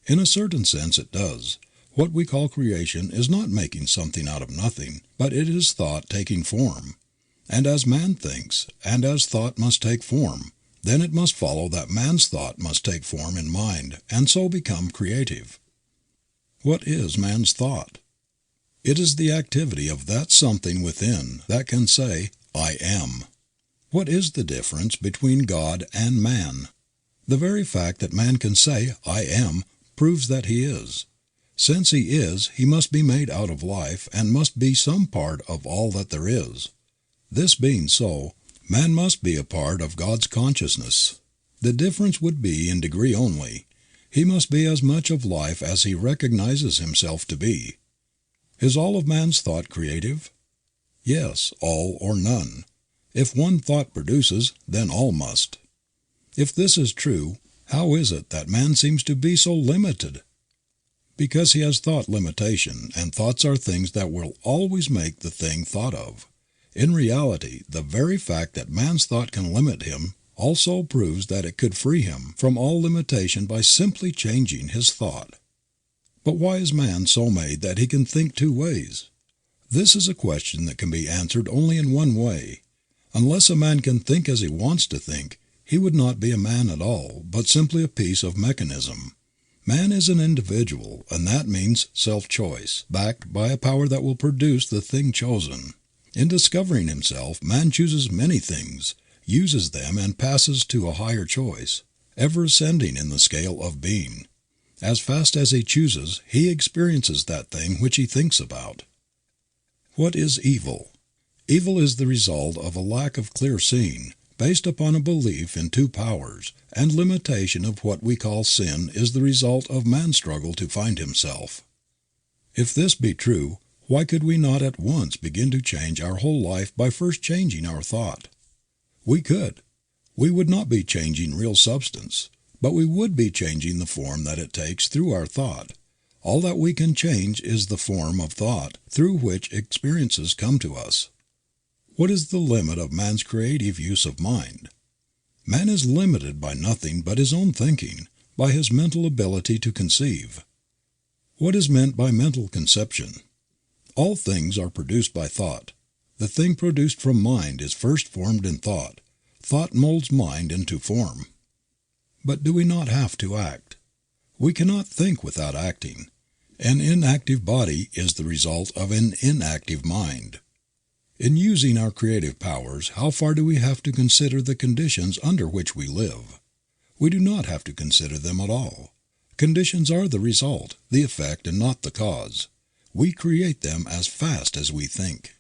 In a certain sense it does. What we call creation is not making something out of nothing, but it is thought taking form. And as man thinks, and as thought must take form, then it must follow that man's thought must take form in mind, and so become creative. What is man's thought? It is the activity of that something within that can say, I am. What is the difference between God and man? The very fact that man can say, I am, proves that he is. Since he is, he must be made out of life and must be some part of all that there is. This being so, man must be a part of God's consciousness. The difference would be in degree only. He must be as much of life as he recognizes himself to be. Is all of man's thought creative? Yes, all or none. If one thought produces, then all must. If this is true, how is it that man seems to be so limited? Because he has thought limitation, and thoughts are things that will always make the thing thought of. In reality, the very fact that man's thought can limit him also proves that it could free him from all limitation by simply changing his thought. But why is man so made that he can think two ways? This is a question that can be answered only in one way. Unless a man can think as he wants to think, he would not be a man at all, but simply a piece of mechanism. Man is an individual, and that means self-choice, backed by a power that will produce the thing chosen. In discovering himself, man chooses many things, uses them, and passes to a higher choice, ever ascending in the scale of being. As fast as he chooses, he experiences that thing which he thinks about. What is evil? Evil is the result of a lack of clear seeing, based upon a belief in two powers, and limitation of what we call sin is the result of man's struggle to find himself. If this be true, why could we not at once begin to change our whole life by first changing our thought? We could. We would not be changing real substance, but we would be changing the form that it takes through our thought. All that we can change is the form of thought through which experiences come to us. What is the limit of man's creative use of mind? Man is limited by nothing but his own thinking, by his mental ability to conceive. What is meant by mental conception? All things are produced by thought. The thing produced from mind is first formed in thought. Thought molds mind into form. But do we not have to act? We cannot think without acting. An inactive body is the result of an inactive mind. In using our creative powers, how far do we have to consider the conditions under which we live? We do not have to consider them at all. Conditions are the result, the effect, and not the cause. We create them as fast as we think.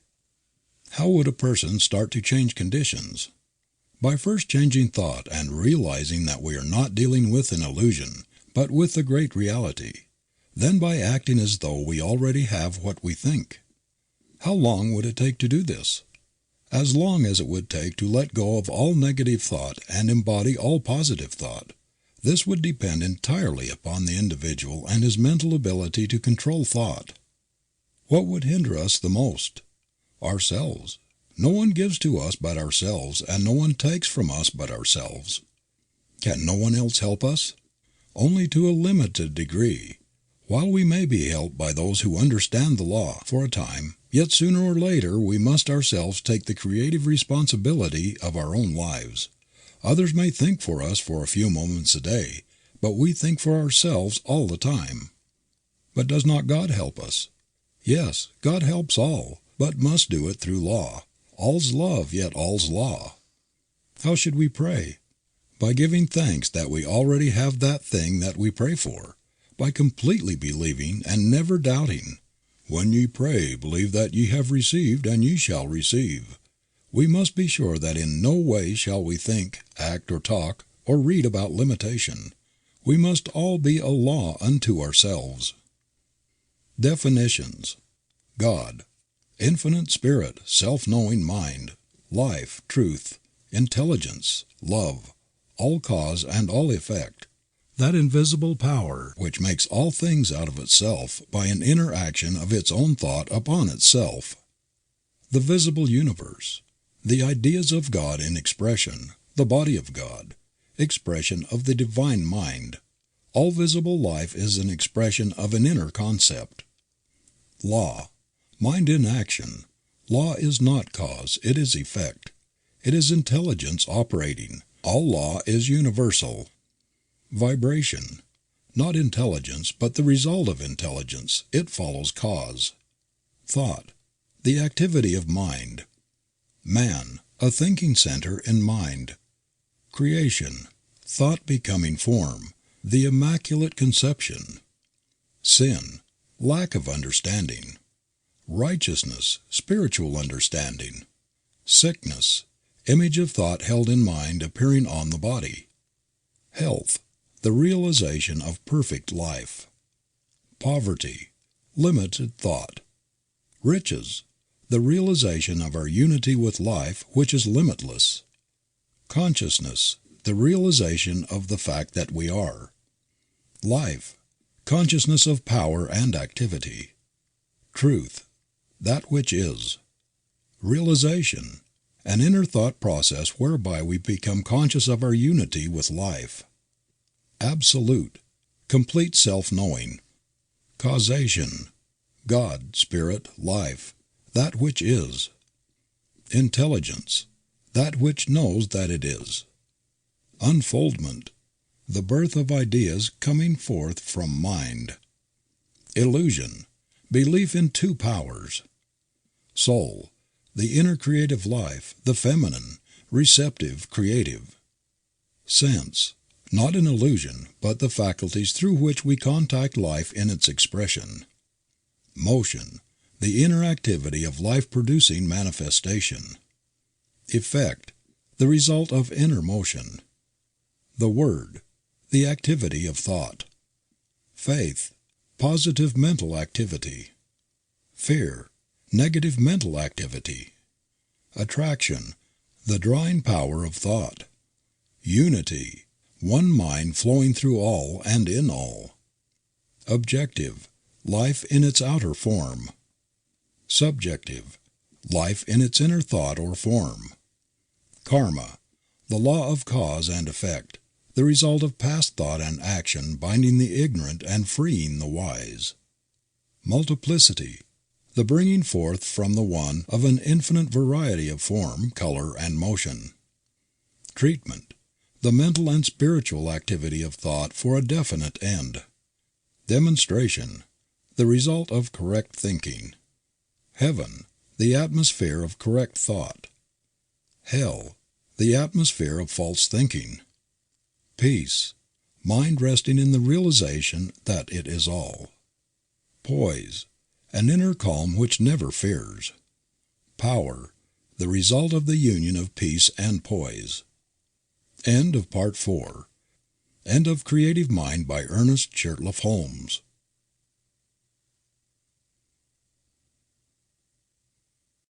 How would a person start to change conditions? By first changing thought and realizing that we are not dealing with an illusion, but with the great reality. Then by acting as though we already have what we think. How long would it take to do this? As long as it would take to let go of all negative thought and embody all positive thought. This would depend entirely upon the individual and his mental ability to control thought. What would hinder us the most? Ourselves. No one gives to us but ourselves, and no one takes from us but ourselves. Can no one else help us? Only to a limited degree. While we may be helped by those who understand the law for a time, yet sooner or later we must ourselves take the creative responsibility of our own lives. Others may think for us for a few moments a day, but we think for ourselves all the time. But does not God help us? Yes, God helps all, but must do it through law. All's love, yet all's law. How should we pray? By giving thanks that we already have that thing that we pray for. By completely believing and never doubting. When ye pray, believe that ye have received, and ye shall receive. We must be sure that in no way shall we think, act, or talk, or read about limitation. We must all be a law unto ourselves. Definitions. God. Infinite Spirit, self-knowing mind, life, truth, intelligence, love, all cause and all effect. That invisible power which makes all things out of itself by an interaction of its own thought upon itself. The visible universe. The ideas of God in expression, the body of God, expression of the divine mind. All visible life is an expression of an inner concept. Law. Mind in action. Law is not cause, it is effect. It is intelligence operating. All law is universal. Vibration. Not intelligence, but the result of intelligence. It follows cause. Thought. The activity of mind. Man. A thinking center in mind. Creation. Thought becoming form. The immaculate conception. Sin. Lack of understanding. Righteousness. Spiritual understanding. Sickness. Image of thought held in mind appearing on the body. Health. The realization of perfect life. Poverty. Limited thought. Riches. The realization of our unity with life, which is limitless. Consciousness. The realization of the fact that we are. Life. Consciousness of power and activity. Truth. That which is. Realization. An inner thought process whereby we become conscious of our unity with life. Absolute. Complete self-knowing. Causation. God, Spirit, life. That which is. Intelligence. That which knows that it is. Unfoldment. The birth of ideas coming forth from mind. Illusion. Belief in two powers. Soul. The inner creative life, the feminine, receptive, creative. Sense. Not an illusion, but the faculties through which we contact life in its expression. Motion. The inner activity of life-producing manifestation. Effect. The result of inner motion. The Word. The activity of thought. Faith. Positive mental activity. Fear. Negative mental activity. Attraction. The drawing power of thought. Unity. One mind flowing through all and in all. Objective. Life in its outer form. Subjective. Life in its inner thought or form. Karma. The law of cause and effect, the result of past thought and action binding the ignorant and freeing the wise. Multiplicity. The bringing forth from the one of an infinite variety of form, color, and motion. Treatment. the mental and spiritual activity of thought for a definite end. Demonstration, the result of correct thinking. Heaven, the atmosphere of correct thought. Hell, the atmosphere of false thinking. Peace, mind resting in the realization that it is all. Poise, an inner calm which never fears. Power, the result of the union of peace and poise. End of Part 4. End of Creative Mind by Ernest Shurtleff Holmes.